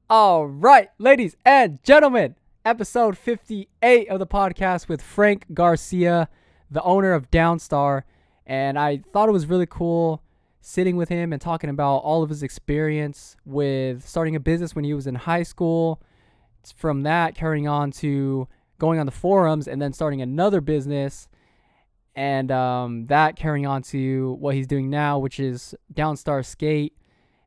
All right, ladies and gentlemen, episode 58 of the podcast with Frank Garcia, the owner of Downstar. And I thought it was really cool sitting with him and talking about all of his experience with starting a business when he was in high school. From that, carrying on to going on the forums and then starting another business. And that carrying on to what he's doing now, which is Downstar Skate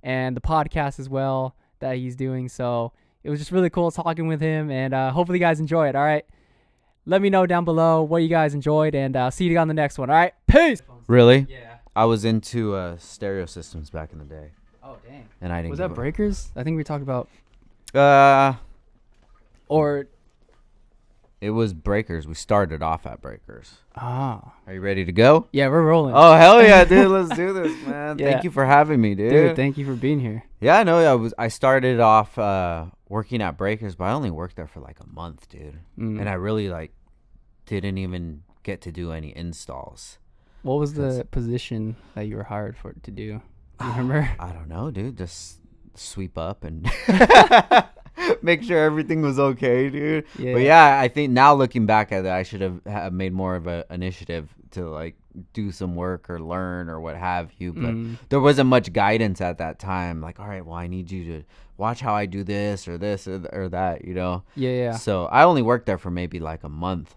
and the podcast as well that he's doing. So it was just really cool talking with him, and hopefully you guys enjoy it. All right, let me know down below what you guys enjoyed, and see you on the next one. All right, peace. Really? Yeah. I was into stereo systems back in the day. Oh dang. And I didn't. Was that breakers? I think we talked about. Or. It was breakers. We started off at breakers. Ah. Are you ready to go? Yeah, we're rolling. Oh hell yeah, dude! Let's do this, man. Yeah. Thank you for having me, dude. Dude, thank you for being here. Yeah, no, I started off working at breakers, but I only worked there for like a month, dude. And I really didn't even get to do any installs. What was the position that you were hired for to do? You remember? I don't know, dude. Just sweep up and make sure everything was okay, dude. Yeah. But yeah, I think now looking back at it, I should have made more of an initiative to do some work or learn or what have you. But there wasn't much guidance at that time. Like, all right, well, I need you to watch how I do this or that, you know? Yeah. So I only worked there for maybe like a month.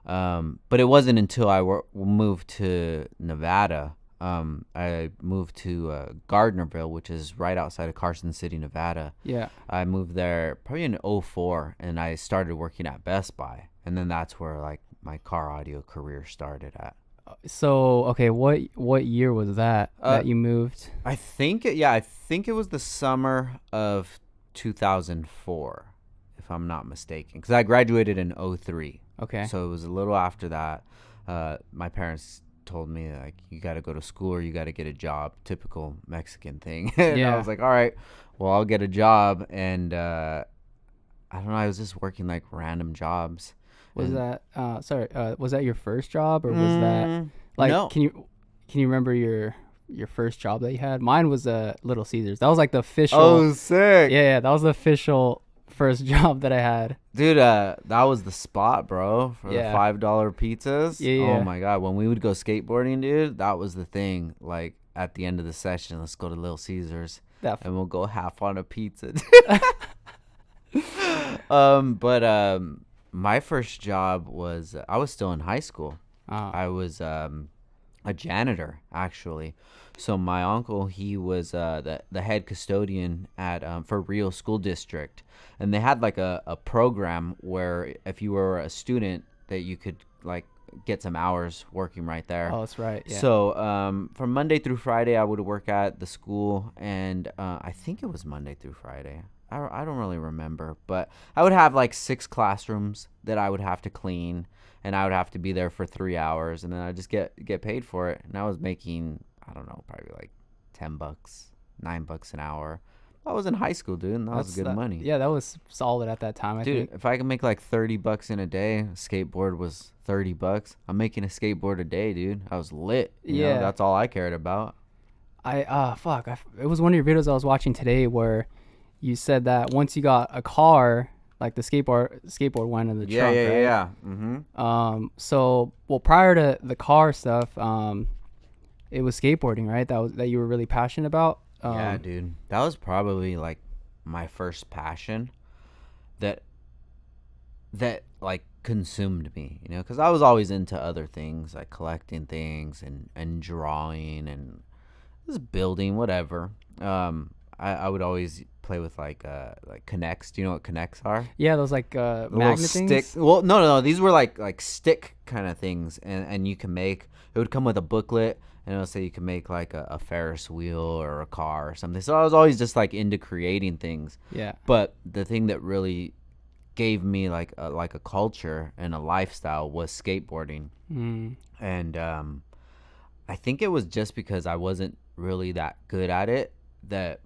But it wasn't until I moved to Nevada. I moved to Gardnerville, which is right outside of Carson City, Nevada. Yeah. I moved there probably in 2004, and I started working at Best Buy. And then that's where my car audio career started at. So, okay, what year was that you moved? I think it was the summer of 2004, if I'm not mistaken, because I graduated in 2003. Okay. So it was a little after that. My parents told me, you got to go to school or you got to get a job. Typical Mexican thing. And Yeah. I was like, all right, well, I'll get a job. And I don't know, I was just working random jobs. Was that was that your first job, or was that no. Can you remember your first job that you had? Mine was Little Caesars. That was the official. Oh, sick. Yeah, that was the official first job that I had. Dude, that was the spot, bro, for Yeah. the $5 pizzas. Yeah. Oh my god, when we would go skateboarding, dude, that was the thing. At the end of the session, let's go to Little Caesars and we'll go half on a pizza. But my first job was I was still in high school. I was a janitor, actually. So my uncle, he was the head custodian at for Rio School District, and they had a program where if you were a student that you could get some hours working right there. Oh, that's right. Yeah. So from Monday through Friday, I would work at the school, and I think it was Monday through Friday. I don't really remember, but I would have 6 classrooms that I would have to clean, and I would have to be there for 3 hours, and then I just get paid for it. And I was making, I don't know, probably $10, $9 an hour. I was in high school, dude, and that was good money. Yeah, that was solid at that time. I think. If I could make $30 in a day, a skateboard was $30. I'm making a skateboard a day, dude. I was lit. You know, that's all I cared about. It was one of your videos I was watching today where you said that once you got a car, the skateboard went in the trunk, right? Yeah. Mm-hmm. So, prior to the car stuff, it was skateboarding, right? That you were really passionate about. Yeah, dude. That was probably my first passion that consumed me, you know, because I was always into other things, like collecting things and drawing and just building, whatever. I would always play with Connects. Do you know what Connects are? Yeah, those magnet things. Well, no. These were like stick kind of things, and you can make. It would come with a booklet, and it'll say you can make a Ferris wheel or a car or something. So I was always just into creating things. Yeah. But the thing that really gave me a culture and a lifestyle was skateboarding. And I think it was just because I wasn't really that good at it that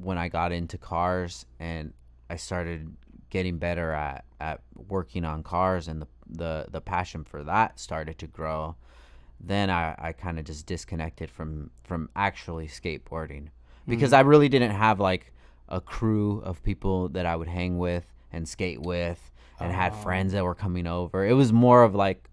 when I got into cars and I started getting better at working on cars, and the passion for that started to grow, then I kind of just disconnected from actually skateboarding, because I really didn't have a crew of people that I would hang with and skate with, and had friends that were coming over. It was more of like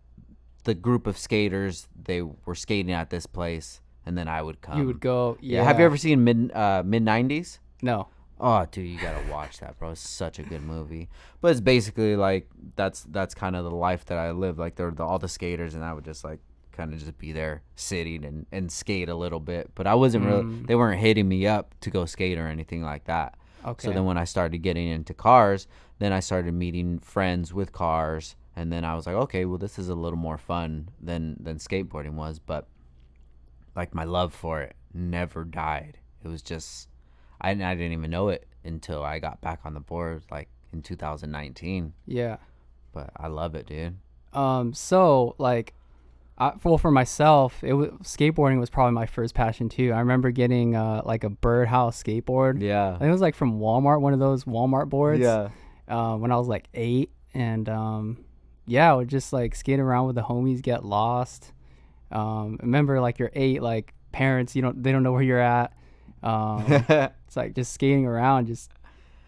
the group of skaters. They were skating at this place, and then I would come. You would go. Yeah. Have you ever seen mid 90s? No. Oh, dude, you gotta watch that, bro. It's such a good movie. But it's basically like that's kind of the life that I lived. Like there were all the skaters, and I would just like kind of just be there sitting and skate a little bit. But I wasn't really. They weren't hitting me up to go skate or anything like that. Okay. So then when I started getting into cars, then I started meeting friends with cars, and then I was like, okay, well, this is a little more fun than skateboarding was. But like my love for it never died. It was just. I didn't even know it until I got back on the board, like in 2019. Yeah. But I love it, dude. So like, for myself, skateboarding was probably my first passion too. I remember getting like a birdhouse skateboard. Yeah. I think it was like from Walmart, one of those Walmart boards. Yeah. When I was like 8, and yeah, I would just like skate around with the homies, get lost. Remember, like you're 8, like parents, they don't know where you're at. It's like just skating around, just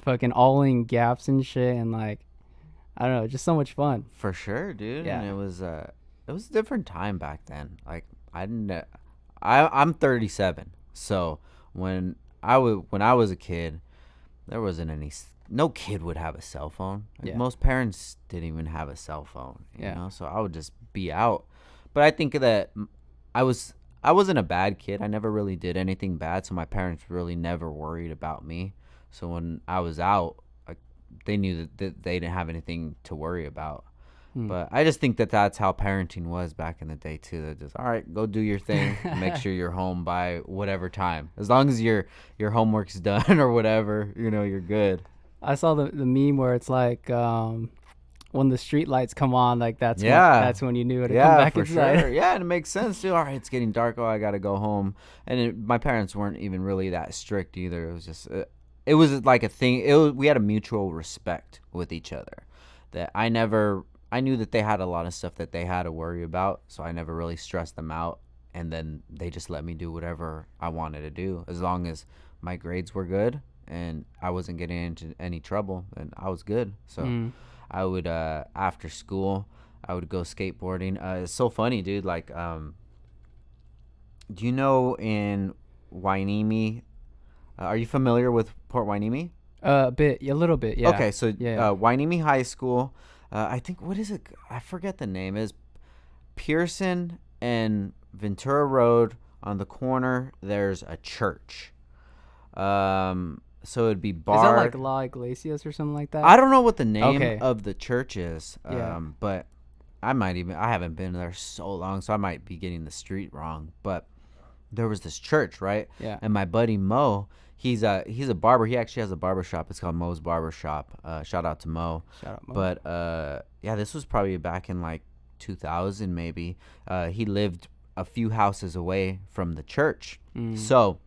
fucking alling gaps and shit, and like I don't know, just so much fun. For sure, dude. Yeah. And it was a different time back then. Like I'm 37, so when I was a kid, there wasn't no kid would have a cell phone. Like most parents didn't even have a cell phone, you know. So I would just be out. But I think that I wasn't a bad kid. I never really did anything bad, so my parents really never worried about me. So when I was out, like, they knew that they didn't have anything to worry about. But I just think that that's how parenting was back in the day too. They're just, all right, go do your thing. Make sure you're home by whatever time. As long as your homework's done or whatever, you're good. I saw the meme where it's like when the street lights come on, like that's when you knew it to come back inside. Sure. Yeah, and it makes sense too. All right, it's getting dark. Oh, I gotta go home. And my parents weren't even really that strict either. It was just it was like a thing. We had a mutual respect with each other. That I knew that they had a lot of stuff that they had to worry about, so I never really stressed them out. And then they just let me do whatever I wanted to do, as long as my grades were good and I wasn't getting into any trouble, and I was good. So. I would after school I would go skateboarding. It's so funny, dude. Like, do you know in Hueneme? Are you familiar with Port Hueneme? A little bit, yeah. Okay, so Hueneme High School. I think, what is it? I forget the name. Is Pearson and Ventura Road on the corner? There's a church. So it'd be barred. Is that like La Iglesias or something like that? I don't know what the name of the church is, Yeah. But I haven't been there so long, so I might be getting the street wrong. But there was this church, right? Yeah. And my buddy Mo, he's a barber. He actually has a barber shop. It's called Mo's Barber Shop. Shout out to Mo. Shout out Mo. But yeah, this was probably back in like 2000 maybe. He lived a few houses away from the church. So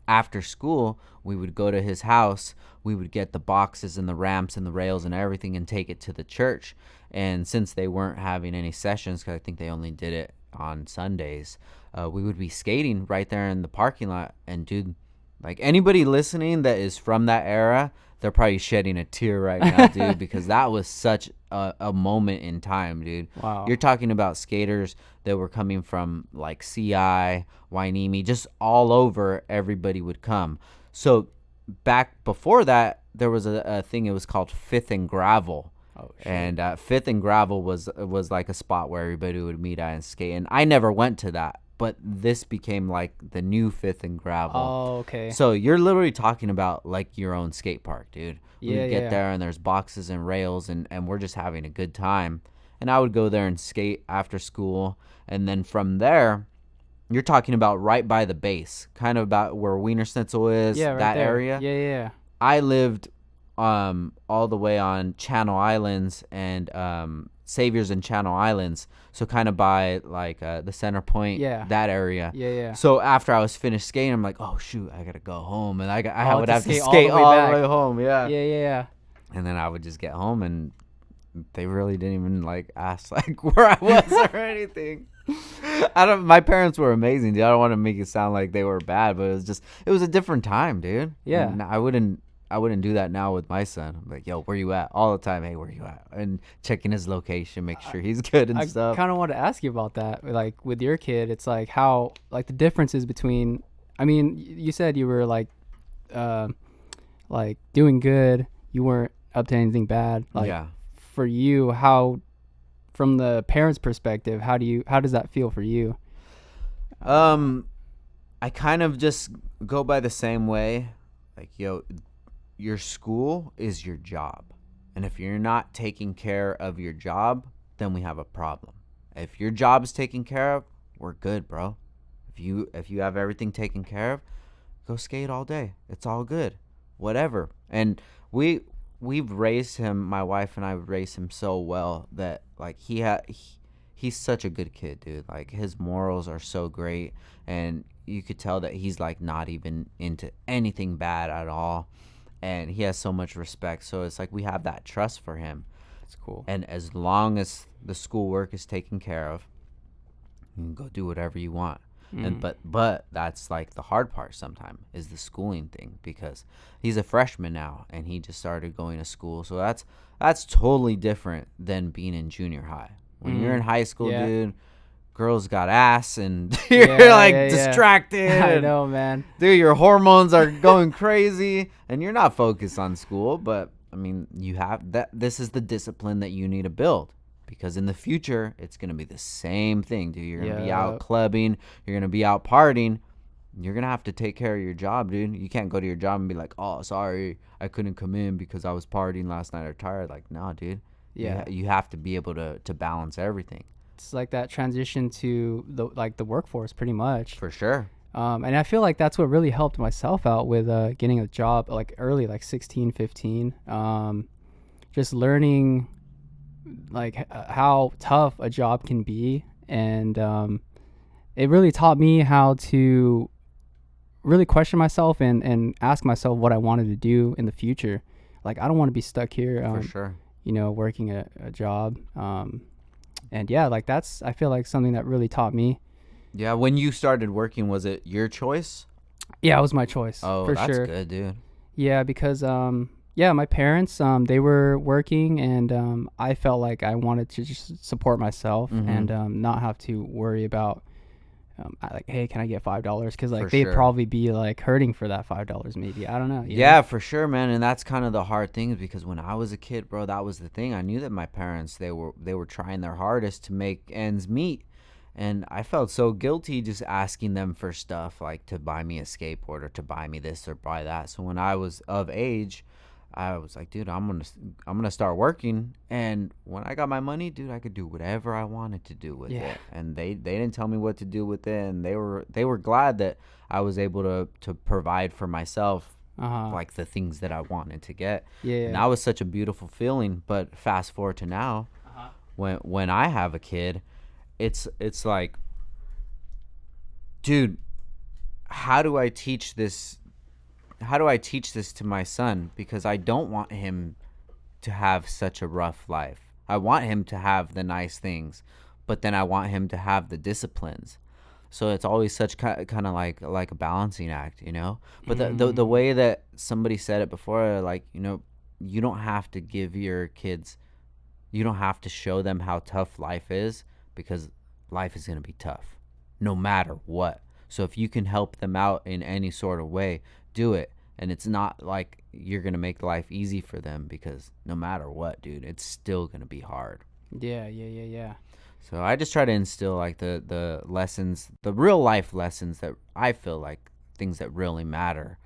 after school, we would go to his house. We would get the boxes and the ramps and the rails and everything and take it to the church. And since they weren't having any sessions, because I think they only did it on Sundays, we would be skating right there in the parking lot. And dude, like, anybody listening that is from that era, they're probably shedding a tear right now, dude, because that was such a moment in time, dude. Wow. You're talking about skaters that were coming from like CI, Hueneme, just all over. Everybody would come. So back before that, there was a thing. It was called Fifth and Gravel. Oh, shit. And Fifth and Gravel was like a spot where everybody would meet at and skate. And I never went to that, but this became like the new Fifth and Gravel. Oh, okay. So you're literally talking about like your own skate park, dude. Yeah, We get there and there's boxes and rails and we're just having a good time. And I would go there and skate after school. And then from there, you're talking about right by the base, kind of about where Wiener Schnitzel is, right that there. area. Yeah. I lived all the way on Channel Islands and Saviors and Channel Islands, so kind of by like the Center Point, that area. Yeah. So after I was finished skating, I'm like, oh shoot, I gotta go home, and I would have to skate all the way all back. the way home. Yeah. Yeah. And then I would just get home and they really didn't even like ask like where I was or anything. I don't. My parents were amazing, dude. I don't want to make it sound like they were bad, but it was a different time, dude. Yeah. And I wouldn't do that now with my son. I'm like, yo, where you at? All the time. Hey, where you at? And checking his location, make sure he's good and I stuff. kind of want to ask you about that. Like with your kid, it's like how like the differences between. I mean, you said you were like doing good. You weren't up to anything bad. Like Yeah. for you, how from the parents' perspective, how does that feel for you? I kind of just go by the same way. Like, yo, your school is your job. And if you're not taking care of your job, then we have a problem. If your job is taken care of, we're good, bro. If you have everything taken care of, go skate all day. It's all good. Whatever. And we've raised him, my wife and I raised him so well that like he's such a good kid, dude. Like his morals are so great, and you could tell that he's like not even into anything bad at all, and he has so much respect. So it's like we have that trust for him. It's cool. And as long as the schoolwork is taken care of, you can go do whatever you want. And but that's like the hard part sometimes is the schooling thing, because he's a freshman now and he just started going to school. So that's totally different than being in junior high. When you're in high school, Yeah. dude, girls got ass and you're like yeah. distracted. I know, man. Dude, your hormones are going crazy and you're not focused on school. But I mean, you have that. This is the discipline that you need to build. Because in the future, it's going to be the same thing, dude. You're going to be out clubbing. You're going to be out partying. You're going to have to take care of your job, dude. You can't go to your job and be like, oh, sorry, I couldn't come in because I was partying last night or tired. Like, no, dude. Yeah. You have to be able to balance everything. It's like that transition to the workforce pretty much. For sure. And I feel like that's what really helped myself out with getting a job like early, like 16, 15. Just learning like how tough a job can be, and it really taught me how to really question myself and ask myself what I wanted to do in the future. Like I don't want to be stuck here For sure. working a job, and yeah, like that's, I feel like something that really taught me. Yeah, when you started working, was it your choice? Yeah, it was my choice. Oh, for that's sure. good, dude. Yeah, because my parents, they were working, and I felt like I wanted to just support myself and not have to worry about like, hey, can I get $5? Because like they'd probably be like hurting for that $5 maybe. I don't know. Yeah, for sure, man. And that's kind of the hard thing, because when I was a kid, bro, that was the thing. I knew that my parents, they were trying their hardest to make ends meet. And I felt so guilty just asking them for stuff like to buy me a skateboard or to buy me this or buy that. So when I was of age, I was like, dude, I'm gonna start working. And when I got my money, dude, I could do whatever I wanted to do with it. And they didn't tell me what to do with it. And they were glad that I was able to provide for myself, like the things that I wanted to get. Yeah. And that was such a beautiful feeling. But fast forward to now, when I have a kid, it's like, dude, how do I teach this to my son? Because I don't want him to have such a rough life. I want him to have the nice things, but then I want him to have the disciplines. So it's always such kind of like a balancing act, you know? But the way that somebody said it before, like, you know, you don't have to give your kids, you don't have to show them how tough life is, because life is going to be tough no matter what. So if you can help them out in any sort of way, do it. And it's not like you're going to make life easy for them, because no matter what, dude, it's still going to be hard. Yeah. So I just try to instill like the lessons, the real life lessons that I feel like things that really matter.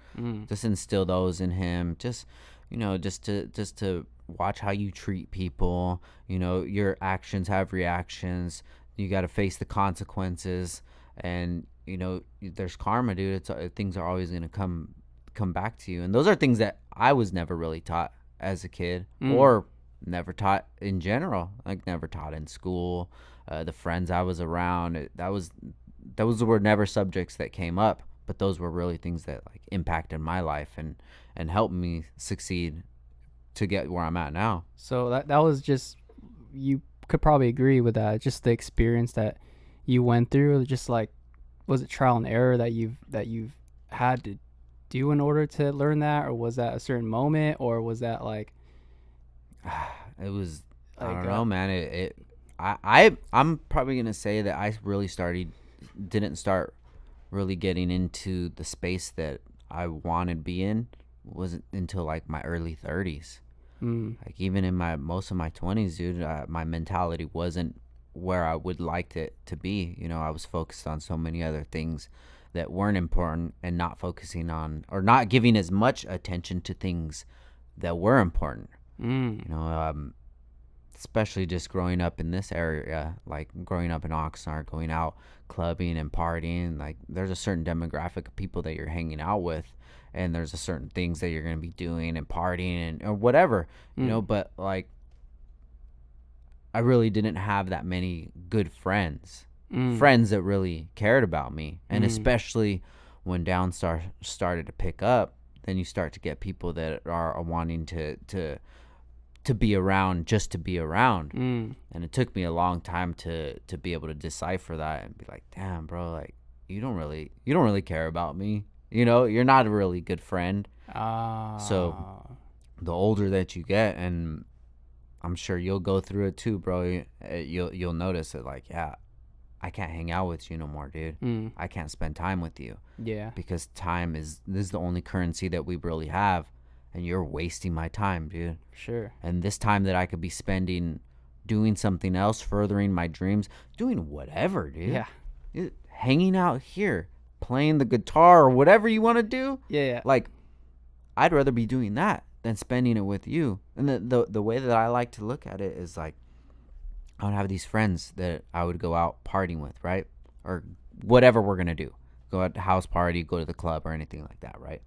Just instill those in him. Just, you know, just to watch how you treat people. You know, your actions have reactions. You got to face the consequences, and you know, there's karma, dude. Things are always going to come back to you. And those are things that I was never really taught as a kid, or never taught in general, like never taught in school. The friends I was around, those were never subjects that came up, but those were really things that like impacted my life and helped me succeed to get where I'm at now. So that was just, you could probably agree with that. Just the experience that you went through, just like, was it trial and error that you've had to do in order to learn that, or was that a certain moment, or was that like It was, I like don't know, man. I'm probably gonna say that I really didn't start really getting into the space that I wanted to be in wasn't until like my early 30s. Like even in most of my 20s, dude, my mentality wasn't where I would like it to be. You know, I was focused on so many other things that weren't important, and not focusing on, or not giving as much attention to things that were important. You know, especially just growing up in this area, like growing up in Oxnard, going out clubbing and partying. Like there's a certain demographic of people that you're hanging out with, and there's a certain things that you're going to be doing and partying and or whatever, you know. But like, I really didn't have that many good friends that really cared about me. And especially when Downstar started to pick up, then you start to get people that are wanting to be around just to be around. And it took me a long time to be able to decipher that and be like, damn, bro, like you don't really care about me. You know, you're not a really good friend. So the older that you get, and I'm sure you'll go through it too, bro, you'll notice it, like, yeah, I can't hang out with you no more, dude. I can't spend time with you. Yeah. Because this is the only currency that we really have, and you're wasting my time, dude. Sure. And this time that I could be spending doing something else, furthering my dreams, doing whatever, dude. Yeah. Hanging out here, playing the guitar or whatever you want to do. Yeah. Like, I'd rather be doing that than spending it with you. And the way that I like to look at it is like, I would have these friends that I would go out partying with, right? Or whatever we're going to do. Go out to house party, go to the club or anything like that, right?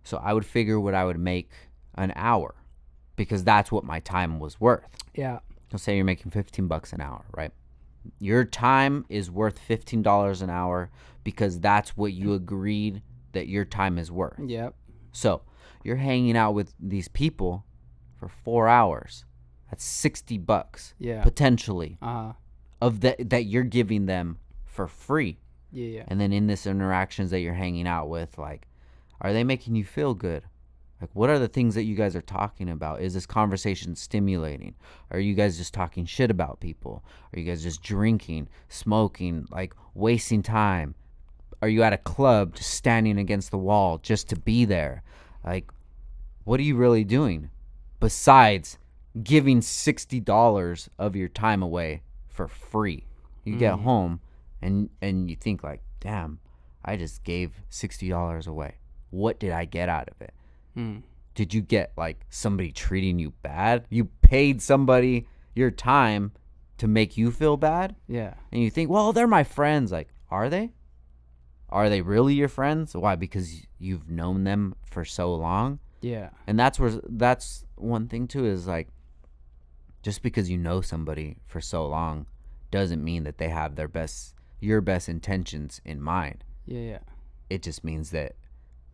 So I would figure what I would make an hour, because that's what my time was worth. Yeah. Let's say you're making $15 an hour, right? Your time is worth $15 an hour because that's what you agreed that your time is worth. Yep. So you're hanging out with these people for 4 hours. That's $60. Yeah. Potentially. Of that you're giving them for free. Yeah. And then in this interactions that you're hanging out with, like, are they making you feel good? Like, what are the things that you guys are talking about? Is this conversation stimulating? Are you guys just talking shit about people? Are you guys just drinking, smoking, like wasting time? Are you at a club just standing against the wall just to be there? Like, what are you really doing besides giving $60 of your time away for free? You get home and you think like, damn, I just gave $60 away. What did I get out of it? Did you get like somebody treating you bad? You paid somebody your time to make you feel bad? Yeah. And you think, well, they're my friends. Like, are they? Are they really your friends? Why? Because you've known them for so long? Yeah. And that's one thing too, is like, just because you know somebody for so long doesn't mean that they have your best intentions in mind. Yeah. It just means that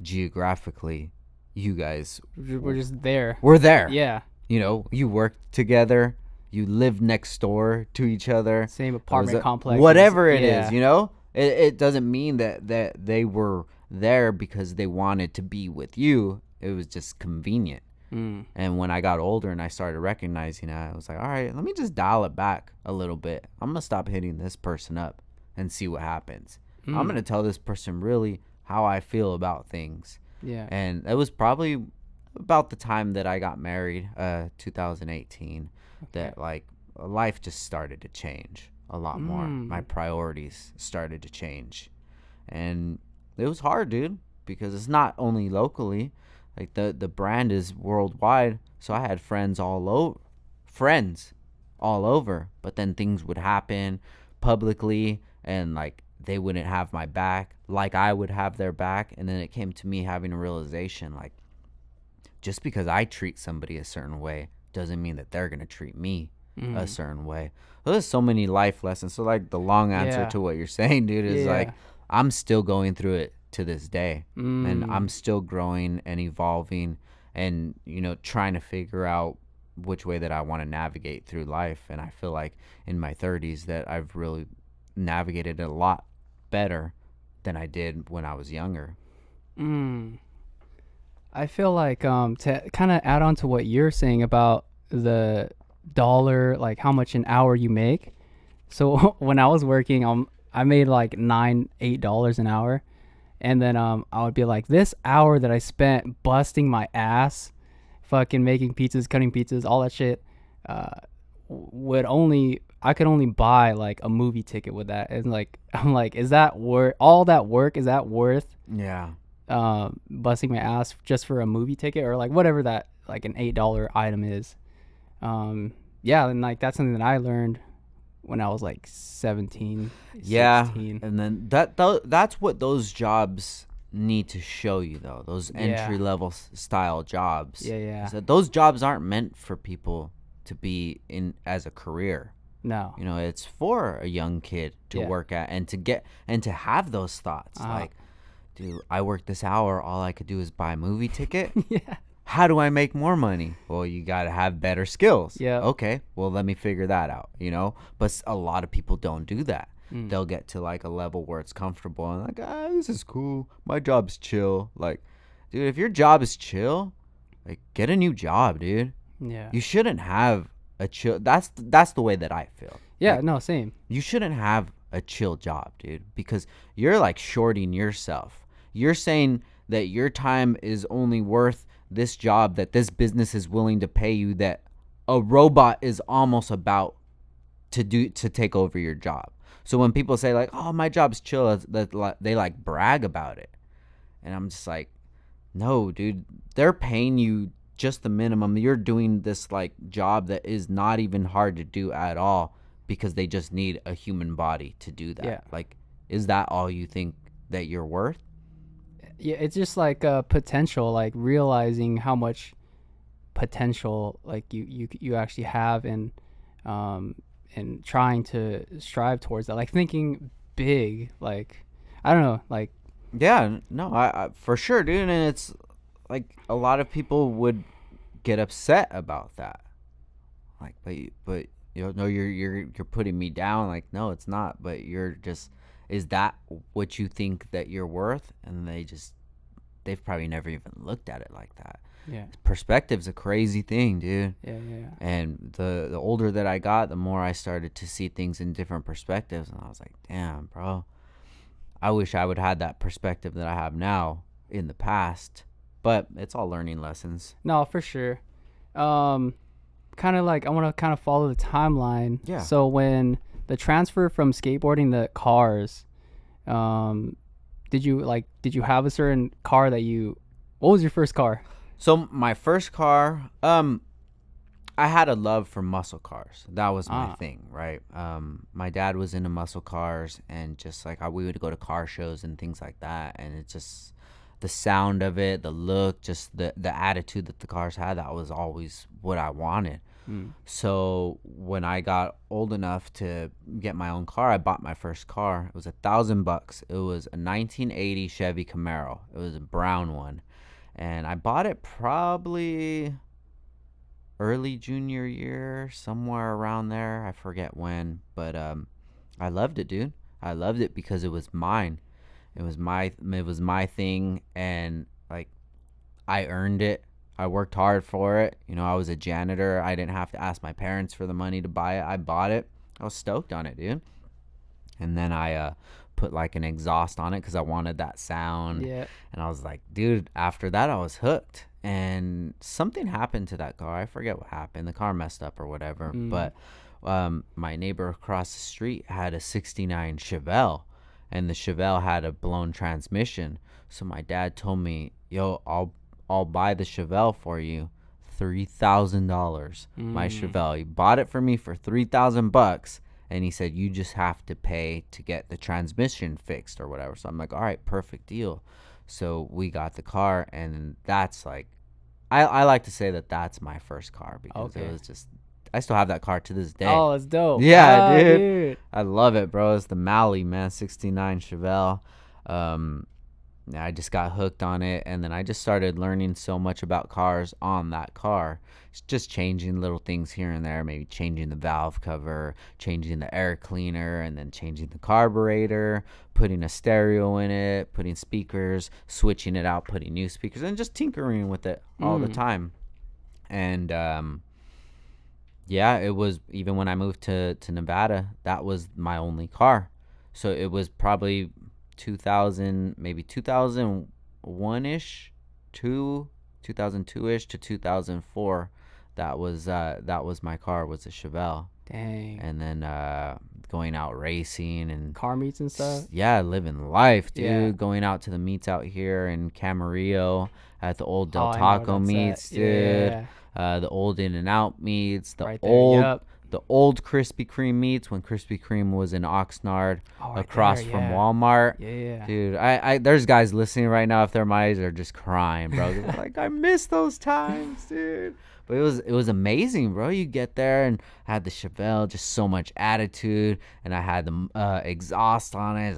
geographically, you guys We're just there. we're there. Yeah. You know, you work together, you live next door to each other, Same apartment complex. whatever it is, you know. It doesn't mean that they were there because they wanted to be with you. It was just convenient. And when I got older and I started recognizing that, I was like, all right, let me just dial it back a little bit. I'm gonna stop hitting this person up and see what happens. I'm gonna tell this person really how I feel about things. Yeah. And it was probably about the time that I got married, 2018, that like life just started to change a lot more. My priorities started to change. And it was hard, dude, because it's not only locally, like the brand is worldwide. So I had friends all over, but then things would happen publicly and like they wouldn't have my back like I would have their back. And then it came to me having a realization, like, just because I treat somebody a certain way doesn't mean that they're going to treat me a certain way. There's so many life lessons. So like the long answer to what you're saying, dude, is like, I'm still going through it to this day, and I'm still growing and evolving and trying to figure out which way that I want to navigate through life. And I feel like in my 30s that I've really navigated it a lot better than I did when I was younger. I feel like to kind of add on to what you're saying about the dollar, like how much an hour you make. So when I was working, I made like $8 an hour, and then I would be like, this hour that I spent busting my ass, fucking making pizzas, cutting pizzas, all that shit, I could only buy like a movie ticket with that. And like I'm like, is that worth all that work? Is that worth Yeah. busting my ass just for a movie ticket, or like whatever that like an $8 item is? Yeah, and like that's something that I learned when I was like 17, 16. Yeah, and then that's what those jobs need to show you, though. Those entry level style jobs. Yeah. So those jobs aren't meant for people to be in as a career. No. It's for a young kid to work at and to have those thoughts. Like, dude, I worked this hour. All I could do is buy a movie ticket. Yeah. How do I make more money? Well, you got to have better skills. Yeah. Okay. Well, let me figure that out, But a lot of people don't do that. They'll get to like a level where it's comfortable and like, this is cool. My job's chill. Like, dude, if your job is chill, like get a new job, dude. Yeah. You shouldn't have a chill. That's the way that I feel. Yeah. Like, No, same. you shouldn't have a chill job, dude, because you're like shorting yourself. You're saying that your time is only worth this job that this business is willing to pay you, that a robot is almost about to take over your job. So when people say like, oh, my job's chill, that they like brag about it. And I'm just like, no, dude, they're paying you just the minimum. You're doing this like job that is not even hard to do at all because they just need a human body to do that. Yeah. Like, is that all you think that you're worth? Yeah, it's just like potential, like realizing how much potential like you actually have, and trying to strive towards that, like thinking big, like I don't know, like Yeah, no, I for sure, dude. And it's like a lot of people would get upset about that, like, but no, you're putting me down. Like, no, it's not. But you're just, is that what you think that you're worth? And they've probably never even looked at it like that. yeah, Perspective's a crazy thing, dude. yeah. And the older that I got, the more I started to see things in different perspectives. And I was like, damn, bro, I wish I would have had that perspective that I have now in the past. But it's all learning lessons. No, for sure. Kind of like I want to kind of follow the timeline. Yeah. So when the transfer from skateboarding to cars, did you have a certain car what was your first car? So my first car, I had a love for muscle cars. That was my thing, right? My dad was into muscle cars, and just like we would go to car shows and things like that, and it's just the sound of it, the look, just the attitude that the cars had. That was always what I wanted. So when I got old enough to get my own car, I bought my first car. It was $1,000. It was a 1980 Chevy Camaro. It was a brown one, and I bought it probably early junior year, somewhere around there. I forget when, but I loved it, dude. I loved it because it was mine. It was my thing, and like I earned it. I worked hard for it. I was a janitor. I didn't have to ask my parents for the money to buy it. I bought it. I was stoked on it, dude. And then I put like an exhaust on it because I wanted that sound. Yeah. And I was like, dude, after that I was hooked. And something happened to that car. I forget what happened. The car messed up or whatever. But my neighbor across the street had a 69 Chevelle, and the Chevelle had a blown transmission. So my dad told me, yo, I'll buy the Chevelle for you, $3,000. My Chevelle. He bought it for me for $3,000, and he said you just have to pay to get the transmission fixed or whatever. So I'm like, all right, perfect deal. So we got the car, and that's like, I like to say that that's my first car because it was just, I still have that car to this day. Oh, it's dope. Yeah, dude. I love it, bro. It's the Mally, man, 69 Chevelle. I just got hooked on it, and then I just started learning so much about cars on that car. It's just changing little things here and there, maybe changing the valve cover, changing the air cleaner, and then changing the carburetor, putting a stereo in it, putting speakers, switching it out, putting new speakers, and just tinkering with it all the time. And yeah, it was, even when I moved to Nevada, that was my only car. So it was probably 2000, maybe 2001-ish, 2002-ish to 2004. That was my car, was a Chevelle. Dang. And then going out racing and car meets and stuff. Yeah, living life, dude. Yeah. Going out to the meets out here in Camarillo at the old Del Oh, I know Taco where that's meets, at. dude. Yeah. The old In-N-Out meets, Right there, the old Krispy Kreme meets when Krispy Kreme was in Oxnard, right across there, from yeah. Walmart. Yeah. Dude, I there's guys listening right now, if they're my age, are just crying, bro. They're like, I miss those times, dude. But it was amazing, bro. You get there, and I had the Chevelle, just so much attitude, and I had the exhaust on it,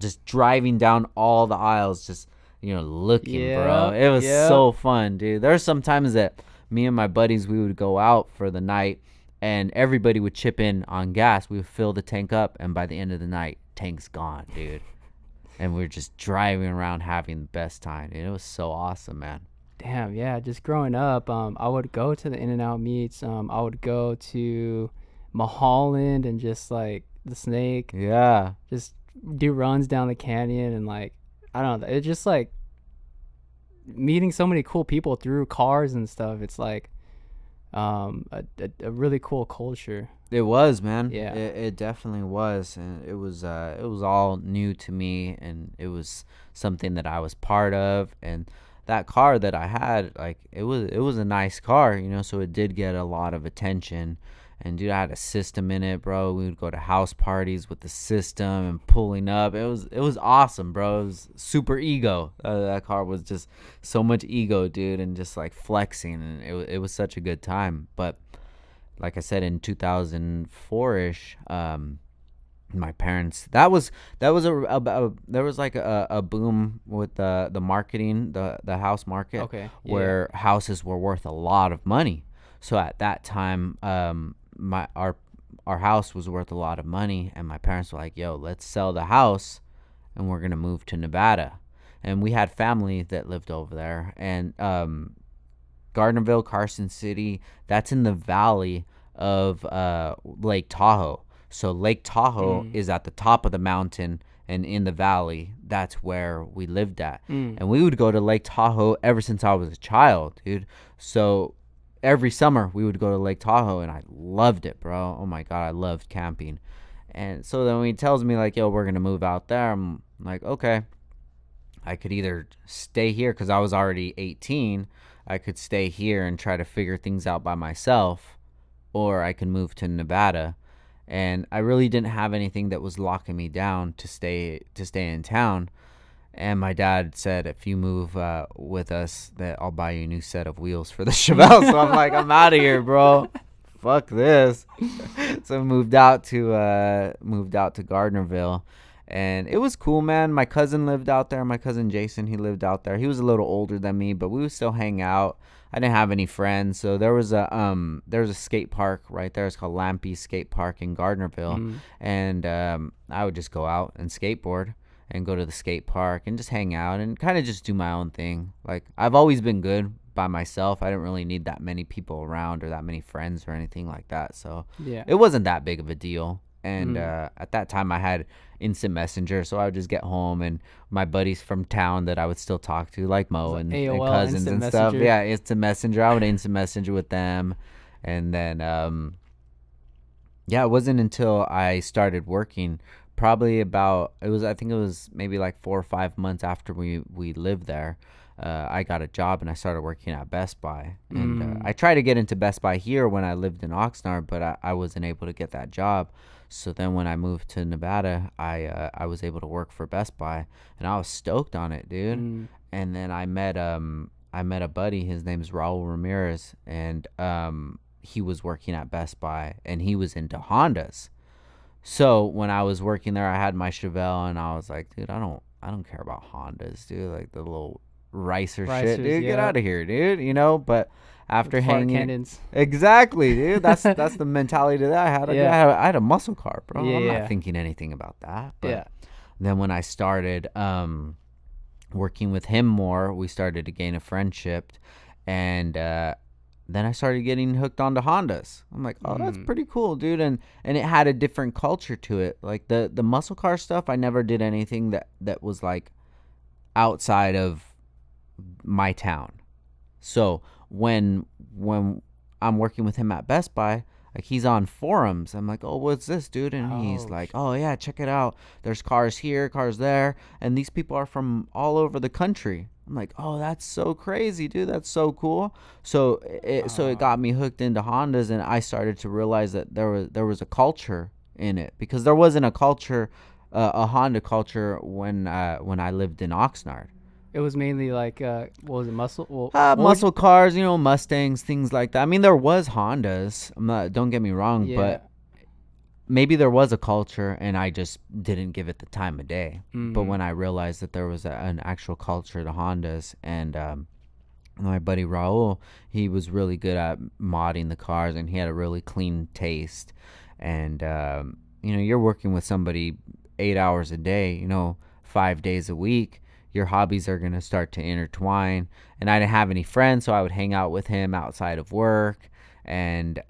just driving down all the aisles, just looking, bro. It was so fun, dude. There's some times that me and my buddies, we would go out for the night, and everybody would chip in on gas. We would fill the tank up, and by the end of the night, tank's gone, dude. And we were just driving around having the best time, dude. It was so awesome, man. Damn, yeah. Just growing up, I would go to the In-N-Out meets. I would go to Mulholland and just like the Snake. Yeah. Just do runs down the canyon, and like, I don't know. It's just like meeting so many cool people through cars and stuff. It's like a really cool culture. It was, man. Yeah. It definitely was, and it was all new to me, and it was something that I was part of. And that car that I had, like, it was a nice car, so it did get a lot of attention. And dude, I had a system in it, bro. We would go to house parties with the system and pulling up. It was awesome, bro. It was super ego. That car was just so much ego, dude, and just like flexing, and it was such a good time. But like I said, in 2004-ish, my parents, there was like a boom with the marketing, the house market, Okay. Yeah. where houses were worth a lot of money. So at that time, our house was worth a lot of money, and my parents were like, yo, let's sell the house and we're gonna move to Nevada. And we had family that lived over there, and Gardnerville, Carson City, that's in the valley of Lake Tahoe. So Lake Tahoe is at the top of the mountain, and in the valley, that's where we lived at. And we would go to Lake Tahoe ever since I was a child, dude. So every summer we would go to Lake Tahoe, and I loved it, bro. Oh my God, I loved camping. And so then when he tells me like, yo, we're going to move out there, I'm like, okay. I could either stay here because I was already 18. I could stay here and try to figure things out by myself, or I can move to Nevada. And I really didn't have anything that was locking me down to stay in town. And my dad said, if you move with us, that I'll buy you a new set of wheels for the Chevelle. So I'm like, I'm out of here, bro. Fuck this. So I moved out to Gardnerville, and it was cool, man. My cousin lived out there. My cousin Jason, he lived out there. He was a little older than me, but we would still hang out. I didn't have any friends, so there was a skate park right there. It's called Lampy Skate Park in Gardnerville, and I would just go out and skateboard and go to the skate park and just hang out and kind of just do my own thing. Like, I've always been good by myself. I didn't really need that many people around or that many friends or anything like that, so Yeah. it wasn't that big of a deal. And at that time I had instant messenger, so I would just get home, and my buddies from town that I would still talk to, like Mo and AOL, cousins instant and stuff. messenger. Yeah, instant messenger. I would instant messenger with them. And then yeah, it wasn't until I started working, probably I think it was maybe like 4 or 5 months after we lived there, I got a job and I started working at Best Buy. And I tried to get into Best Buy here when I lived in Oxnard, but I wasn't able to get that job. So then when I moved to Nevada, I was able to work for Best Buy, and I was stoked on it, dude. And then I met a buddy. His name's Raul Ramirez, and he was working at Best Buy, and he was into Hondas. So when I was working there, I had my Chevelle, and I was like, dude, I I don't care about Hondas, dude. Like the little ricer shit, Ricers, dude. Get yeah. out of here, dude. You know, but after Fart hanging, cannons. exactly, dude. That's the mentality that I had. Yeah. I had a muscle car, bro. I'm not Yeah. thinking anything about that. But Yeah. then when I started working with him more, we started to gain a friendship, and then I started getting hooked onto Hondas. I'm like, oh, that's pretty cool, dude. And it had a different culture to it. Like the muscle car stuff, I never did anything that was like outside of my town. So when I'm working with him at Best Buy, like he's on forums. I'm like, oh, what's this, dude? And he's like, oh yeah, check it out. There's cars here, cars there, and these people are from all over the country. I'm like, oh, that's so crazy, dude. That's so cool. So it got me hooked into Hondas, and I started to realize that there was a culture in it, because there wasn't a culture, a Honda culture when I lived in Oxnard. It was mainly like, what was it, muscle? Well, what would Muscle cars, you know, Mustangs, things like that. I mean, there was Hondas. Don't get me wrong, Yeah. but maybe there was a culture and I just didn't give it the time of day. But when I realized that there was an actual culture to Hondas, and my buddy Raul, he was really good at modding the cars, and he had a really clean taste. And you know, you're working with somebody 8 hours a day, you know, 5 days a week. Your hobbies are going to start to intertwine. And I didn't have any friends, so I would hang out with him outside of work. And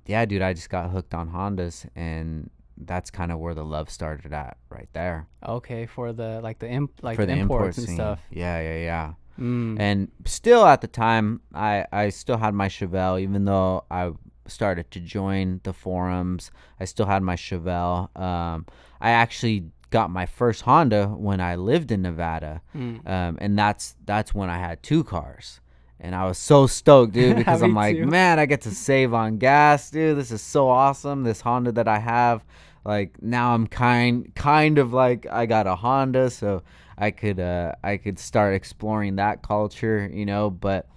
yeah, dude, I just got hooked on Hondas, and that's kind of where the love started at, right there. Okay, for the like the For the import imports and scene. stuff. Yeah. And still at the time, I still had my Chevelle, even though I started to join the forums. I still had my Chevelle. I actually got my first Honda when I lived in Nevada, and that's when I had 2 cars, and I was so stoked, dude, because I'm like, too. man, I get to save on gas, dude. This is so awesome. This Honda that I have, like, now I'm kind of like I got a Honda, so I could start exploring that culture, you know. But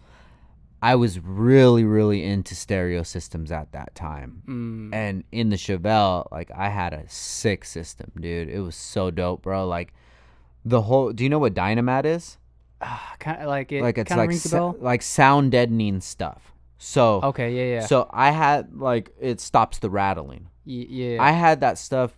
I was really, really into stereo systems at that time. And in the Chevelle, like, I had a sick system, dude. It was so dope, bro. Like, do you know what Dynamat is? Kind of like it. Like, it's kind of like rings a bell. like sound deadening stuff. So Okay, yeah. So I had, like, it stops the rattling. Yeah. I had that stuff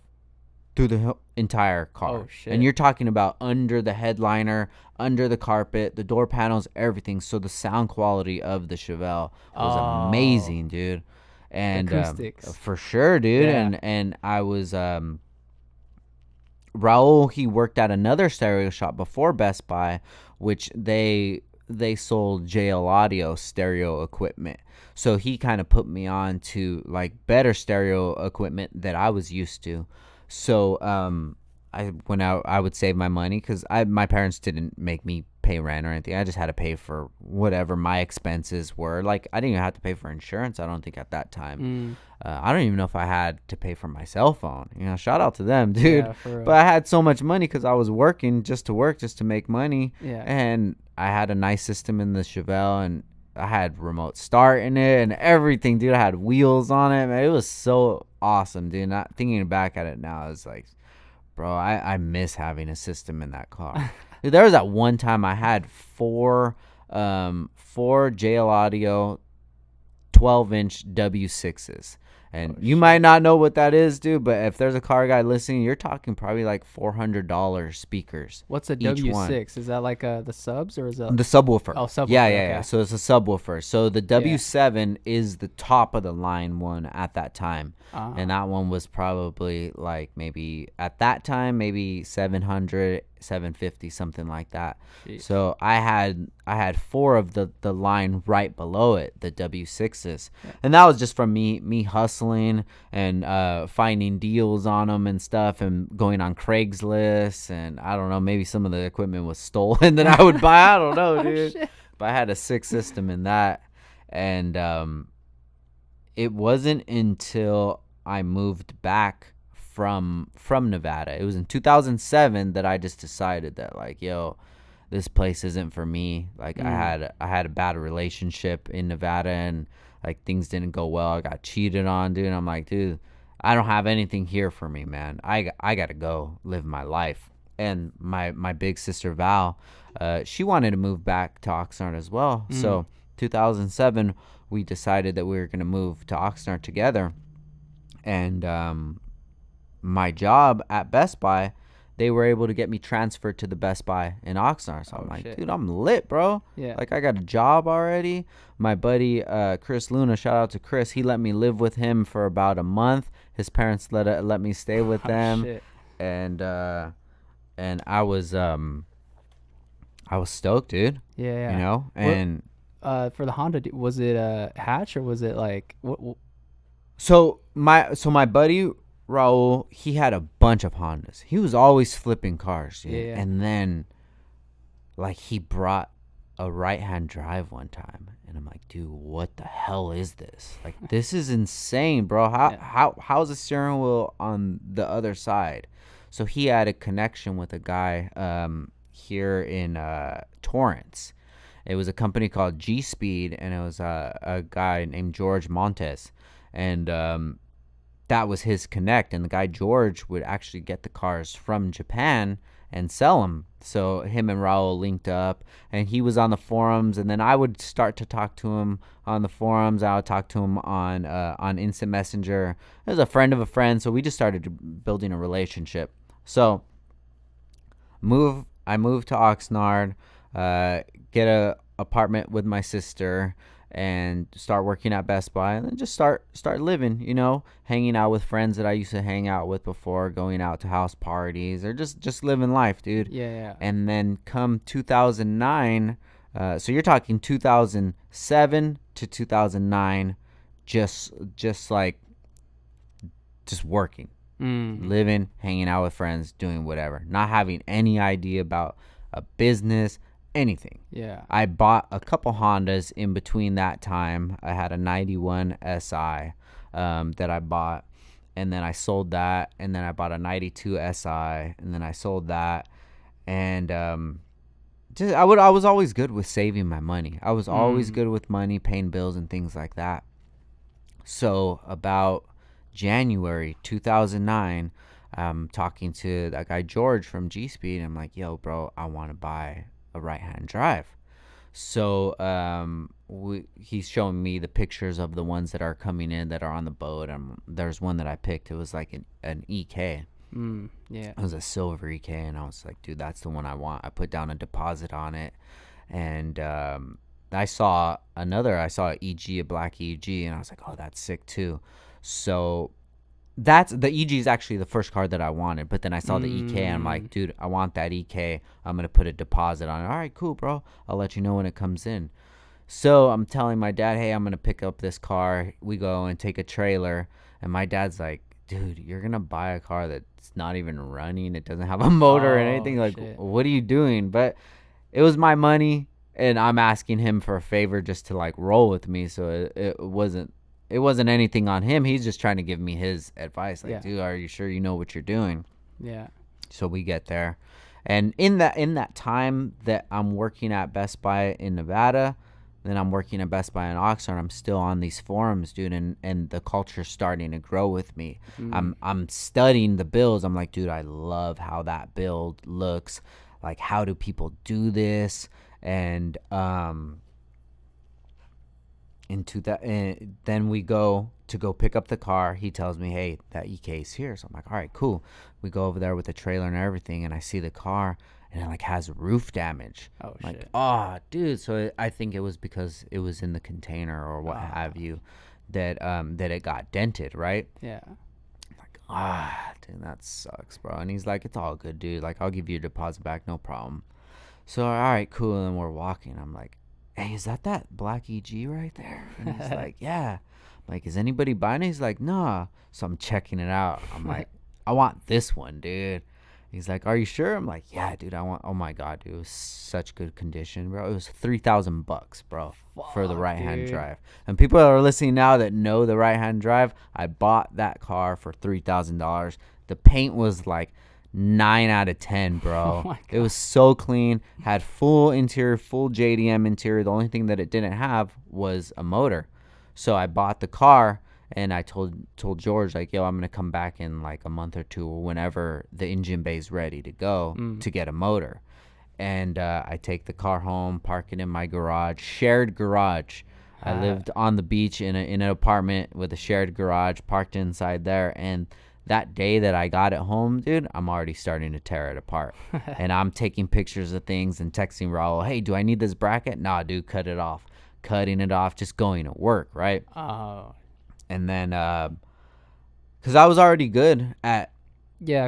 through the entire car. Oh, shit. And you're talking about under the headliner, under the carpet, the door panels, everything. So the sound quality of the Chevelle was amazing, dude. And acoustics. for sure, dude. Yeah. And I was Raul, he worked at another stereo shop before Best Buy, which they sold JL Audio stereo equipment. So he kind of put me on to, like, better stereo equipment that I was used to. So I went out. I would save my money, because my parents didn't make me pay rent or anything. I just had to pay for whatever my expenses were. Like, I didn't even have to pay for insurance, I don't think, at that time. I don't even know if I had to pay for my cell phone. You know, shout out to them, dude. Yeah, for real. But I had so much money because I was working just to make money. Yeah. And I had a nice system in the Chevelle, and I had remote start in it and everything, dude. I had wheels on it, man. It was so awesome, dude. Not thinking back at it now, it's like, bro, I miss having a system in that car. Dude, there was that one time I had four JL Audio 12-inch W6s. And you might not know what that is, dude, but if there's a car guy listening, you're talking probably like $400 speakers. What's a each W6? one. Is that like the subs, or is that The subwoofer. Oh, subwoofer, Yeah. okay. So it's a subwoofer. So the W7 is the top of the line one at that time. And that one was probably like, maybe at that time, maybe 700, 750, something like that. Jeez. So I had four of the line right below it, the W6s. Yeah. And that was just from me hustling and finding deals on them and stuff, and going on Craigslist, and I don't know, maybe some of the equipment was stolen that I would buy. I don't know, dude. Shit. But I had a sick system in that. And it wasn't until I moved back from Nevada. It was in 2007 that I just decided that, like, yo, this place isn't for me. Like, I had a bad relationship in Nevada, and like, things didn't go well. I got cheated on, dude. And I'm like, dude, I don't have anything here for me, man. I got to go live my life. and my big sister Val, she wanted to move back to Oxnard as well. So 2007, we decided that we were going to move to Oxnard together. And my job at Best Buy, they were able to get me transferred to the Best Buy in Oxnard. So I'm like, shit. dude, I'm lit, bro. Yeah. Like, I got a job already. My buddy Chris Luna, shout out to Chris. He let me live with him for about a month. His parents let me stay with them. Shit. And I was stoked, dude. Yeah. You know, and for the Honda, was it a hatch or was it like what? so my buddy Raul, he had a bunch of Hondas. He was always flipping cars, dude. Yeah. And then, like, he brought a right-hand drive one time, and I'm like, dude, what the hell is this? Like, this is insane, bro. How's the steering wheel on the other side? So he had a connection with a guy here in Torrance. It was a company called G Speed, and it was a guy named George Montes, and that was his connect. And the guy George would actually get the cars from Japan and sell them. So him and Raul linked up, and he was on the forums, and then I would start to talk to him on the forums. I would talk to him on Instant Messenger. He was a friend of a friend, so we just started building a relationship. So I moved to Oxnard, get a apartment with my sister, and start working at Best Buy, and then just start living, you know, hanging out with friends that I used to hang out with before, going out to house parties, or just living life, dude. Yeah. And then come 2009, so you're talking 2007 to 2009, just working, living, hanging out with friends, doing whatever, not having any idea about a business, anything. Yeah. I bought a couple Hondas in between that time. I had a 91 SI that I bought, and then I sold that, and then I bought a 92 SI, and then I sold that. And I was always good with saving my money. I was always good with money, paying bills and things like that. So about January 2009, I'm talking to that guy George from G Speed. I'm like, yo, bro, I want to buy a right-hand drive. So he's showing me the pictures of the ones that are coming in that are on the boat. There's one that I picked. It was like an EK. Yeah. It was a silver EK, and I was like, dude, that's the one I want. I put down a deposit on it, and I saw an EG, a black EG, and I was like, oh, that's sick too. So that's the EG is actually the first car that I wanted, but then I saw the EK, and I'm like, dude, I want that EK. I'm gonna put a deposit on it. All right, cool, bro. I'll let you know when it comes in. So I'm telling my dad, hey, I'm gonna pick up this car. We go and take a trailer, and my dad's like, dude, you're gonna buy a car that's not even running. It doesn't have a motor or anything. Like, shit. What are you doing? But it was my money, and I'm asking him for a favor just to like roll with me. So it wasn't anything on him. He's just trying to give me his advice. Like, dude, are you sure you know what you're doing? Yeah. So we get there, and in that time that I'm working at Best Buy in Nevada, then I'm working at Best Buy in Oxnard, I'm still on these forums, dude, and the culture's starting to grow with me. I'm studying the builds. I'm like, dude, I love how that build looks. Like, how do people do this? And then we go to pick up the car. He tells me, hey, that EK is here. So I'm like, all right, cool. We go over there with the trailer and everything, and I see the car, and it like has roof damage. Oh, I'm like, shit. oh, dude. So I think it was because it was in the container or what have you, that it got dented, right? Yeah. I'm like, dude, that sucks, bro. And he's like, it's all good, dude. Like, I'll give you your deposit back, no problem. So all right, cool. And we're walking. I'm like, hey, is that black EG right there? And he's like, yeah. I'm like, is anybody buying it? He's like, nah. So I'm checking it out. I'm like, I want this one, dude. He's like, are you sure? I'm like, yeah, dude, I want. Oh my god, dude, it was such good condition, bro. It was $3,000, bro, for the right-hand drive. And people that are listening now that know the right-hand drive, I bought that car for $3,000. The paint was like 9 out of 10, bro. Oh my it was so clean. Had full interior, full JDM interior. The only thing that it didn't have was a motor. So I bought the car, And I told George, like, yo, I'm going to come back in like a month or two whenever the engine bay is ready to go to get a motor. And I take the car home, park it in my garage, shared garage. I lived on the beach in an apartment with a shared garage, parked inside there. And that day that I got it home, dude, I'm already starting to tear it apart. And I'm taking pictures of things and texting Raul, hey, do I need this bracket? Nah, dude, cut it off. Cutting it off, just going to work, right? Oh. And then, because I was already good at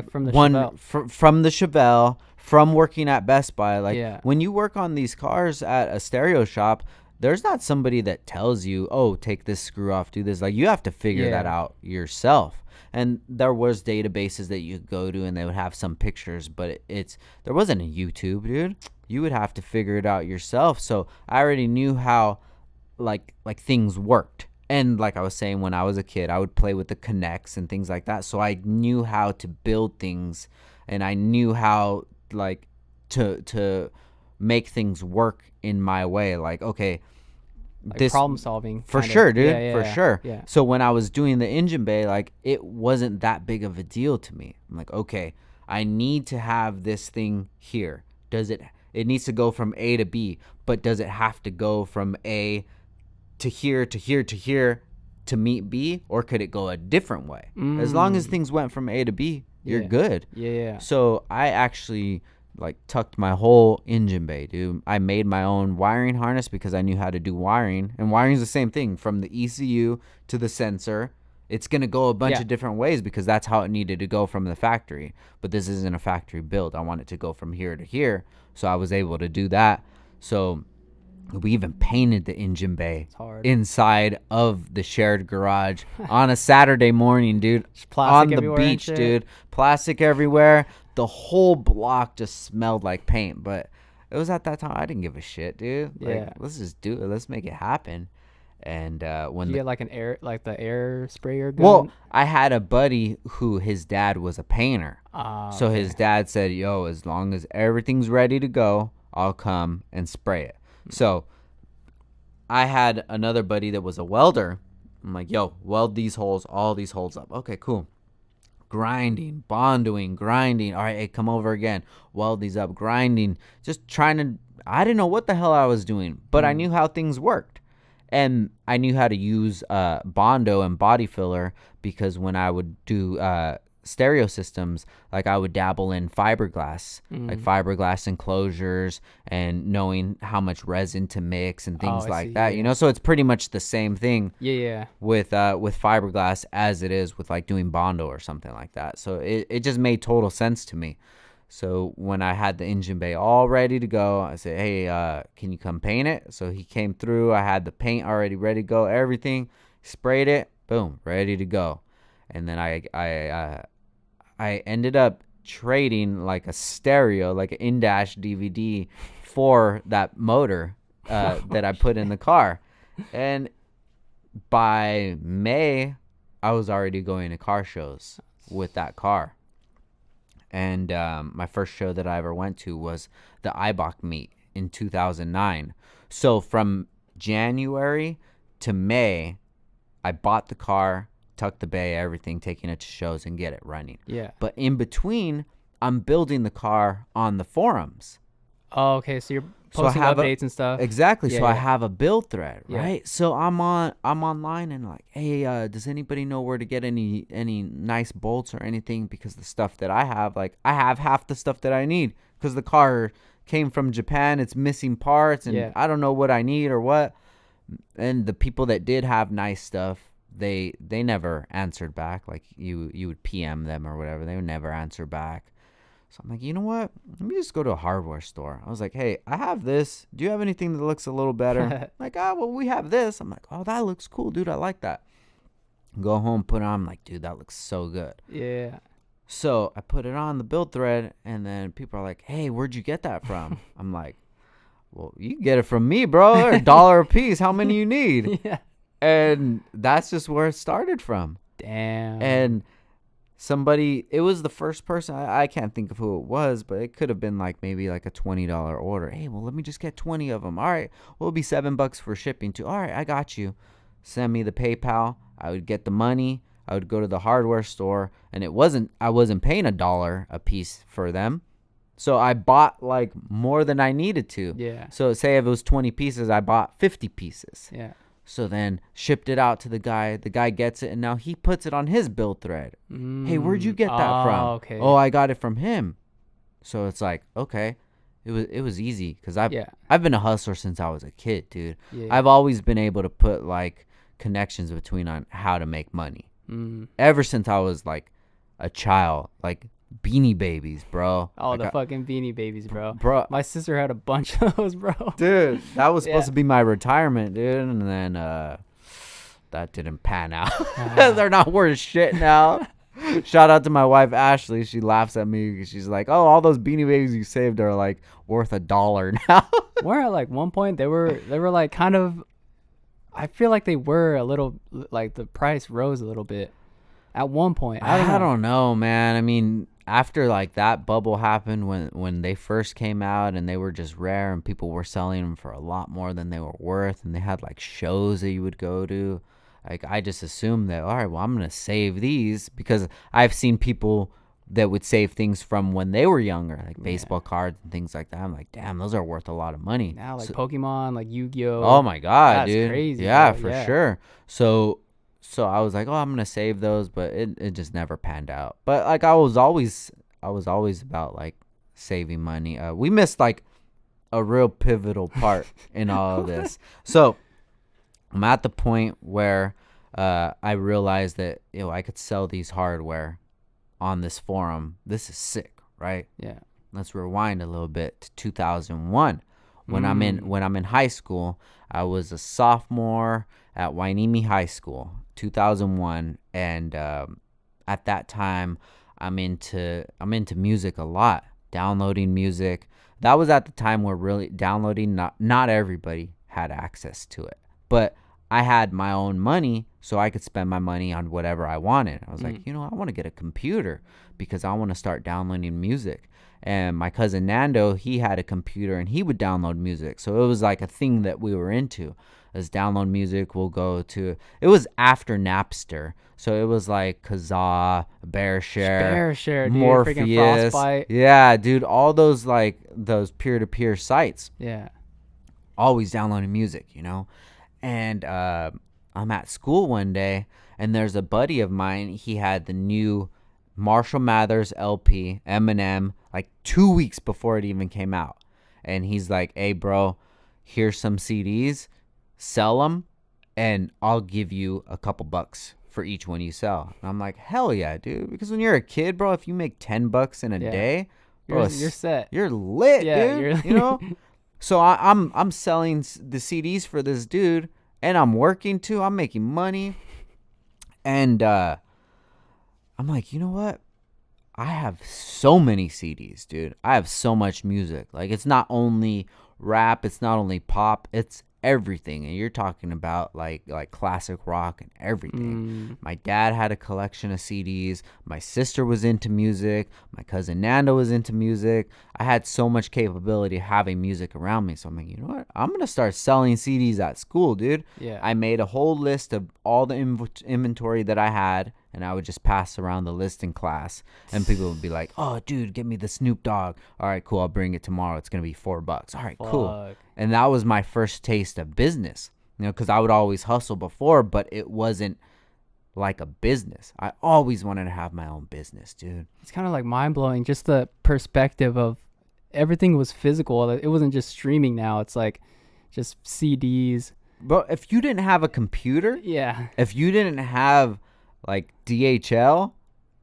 from the Chevelle. From the Chevelle, from working at Best Buy. Like, when you work on these cars at a stereo shop, there's not somebody that tells you, oh, take this screw off, do this. Like, you have to figure that out yourself. And there was databases that you could go to, and they would have some pictures, but there wasn't a YouTube, dude. You would have to figure it out yourself. So I already knew how, like things worked. And like I was saying, when I was a kid, I would play with the connects and things like that. So I knew how to build things, and I knew how, like, to make things work in my way. Like, okay, like this problem solving for sure, dude. Yeah. So when I was doing the engine bay, like, it wasn't that big of a deal to me. I'm like, okay, I need to have this thing here. It needs to go from A to B, but does it have to go from A to here to here to here to meet B, or could it go a different way? As long as things went from A to B, you're good. So I actually, like, tucked my whole engine bay, dude. I made my own wiring harness because I knew how to do wiring. And wiring is the same thing, from the ECU to the sensor. It's going to go a bunch of different ways because that's how it needed to go from the factory. But this isn't a factory build. I want it to go from here to here. So I was able to do that. So we even painted the engine bay inside of the shared garage on a Saturday morning, dude. On the beach, dude. Plastic everywhere. The whole block just smelled like paint. But it was at that time I didn't give a shit, dude. Like, let's just do it. Let's make it happen. And when you get like the air sprayer gun? Well, I had a buddy who his dad was a painter. So his dad said, yo, as long as everything's ready to go, I'll come and spray it. So I had another buddy that was a welder. I'm like, yo, weld these holes, all these holes up. Okay, cool. Grinding, bondoing, grinding. All right, hey, come over again. Weld these up, grinding. Just trying to, I didn't know what the hell I was doing, but I knew how things worked. And I knew how to use Bondo and body filler because when I would do stereo systems, like, I would dabble in fiberglass, like fiberglass enclosures, and knowing how much resin to mix and things like that. You know, so it's pretty much the same thing. With fiberglass as it is with, like, doing Bondo or something like that. So it just made total sense to me. So when I had the engine bay all ready to go, I said, hey, can you come paint it? So he came through. I had the paint already ready to go, everything. Sprayed it. Boom, ready to go. And then I ended up trading, like, a stereo, like an in-dash DVD for that motor that I put in the car. And by May, I was already going to car shows with that car. And my first show that I ever went to was the IBOC meet in 2009. So from January to May, I bought the car, tucked the bay, everything, taking it to shows and get it running. But in between, I'm building the car on the forums. Oh, okay. So you're posting updates and stuff. Exactly. So I have a build thread, right? So I'm online and, like, hey, does anybody know where to get any nice bolts or anything? Because the stuff that I have, like, I have half the stuff that I need because the car came from Japan. It's missing parts, and I don't know what I need or what. And the people that did have nice stuff, they never answered back. Like, you would PM them or whatever. They would never answer back. So I'm like, you know what? Let me just go to a hardware store. I was like, hey, I have this. Do you have anything that looks a little better? Like, well, we have this. I'm like, oh, that looks cool, dude. I like that. Go home, put it on. I'm like, dude, that looks so good. So I put it on the build thread, and then people are like, hey, where'd you get that from? I'm like, well, you can get it from me, bro. They're $1 a piece. How many you need? And that's just where it started from. Damn. And it was the first person, I can't think of who it was, but it could have been like maybe like a $20 order. Hey, well, let me just get 20 of them. All right, well, it'll be $7 for shipping too. All right, I got you. Send me the PayPal. I would get the money. I would go to the hardware store, and I wasn't paying $1 a piece for them. So I bought like more than I needed to. Yeah. So say if it was 20 pieces, I bought 50 pieces. Yeah. So then shipped it out to the guy. The guy gets it, and now he puts it on his bill thread. Hey, where'd you get that from? Okay. Oh, I got it from him. So it's like, okay, it was easy because I've been a hustler since I was a kid, dude. Yeah. I've always been able to put like connections between on how to make money. Ever since I was like a child, like Beanie Babies, bro. Oh, like the fucking Beanie Babies, bro. Bro, my sister had a bunch of those, bro. Dude, that was supposed to be my retirement, dude, and then that didn't pan out. They're not worth shit now. Shout out to my wife Ashley. She laughs at me because she's like, "Oh, all those Beanie Babies you saved are like worth $1 now." Where at like one point they were like kind of. I feel like they were a little like the price rose a little bit at one point. I don't know, man. I mean, after like that bubble happened when they first came out and they were just rare and people were selling them for a lot more than they were worth, and they had like shows that you would go to. Like I just assumed that, all right, well, I'm gonna save these because I've seen people that would save things from when they were younger, like baseball cards and things like that. I'm like, damn, those are worth a lot of money. Now, like Pokemon, like Yu-Gi-Oh. Oh my god, that's dude, crazy. Yeah, bro. for sure. So I was like, oh, I'm gonna save those, but it just never panned out. But like I was always about like saving money. We missed like a real pivotal part in all of this. So I'm at the point where I realized that I could sell these hardware on this forum. This is sick, right? Yeah. Let's rewind a little bit to 2001 when I'm in high school. I was a sophomore at Wainimi High School, 2001, and at that time I'm into music a lot, downloading music. That was at the time where really downloading, not everybody had access to it, but I had my own money, so I could spend my money on whatever I wanted. I was like, I want to get a computer because I want to start downloading music. And my cousin Nando, he had a computer and he would download music. So it was like a thing that we were into. As download music, we'll go to. It was after Napster, so it was like Kazaa, BearShare, dude, Morpheus. freaking Frostbite. Yeah, dude, all those like those peer-to-peer sites. Yeah. Always downloading music, And I'm at school one day, and there's a buddy of mine. He had the new Marshall Mathers LP, Eminem, like 2 weeks before it even came out. And he's like, hey, bro, here's some CDs. Sell them, and I'll give you a couple bucks for each one you sell. And I'm like, hell yeah, dude. Because when you're a kid, bro, if you make $10 in a day, bro, you're set. You're lit, dude. You're So I'm selling the CDs for this dude, and I'm working too. I'm making money, and I'm like, you know what? I have so many CDs, dude. I have so much music. Like, it's not only rap, it's not only pop, it's everything. And you're talking about like classic rock and everything. My dad had a collection of CDs. My sister was into music. My cousin Nando was into music. I had so much capability having music around me. So I'm like, you know what? I'm going to start selling CDs at school, dude. Yeah. I made a whole list of all the inventory that I had, and I would just pass around the list in class, and people would be like, oh, dude, get me the Snoop Dogg. All right, cool. I'll bring it tomorrow. It's going to be $4. All right, cool. And that was my first taste of business, because I would always hustle before, but it wasn't like a business. I always wanted to have my own business, dude. It's kind of like mind-blowing, just the perspective of everything was physical. It wasn't just streaming now. It's like just CDs. But if you didn't have a computer, if you didn't have like DHL,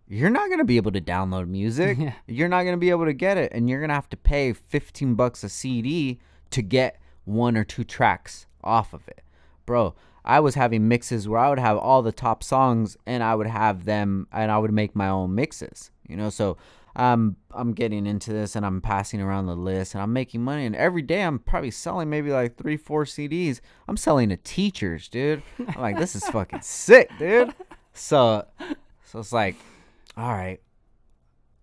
you're not going to be able to download music. You're not going to be able to get it, and you're going to have to pay $15 a CD to get 1 or 2 tracks off of it. Bro, I was having mixes where I would have all the top songs, and I would have them, and I would make my own mixes, so I'm getting into this, and I'm passing around the list, and I'm making money, and every day I'm probably selling maybe like 3-4 CDs. I'm selling to teachers, dude. I'm like, this is fucking sick, dude. So it's like, all right,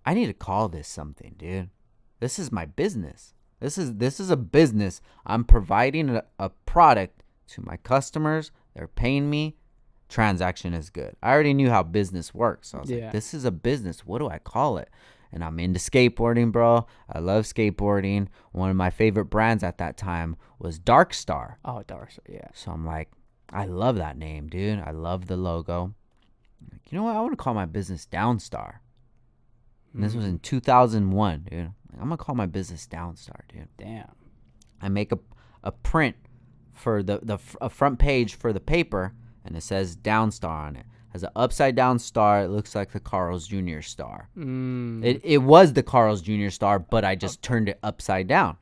I need to call this something, dude. This is my business. This is a business. I'm providing a product to my customers. They're paying me transaction is good. I already knew how business works. So I was Yeah. like, this is a business. What do I call it? And I'm into skateboarding, bro. I love skateboarding. One of my favorite brands at that time was Darkstar. Oh, Darcy, yeah. So I'm like, I love that name, dude. I love the logo. Like, you know what? I want to call my business Downstar. And this was in 2001, dude. Like, I'm going to call my business Downstar, dude. Damn. I make a print for a front page for the paper, and it says Downstar on it. Has an upside down star. It looks like the Carl's Jr. star. It was the Carl's Jr. star, but I just turned it upside down.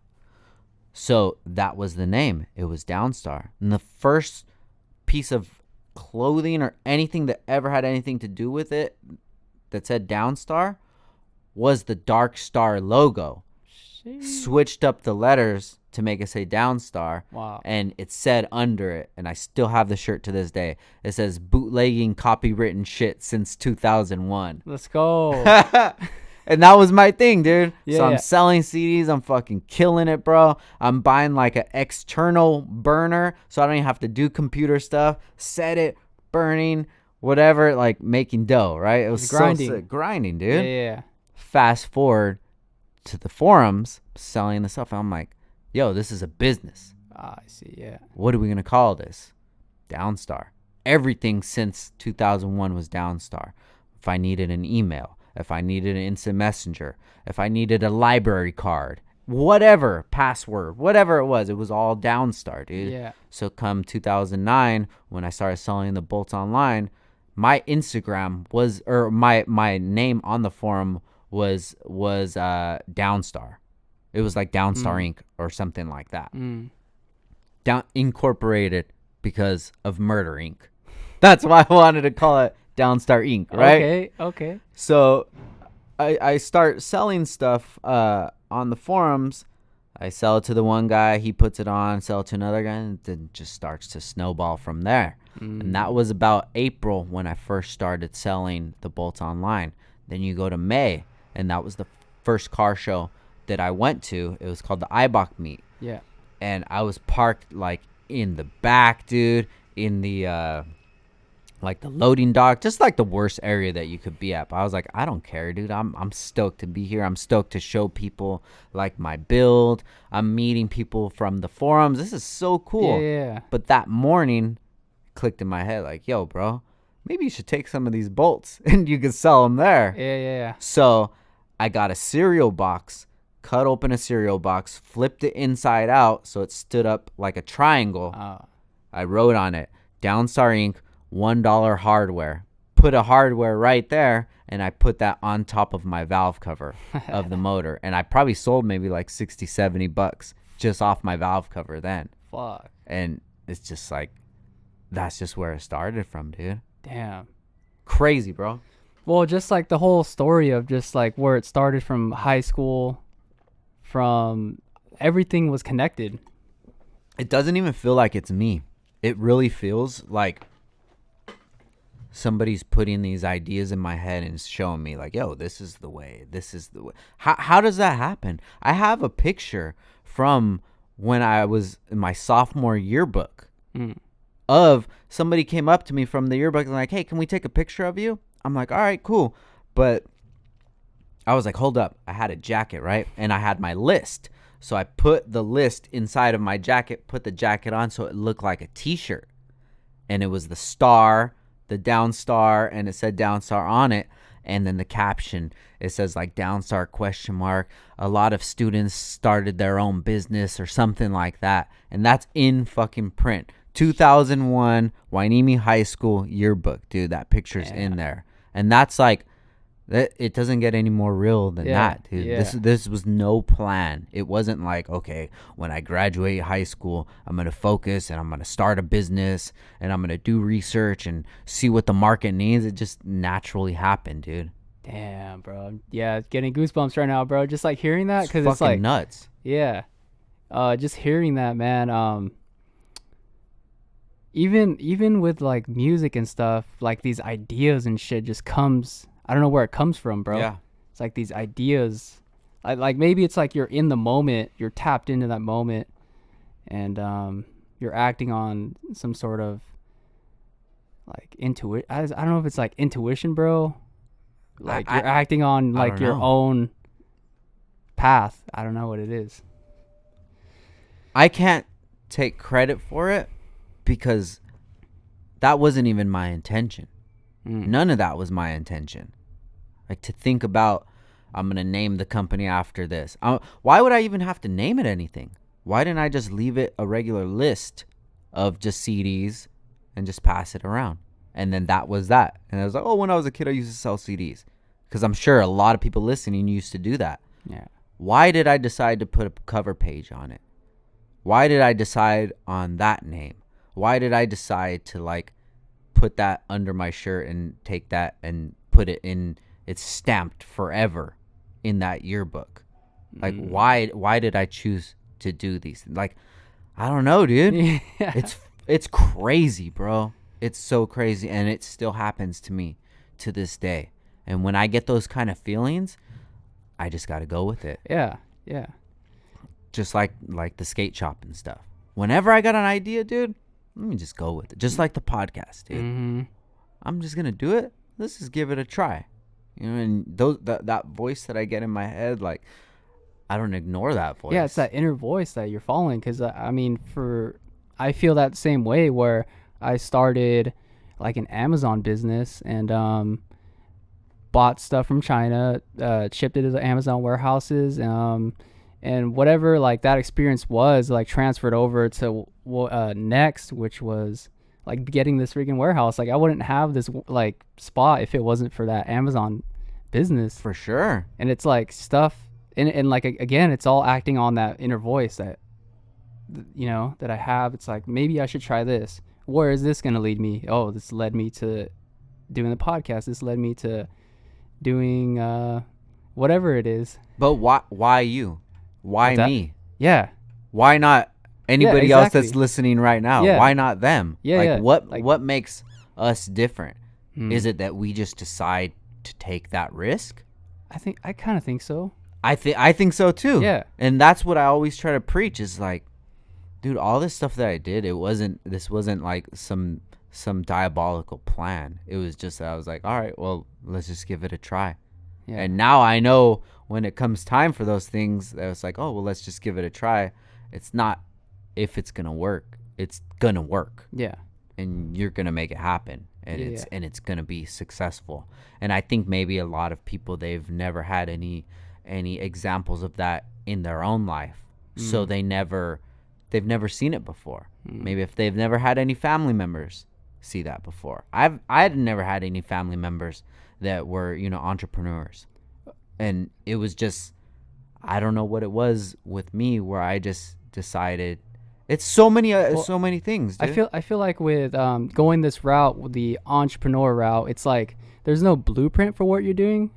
So that was the name. It was Downstar. And the first piece of clothing or anything that ever had anything to do with it that said Downstar was the Dark Star logo. Switched up the letters to make it say Downstar. Wow. And it said under it, and I still have the shirt to this day, it says bootlegging copywritten shit since 2001. Let's go. And that was my thing, dude. Yeah, so I'm selling CDs. I'm fucking killing it, bro. I'm buying like an external burner so I don't even have to do computer stuff. Set it, burning, whatever, like making dough, right? It was grinding. so sick. Grinding, dude. Yeah. Fast forward to the forums, selling the stuff. And I'm like, yo, this is a business. I see, yeah. What are we going to call this? Downstar. Everything since 2001 was Downstar. If I needed an email, if I needed an instant messenger, if I needed a library card, whatever, password, whatever it was all Downstar, dude. Yeah. So come 2009, when I started selling the bolts online, my Instagram was, or my name on the forum was Downstar. It was like Downstar Inc. or something like that. Down incorporated because of Murder Inc. That's why I wanted to call it Downstar Inc. Right? Okay. So I start selling stuff on the forums. I sell it to the one guy, he puts it on, sell it to another guy, and then it just starts to snowball from there. And that was about April when I first started selling the bolts online. Then you go to May, and that was the first car show that I went to. It was called the Ibach meet. Yeah. And I was parked like in the back, dude, in the like the loading dock, just like the worst area that you could be at. But I was like, I don't care, dude. I'm stoked to be here. I'm stoked to show people like my build. I'm meeting people from the forums. This is so cool. Yeah. But that morning, clicked in my head like, yo, bro, maybe you should take some of these bolts and you could sell them there. Yeah. So I got a cereal box, cut open a cereal box, flipped it inside out so it stood up like a triangle. I wrote on it, Downstar Inc., $1 hardware. Put a hardware right there, and I put that on top of my valve cover of the motor. And I probably sold maybe like 60, 70 bucks just off my valve cover then. Fuck. And it's just like, that's just where it started from, dude. Damn. Crazy, bro. Well, just like the whole story of just like where it started from high school, from everything was connected. It doesn't even feel like it's me. It really feels like somebody's putting these ideas in my head and showing me like, yo, this is the way. This is the way. How does that happen? I have a picture from when I was in my sophomore yearbook of somebody came up to me from the yearbook and like, hey, can we take a picture of you? I'm like, all right, cool. But I was like, hold up. I had a jacket, right? And I had my list. So I put the list inside of my jacket, put the jacket on so it looked like a t-shirt. And it was the star, the Downstar, and it said Downstar on it. And then the caption, it says like Downstar ? A lot of students started their own business or something like that. And that's in fucking print. 2001 Hueneme High School yearbook, dude. That picture's in there. And that's like, it doesn't get any more real than that, dude. Yeah. This was no plan. It wasn't like, okay, when I graduate high school, I'm going to focus and I'm going to start a business and I'm going to do research and see what the market needs. It just naturally happened, dude. Damn, bro. Yeah, getting goosebumps right now, bro. Just like hearing that, because it's like nuts. Yeah. Just hearing that, man. Even with like music and stuff, like these ideas and shit just comes. I don't know where it comes from, bro. Yeah. It's like these ideas. Like maybe it's like you're in the moment, you're tapped into that moment, and you're acting on some sort of like intuition. I don't know if it's like intuition, bro. Like you're I acting on I like don't your know. own path. I don't know what it is. I can't take credit for it because that wasn't even my intention. None of that was my intention. Like to think about, I'm going to name the company after this. Why would I even have to name it anything? Why didn't I just leave it a regular list of just CDs and just pass it around? And then that was that. And I was like, oh, when I was a kid, I used to sell CDs. Because I'm sure a lot of people listening used to do that. Yeah. Why did I decide to put a cover page on it? Why did I decide on that name? Why did I decide to like put that under my shirt and take that and put it in, it's stamped forever in that yearbook? Like why did I choose to do these? Like, I don't know, dude. Yeah. It's crazy, bro. It's so crazy, and it still happens to me to this day. And when I get those kind of feelings, I just got to go with it. Yeah. Yeah. Just like the skate shop and stuff. Whenever I got an idea, dude, let me just go with it. Just like the podcast, dude. Mm-hmm. I'm just gonna do it. Let's just give it a try. You know, and that voice that I get in my head, like, I don't ignore that voice. Yeah, it's that inner voice that you're following. Because I mean, I feel that same way where I started like an Amazon business and bought stuff from China, shipped it to the Amazon warehouses, and whatever like that experience was like transferred over to next, which was like getting this freaking warehouse. Like I wouldn't have this like spot if it wasn't for that Amazon business. For sure. And it's like stuff, and like again, it's all acting on that inner voice that that I have. It's like, maybe I should try this. Where is this gonna lead me? Oh, this led me to doing the podcast. This led me to doing whatever it is. But why you? Why me? Yeah. Why not anybody else exactly. that's listening right now? Yeah. Why not them? Yeah, like yeah. what makes us different? Is it that we just decide to take that risk? I kind of think so. I think so too. Yeah. And that's what I always try to preach is like, dude, all this stuff that I did, this wasn't like some diabolical plan. It was just that I was like, all right, well, let's just give it a try. Yeah. And now I know when it comes time for those things, that it's like, oh, well, let's just give it a try. It's not if it's gonna work. It's gonna work. Yeah. And you're gonna make it happen. And it's gonna be successful. And I think maybe a lot of people, they've never had any examples of that in their own life. So they've never seen it before. Maybe if they've never had any family members see that before. I had never had any family members that were, entrepreneurs. And it was just, I don't know what it was with me where I just decided it's so many things, dude. I feel like with going this route, with the entrepreneur route, it's like there's no blueprint for what you're doing.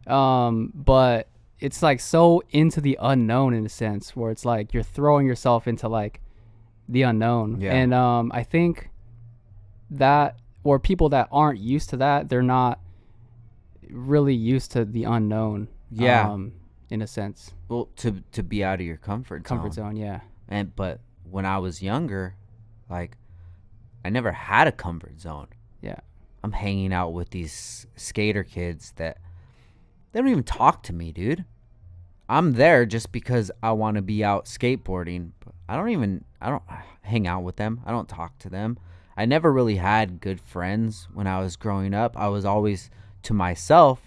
But it's like so into the unknown in a sense, where it's like you're throwing yourself into like the unknown. Yeah. And I think that, or people that aren't used to that, they're not really used to the unknown. Yeah. In a sense. Well, to be out of your comfort zone, yeah. But when I was younger, like, I never had a comfort zone. Yeah. I'm hanging out with these skater kids that they don't even talk to me, dude. I'm there just because I want to be out skateboarding. But I don't hang out with them. I don't talk to them. I never really had good friends when I was growing up. I was always to myself.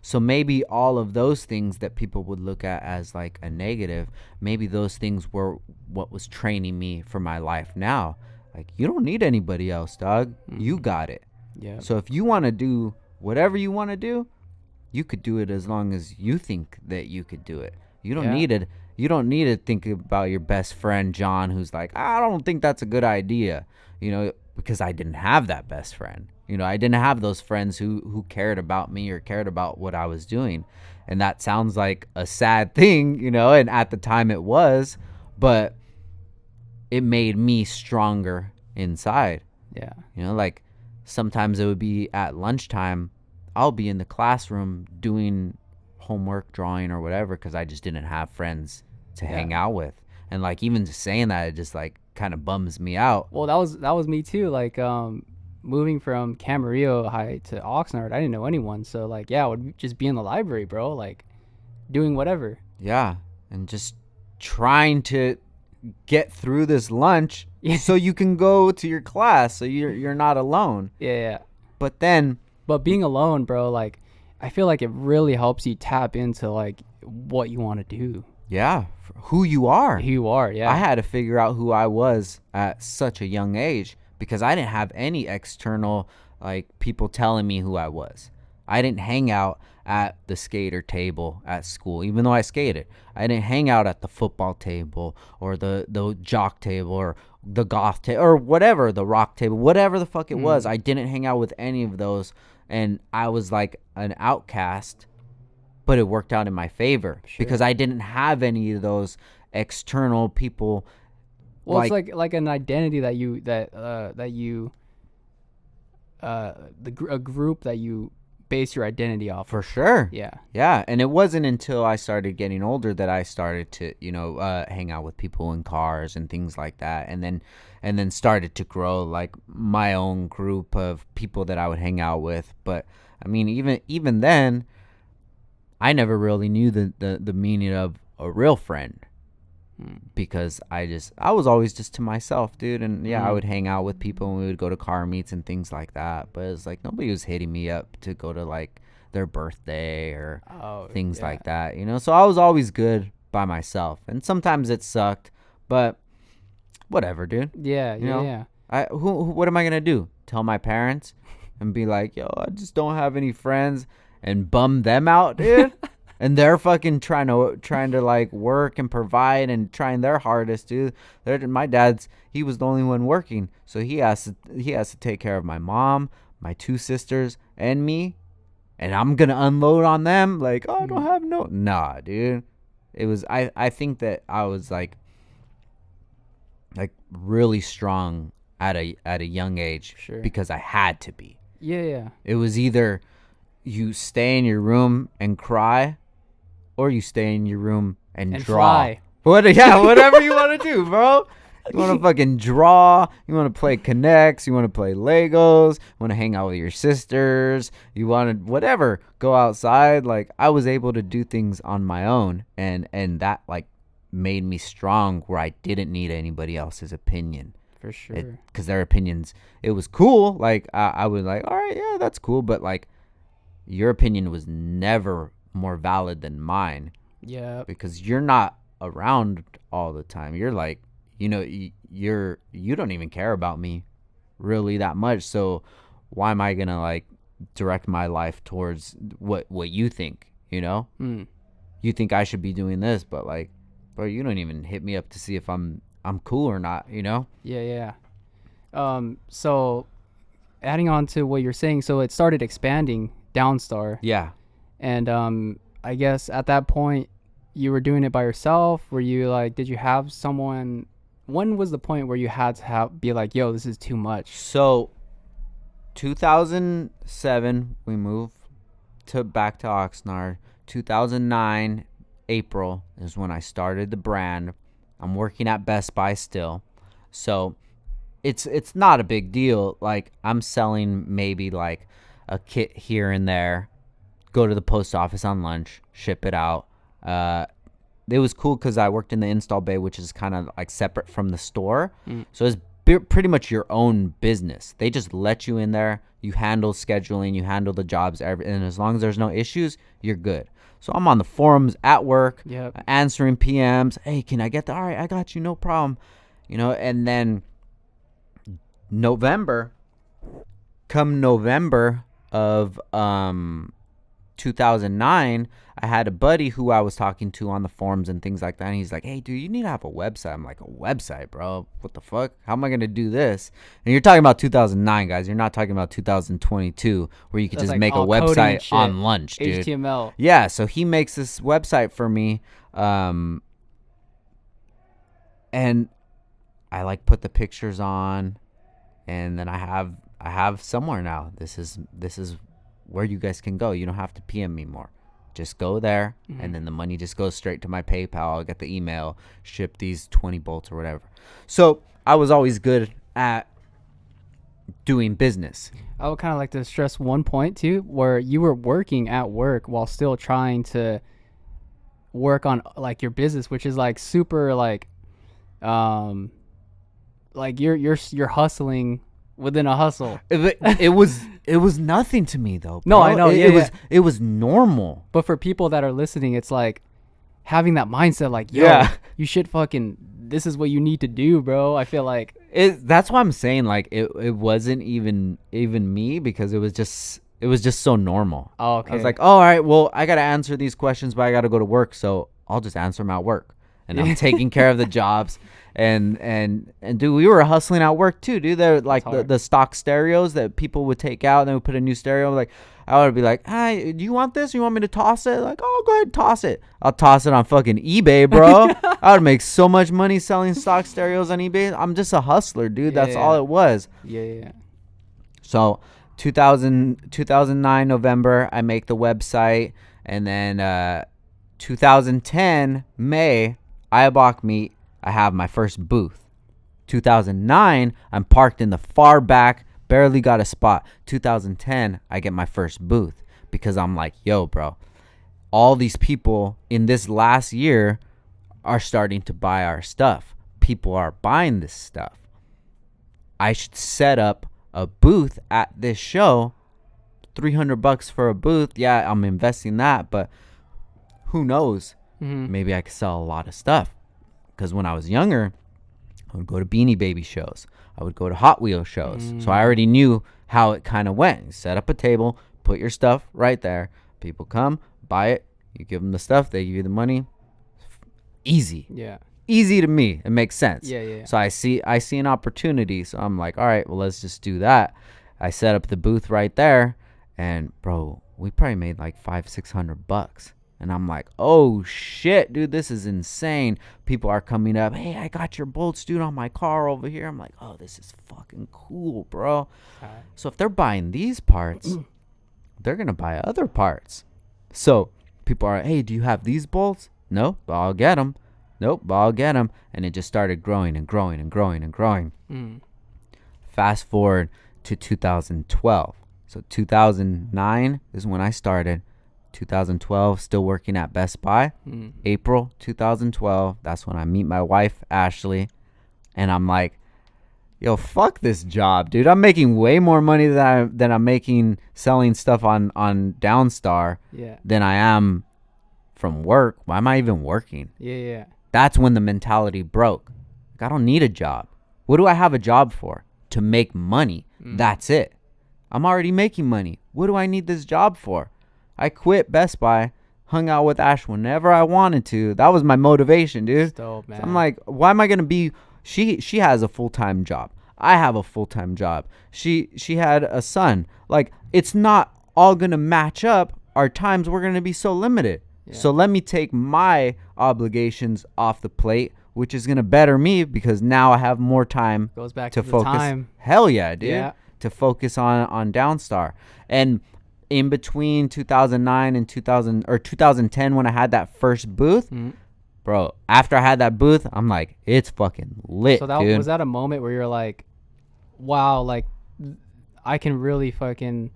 So maybe all of those things that people would look at as like a negative, maybe those things were what was training me for my life now. Like, you don't need anybody else, dog. You got it. Yeah. So if you want to do whatever you want to do, you could do it as long as you think that you could do it. You don't need it. You don't need to think about your best friend, John, who's like, I don't think that's a good idea, because I didn't have that best friend. I didn't have those friends who cared about me or cared about what I was doing. And that sounds like a sad thing, and at the time it was, but it made me stronger inside. Yeah. Like sometimes it would be at lunchtime, I'll be in the classroom doing homework, drawing or whatever, because I just didn't have friends to hang out with. And like, even just saying that, it just like kind of bums me out. Well, that was me too. Like moving from Camarillo High to Oxnard, I didn't know anyone. So like, yeah, I would just be in the library, bro, like doing whatever. Yeah, and just trying to get through this lunch so you can go to your class, so you're not alone. Yeah. But then, but being alone, bro, like I feel like it really helps you tap into like what you want to do. Yeah, who you are. Who you are, yeah. I had to figure out who I was at such a young age because I didn't have any external like people telling me who I was. I didn't hang out at the skater table at school, even though I skated. I didn't hang out at the football table or the jock table or the goth table or whatever, the rock table, whatever the fuck it was. I didn't hang out with any of those, and I was like an outcast, but it worked out in my favor because I didn't have any of those external people. Well, it's like an identity that a group that you base your identity off. For sure. Yeah. And it wasn't until I started getting older that I started to, hang out with people in cars and things like that. And then started to grow like my own group of people that I would hang out with. But I mean, even then, I never really knew the meaning of a real friend because I was always just to myself, dude. And yeah, I would hang out with people and we would go to car meets and things like that. But it's like nobody was hitting me up to go to like their birthday or things like that, So I was always good by myself, and sometimes it sucked, but whatever, dude. Yeah. What am I gonna do? Tell my parents and be like, yo, I just don't have any friends, and bum them out, dude? And they're fucking trying to like work and provide and trying their hardest, dude. My dad's, he was the only one working, so he has to take care of my mom, my two sisters, and me. And I'm gonna unload on them like, oh, I don't have nah, dude. It was I think that I was like really strong at a young age, because I had to be. Yeah. It was either you stay in your room and cry, or you stay in your room and draw. Fly. Whatever you want to do, bro. You want to fucking draw. You want to play Connects. You want to play Legos. You want to hang out with your sisters. You want to whatever. Go outside. Like, I was able to do things on my own, and that like made me strong, where I didn't need anybody else's opinion. For sure. Because their opinions, it was cool. Like, I would like, all right, yeah, that's cool. But like, your opinion was never more valid than mine. Yeah. Because you're not around all the time. You're like, you don't even care about me really that much. So why am I gonna like direct my life towards what you think? You think I should be doing this, but like, bro, you don't even hit me up to see if I'm cool or not. Yeah. So adding on to what you're saying, so it started expanding Downstar. Yeah. And I guess at that point you were doing it by yourself. Were you like, did you have someone? When was the point where you had to be like, yo, this is too much? So 2007 we moved back to Oxnard. 2009 April is when I started the brand. I'm working at Best Buy still, so it's not a big deal. Like, I'm selling maybe like a kit here and there, go to the post office on lunch, ship it out. It was cool because I worked in the install bay, which is kind of like separate from the store. So it's pretty much your own business. They just let you in there. You handle scheduling, you handle the jobs, and as long as there's no issues, you're good. So I'm on the forums at work, answering PMs. Hey, can I get that? All right, I got you, no problem. And then November of 2009, I had a buddy who I was talking to on the forums and things like that, and he's like, hey, dude, you need to have a website. I'm like, a website, bro? What the fuck? How am I going to do this? And you're talking about 2009, guys. You're not talking about 2022, where you could just like make a website on lunch, dude. HTML. Yeah, so he makes this website for me, and I like put the pictures on, and then I have somewhere now. This is where you guys can go. You don't have to PM me more. Just go there, and then the money just goes straight to my PayPal. I'll get the email, ship these 20 bolts or whatever. So I was always good at doing business. I would kind of like to stress one point too, where you were working at work while still trying to work on like your business, which is like super like you're hustling within a hustle. It was nothing to me though, bro. No, I know. It was normal. But for people that are listening, it's like having that mindset, like, yo, you should fucking, this is what you need to do, bro. I feel like that's why I'm saying like it wasn't even me, because it was just so normal. Oh, okay. I was like, oh, all right, well, I gotta answer these questions, but I gotta go to work, so I'll just answer them at work, and I'm taking care of the jobs. And dude, we were hustling at work too, dude. They're like the stock stereos that people would take out, and then we put a new stereo. Like, I would be like, hey, do you want this? You want me to toss it? Like, oh, go ahead and toss it. I'll toss it on fucking eBay, bro. I would make so much money selling stock stereos on eBay. I'm just a hustler, dude. That's all it was. Yeah. So 2009 November, I make the website, and then 2010 May, Ayabok meet. I have my first booth. 2009, I'm parked in the far back, barely got a spot. 2010, I get my first booth, because I'm like, yo, bro, all these people in this last year are starting to buy our stuff. People are buying this stuff. I should set up a booth at this show. $300 for a booth. Yeah, I'm investing that, but who knows? Maybe I could sell a lot of stuff. Because when I was younger, I would go to Beanie Baby shows. I would go to Hot Wheels shows. So I already knew how it kind of went. You set up a table, put your stuff right there. People come, buy it. You give them the stuff. They give you the money. Easy. Yeah. Easy to me. It makes sense. Yeah. So I see an opportunity. So I'm like, all right, well, let's just do that. I set up the booth right there. And, bro, we probably made like $500-600. And I'm like, oh, shit, dude, this is insane. People are coming up. Hey, I got your bolts, dude, on my car over here. I'm like, oh, this is fucking cool, bro. So if they're buying these parts, they're going to buy other parts. So people are, hey, do you have these bolts? No, but I'll get them. Nope, but I'll get them. And it just started growing and growing and growing and growing. Fast forward to 2012. So 2009 is when I started. 2012, still working at Best Buy. April 2012, that's when I meet my wife, Ashley. And I'm like, yo, fuck this job, dude. I'm making way more money than I'm making selling stuff on Downstar than I am from work. Why am I even working? Yeah. That's when the mentality broke. Like, I don't need a job. What do I have a job for? To make money. That's it. I'm already making money. What do I need this job for? I quit Best Buy, hung out with Ash whenever I wanted to. That was my motivation, dude. Dope, man. So I'm like, why am I gonna be? She has a full-time job. I have a full-time job. She had a son. Like, it's not all gonna match up. Our times, we're gonna be so limited. So let me take my obligations off the plate, which is gonna better me, because now I have more time. Goes back to to focus. the time. Hell yeah, dude. Yeah. To focus on Downstar. And in between 2009 and 2010, when I had that first booth, bro, after I had that booth, I'm like, it's fucking lit, so dude. Was that a moment where you're like, wow, like, I can really fucking...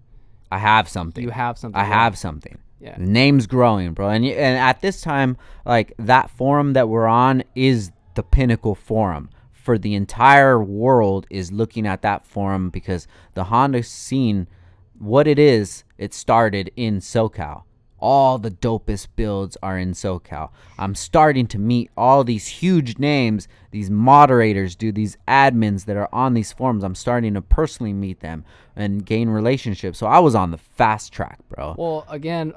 I have something. You have something. I have something. Yeah. The name's growing, bro. And at this time, like, that forum that we're on is the pinnacle forum. For the entire world is looking at that forum, because the Honda scene, what it is, it started in SoCal. All the dopest builds are in SoCal. I'm starting to meet all these huge names, these moderators, dude, these admins that are on these forums. I'm starting to personally meet them and gain relationships. So I was on the fast track, bro. Well, again,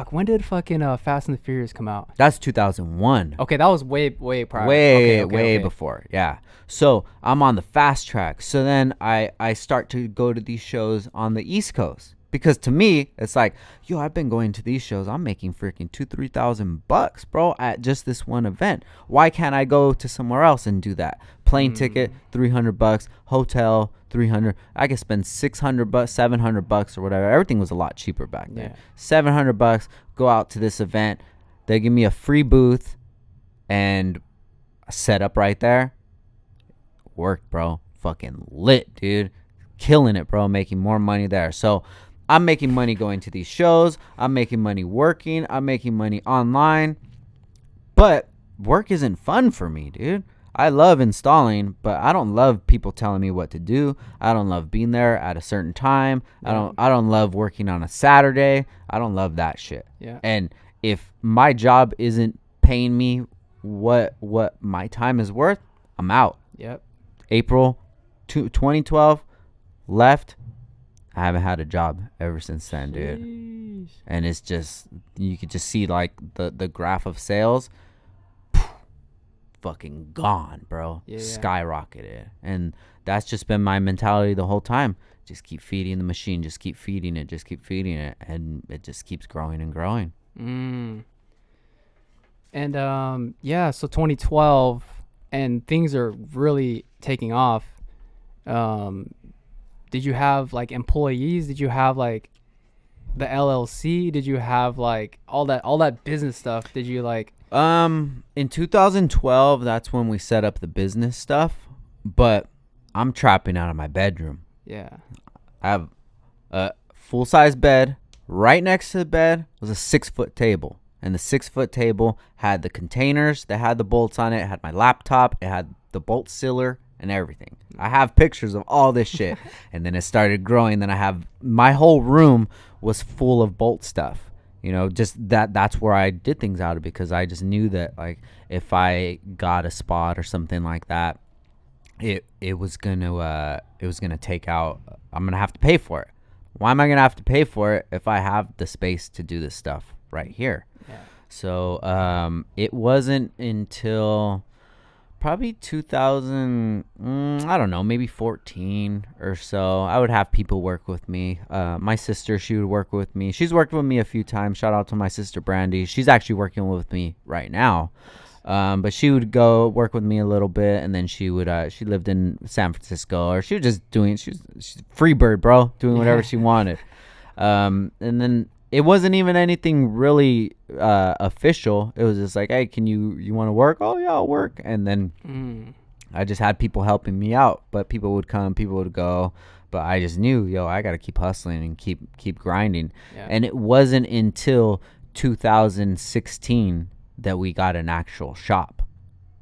when did fucking Fast and the Furious come out? That's 2001. Okay, that was way prior. Way before. Yeah. So I'm on the fast track. So then I start to go to these shows on the East Coast. Because to me, it's like, yo, I've been going to these shows. I'm making freaking $2,000-3,000, bro, at just this one event. Why can't I go to somewhere else and do that? Plane ticket, $300, hotel, $300. I could spend $600, $700 or whatever. Everything was a lot cheaper back then. $700, go out to this event. They give me a free booth and a setup right there. Worked, bro. Fucking lit, dude. killing it, bro, making more money there. So I'm making money going to these shows. I'm making money working. I'm making money online. But work isn't fun for me, dude. I love installing, but I don't love people telling me what to do. I don't love being there at a certain time. Yeah. I don't love working on a Saturday. I don't love that shit. Yeah. And if my job isn't paying me what my time is worth, I'm out. Yep. April 2012, left. I haven't had a job ever since then, dude. Sheesh. And it's just, you could just see like the graph of sales fucking gone, bro. Yeah. Skyrocketed. And that's just been my mentality the whole time. Just keep feeding the machine, just keep feeding it, and it just keeps growing and growing. And yeah, so 2012, and things are really taking off. Did you have like employees? Did you have like the LLC? Did you have like all that business stuff? Did you like in 2012, that's when we set up the business stuff, but I'm trapping out of my bedroom. Yeah. I have a full-size bed. Right next to the bed was a 6-foot table, and the 6-foot table had the containers that had the bolts on it. It had my laptop. It had the bolt sealer and everything. I have pictures of all this shit. And then it started growing. Then I have my whole room was full of bolt stuff. You know, just that's where I did things out of, because I just knew that like if I got a spot or something like that, it was gonna take out, I'm gonna have to pay for it. Why am I gonna have to pay for it if I have the space to do this stuff right here? Yeah. So it wasn't until probably 2000, I don't know, maybe 14 or so, I would have people work with me. My sister, she would work with me. She's worked with me a few times. Shout out to my sister Branden. She's actually working with me right now. But she would go work with me a little bit, and then she would she lived in San Francisco, or she was just doing, she's free bird, bro, doing whatever she wanted. And then it wasn't even anything really official. It was just like, hey, can you want to work? Oh yeah, I'll work. And then I just had people helping me out, but people would come, people would go, but I just knew, yo, I got to keep hustling and keep grinding. Yeah. And it wasn't until 2016 that we got an actual shop.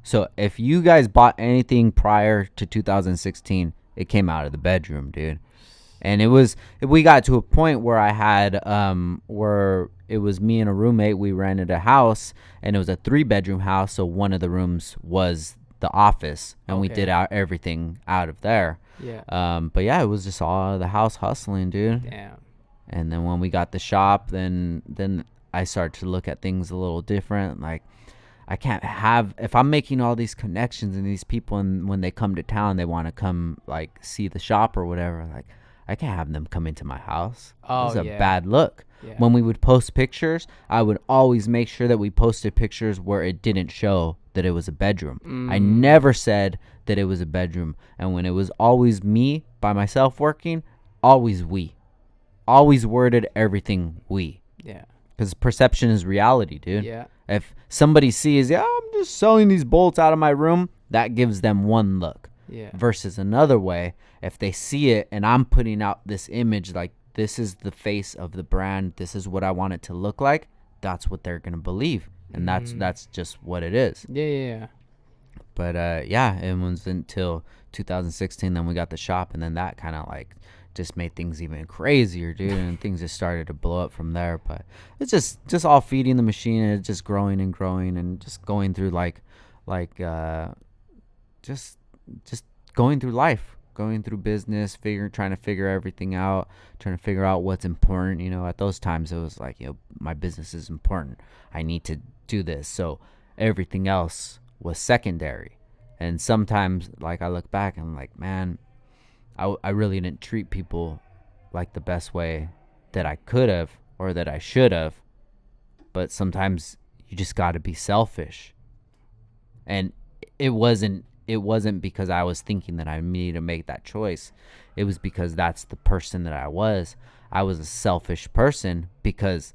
So if you guys bought anything prior to 2016, it came out of the bedroom, dude. And we got to a point where I had where it was me and a roommate. We rented a house, and it was a 3-bedroom house, so one of the rooms was the office, and we did everything out of there. Yeah. But yeah, it was just all out of the house hustling, dude. Damn. And then when we got the shop, then I started to look at things a little different. Like, I can't have, if I'm making all these connections and these people, and when they come to town, they want to come like see the shop or whatever, like, I can't have them come into my house. Oh, it's a yeah. bad look. Yeah. When we would post pictures, I would always make sure that we posted pictures where it didn't show that it was a bedroom. I never said that it was a bedroom. And when it was always me by myself working, always we. Always worded everything we. Yeah. Because perception is reality, dude. Yeah. If somebody sees, yeah, I'm just selling these bolts out of my room, that gives them one look. Yeah. Versus another way, if they see it and I'm putting out this image, like, this is the face of the brand, this is what I want it to look like, that's what they're gonna believe. And that's just what it is. Yeah. But yeah, it was until 2016, then we got the shop, and then that kind of like just made things even crazier, dude, and things just started to blow up from there. But it's just all feeding the machine, and it's just growing and growing, and just going through just going through life, going through business, trying to figure everything out, trying to figure out what's important. You know, at those times it was like, you know, my business is important, I need to do this, so everything else was secondary. And sometimes, like, I look back and I'm like, man, I really didn't treat people like the best way that I could have or that I should have. But sometimes you just got to be selfish. And it wasn't because I was thinking that I needed to make that choice. It was because that's the person that I was. I was a selfish person because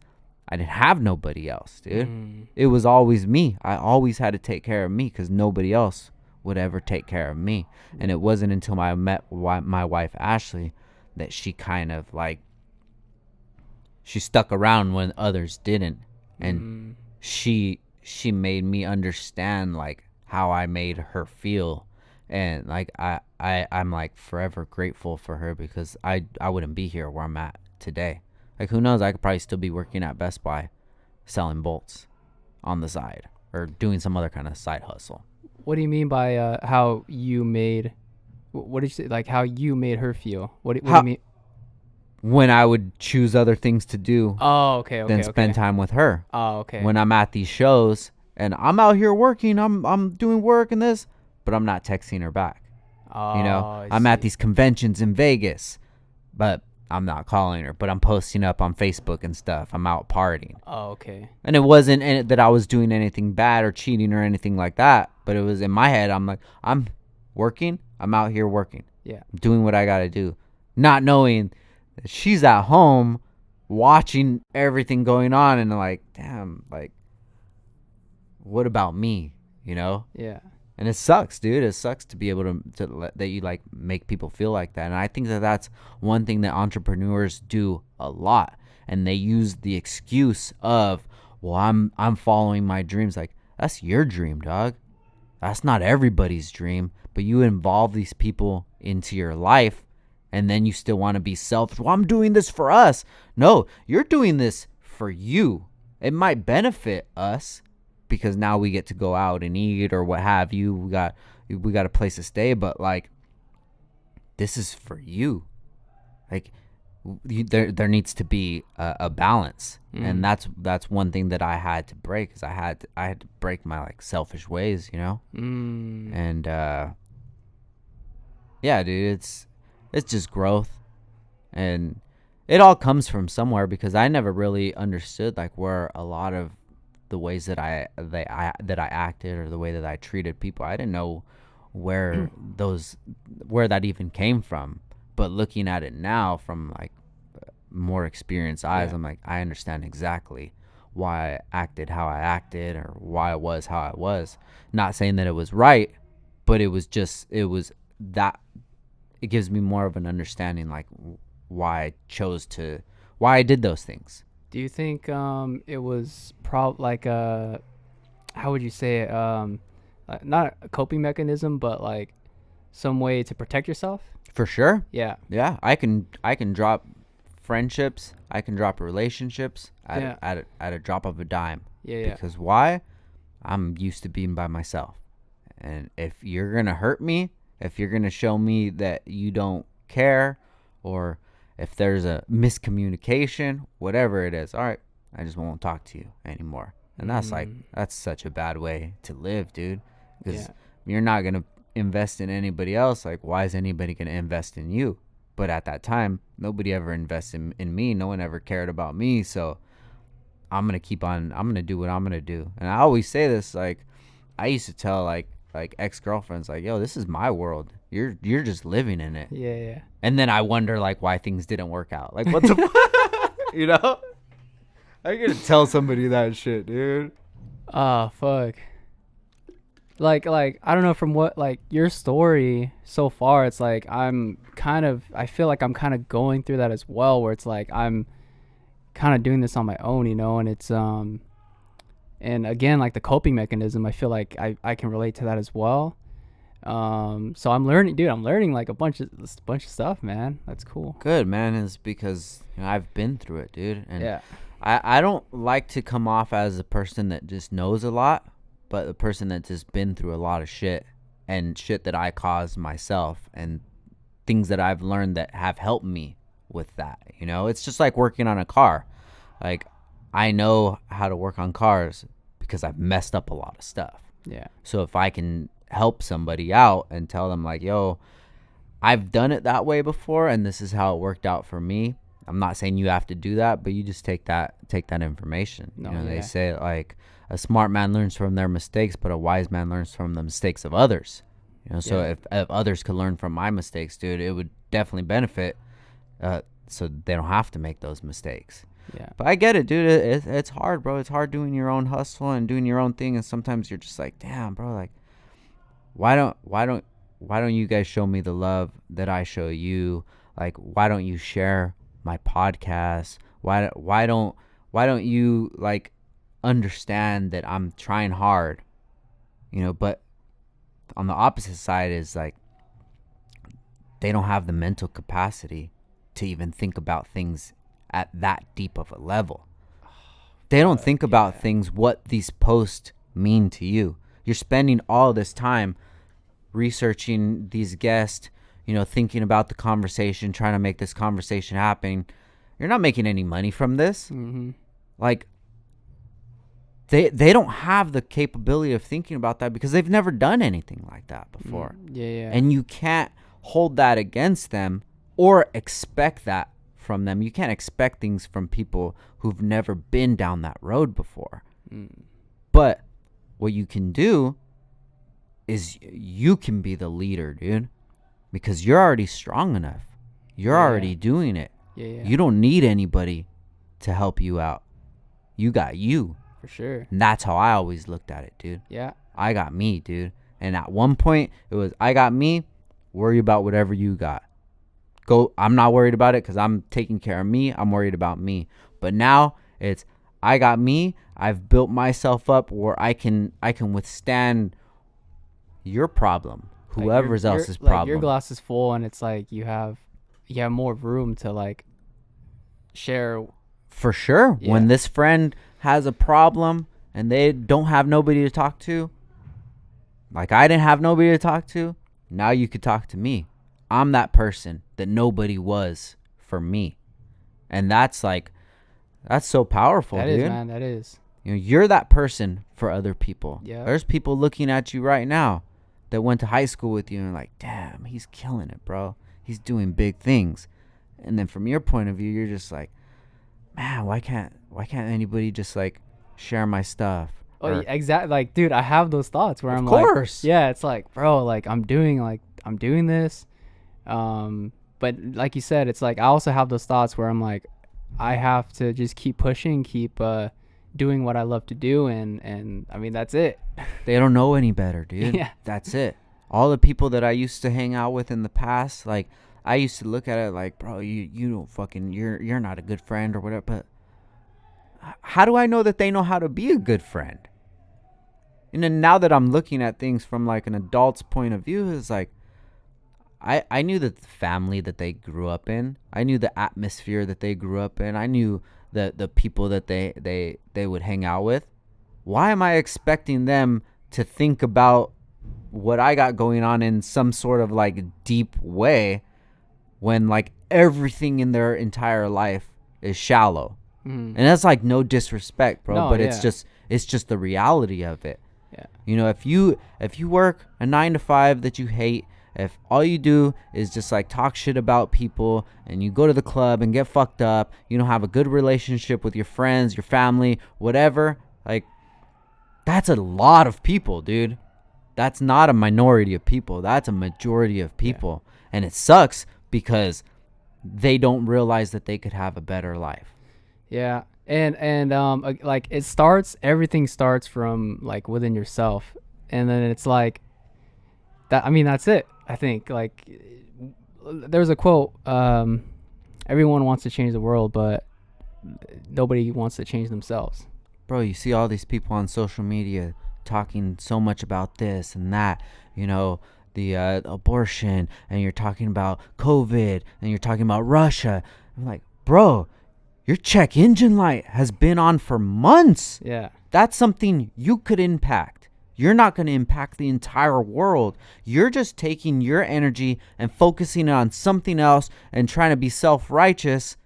I didn't have nobody else, dude. It was always me. I always had to take care of me because nobody else would ever take care of me. And it wasn't until I met my wife Ashley that she kind of like, she stuck around when others didn't, and she made me understand like how I made her feel, and like I'm like forever grateful for her, because I wouldn't be here where I'm at today. Like, who knows, I could probably still be working at Best Buy selling bolts on the side or doing some other kind of side hustle. What do you mean by how you made? What did you say? Like how you made her feel? What do you mean? When I would choose other things to do, Okay, than spend time with her. Okay. When I'm at these shows and I'm out here working, I'm doing work and this, but I'm not texting her back. I'm at these conventions in Vegas, but I'm not calling her, but I'm posting up on Facebook and stuff. I'm out partying. Okay. And it wasn't that I was doing anything bad or cheating or anything like that, but it was in my head. I'm like, I'm working. I'm out here working. Yeah. I'm doing what I got to do. Not knowing that she's at home watching everything going on and like, damn, like, what about me? Yeah. And it sucks, dude. It sucks to be able to that you like make people feel like that. And I think that that's one thing that entrepreneurs do a lot. And they use the excuse of, well, I'm following my dreams. Like, that's your dream, dog. That's not everybody's dream. But you involve these people into your life, and then you still want to be selfish. Well, I'm doing this for us. No, you're doing this for you. It might benefit us, because now we get to go out and eat or what have you. We got a place to stay, but like, this is for you. Like, there needs to be a balance, and that's one thing that I had to break. Is I had to break my like selfish ways, and yeah, dude, it's just growth, and it all comes from somewhere, because I never really understood like where a lot of the ways that I acted or the way that I treated people. I didn't know where that even came from. But looking at it now from like more experienced eyes, I'm like, I understand exactly why I acted how I acted, or why I was how I was. Not saying that it was right, but it gives me more of an understanding like why I did those things. Do you think it was like how would you say it? Not a coping mechanism, but like some way to protect yourself? For sure. Yeah. Yeah, I can drop friendships, I can drop relationships at a drop of a dime. Yeah. Because why? I'm used to being by myself. And if you're going to hurt me, if you're going to show me that you don't care, or if there's a miscommunication, whatever it is, all right, I just won't talk to you anymore. And that's such a bad way to live, dude. Because you're not going to invest in anybody else. Like, why is anybody going to invest in you? But at that time, nobody ever invested in me. No one ever cared about me. So I'm going to do what I'm going to do. And I always say this, like, I used to tell like ex-girlfriends, like, yo, this is my world. You're just living in it. Yeah. And then I wonder like why things didn't work out. Like, what the I gotta tell somebody that shit, dude. Fuck. Like I don't know, from what like your story so far, it's like I feel like I'm kind of going through that as well, where it's like I'm kind of doing this on my own, and it's and again, like the coping mechanism, I feel like I can relate to that as well. So I'm learning like a bunch of stuff, man. That's cool. Good, man. Is because I've been through it, dude. And I don't like to come off as a person that just knows a lot, but a person that's just been through a lot of shit, and shit that I caused myself, and things that I've learned that have helped me with that. It's just like working on a car. Like, I know how to work on cars because I've messed up a lot of stuff. Yeah. So if I can help somebody out and tell them like, yo, I've done it that way before, and this is how it worked out for me. I'm not saying you have to do that, but you just take that information. They say like a smart man learns from their mistakes, but a wise man learns from the mistakes of others. So if others could learn from my mistakes, dude, it would definitely benefit. So they don't have to make those mistakes. Yeah. But I get it, dude. It's hard, bro. It's hard doing your own hustle and doing your own thing. And sometimes you're just like, damn, bro, like, why don't you guys show me the love that I show you? Like, why don't you share my podcast? Why don't you like understand that I'm trying hard? But on the opposite side is like they don't have the mental capacity to even think about things at that deep of a level. They don't think about things, what these posts mean to you. You're spending all this time researching these guests, thinking about the conversation, trying to make this conversation happen. You're not making any money from this. Mm-hmm. Like, they don't have the capability of thinking about that because they've never done anything like that before. Yeah. And you can't hold that against them or expect that from them. You can't expect things from people who've never been down that road before. But what you can do is you can be the leader, dude, because you're already strong enough. You're already doing it. Yeah. You don't need anybody to help you out. You got you. For sure. And that's how I always looked at it, dude. Yeah. I got me, dude. And at one point, it was, I got me, worry about whatever you got. I'm not worried about it because I'm taking care of me. I'm worried about me. But now it's, I got me. I've built myself up where I can withstand your problem, whoever's else's problem. Like your glass is full, and it's like you have more room to like share. For sure. Yeah. When this friend has a problem and they don't have nobody to talk to, like I didn't have nobody to talk to, now you could talk to me. I'm that person that nobody was for me. And that's so powerful, That dude. is, man. That is. You're that person for other people. Yeah. There's people looking at you right now that went to high school with you and like, damn, he's killing it, bro. He's doing big things. And then from your point of view, you're just like, man, why can't anybody just like share my stuff? Oh, exactly. Like, dude, I have those thoughts where I'm like, of course. Yeah, it's like, bro, like I'm doing this. But like you said, it's like I also have those thoughts where I'm like, I have to just keep pushing, keep doing what I love to do, and I mean that's it. They don't know any better, dude. Yeah. That's it. All the people that I used to hang out with in the past, like I used to look at it like, bro, you don't fucking, you're not a good friend or whatever. But how do I know that they know how to be a good friend? And then now that I'm looking at things from like an adult's point of view, it's like I knew the family that they grew up in. I knew the atmosphere that they grew up in. I knew the people that they would hang out with. Why am I expecting them to think about what I got going on in some sort of like deep way when like everything in their entire life is shallow? And that's like no disrespect, bro, but it's just the reality of it. Yeah. If you work a 9 to 5 that you hate, if all you do is just like talk shit about people and you go to the club and get fucked up, you don't have a good relationship with your friends, your family, whatever, like that's a lot of people, dude. That's not a minority of people. That's a majority of people. Yeah. And it sucks because they don't realize that they could have a better life. Yeah. And like everything starts from like within yourself. And then it's like that. I mean, that's it. I think like there's a quote, everyone wants to change the world, but nobody wants to change themselves. Bro, you see all these people on social media talking so much about this and that, the abortion, and you're talking about COVID, and you're talking about Russia. I'm like, bro, your check engine light has been on for months. Yeah. That's something you could impact. You're not going to impact the entire world. You're just taking your energy and focusing it on something else and trying to be self-righteous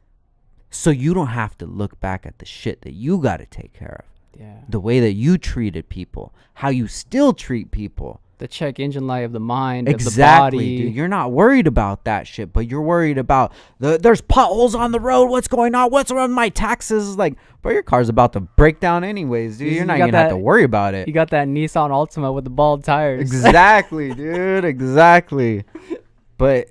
so you don't have to look back at the shit that you got to take care of. Yeah. The way that you treated people, how you still treat people. The check engine light of the mind, exactly, of the body. Dude. You're not worried about that shit, but you're worried about there's potholes on the road. What's going on? What's around my taxes? Like, bro, your car's about to break down anyways, dude. You're not going to have to worry about it. You got that Nissan Altima with the bald tires. Exactly, dude. Exactly. But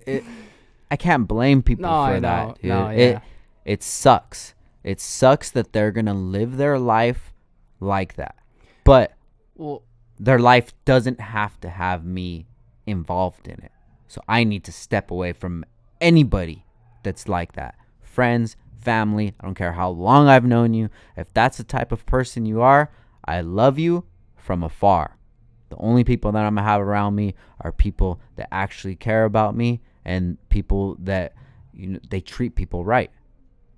I can't blame people for that, dude. No, yeah. It sucks. It sucks that they're going to live their life like that. But well, their life doesn't have to have me involved in it. So I need to step away from anybody that's like that. Friends, family, I don't care how long I've known you. If that's the type of person you are, I love you from afar. The only people that I'm going to have around me are people that actually care about me and people that, you know, they treat people right.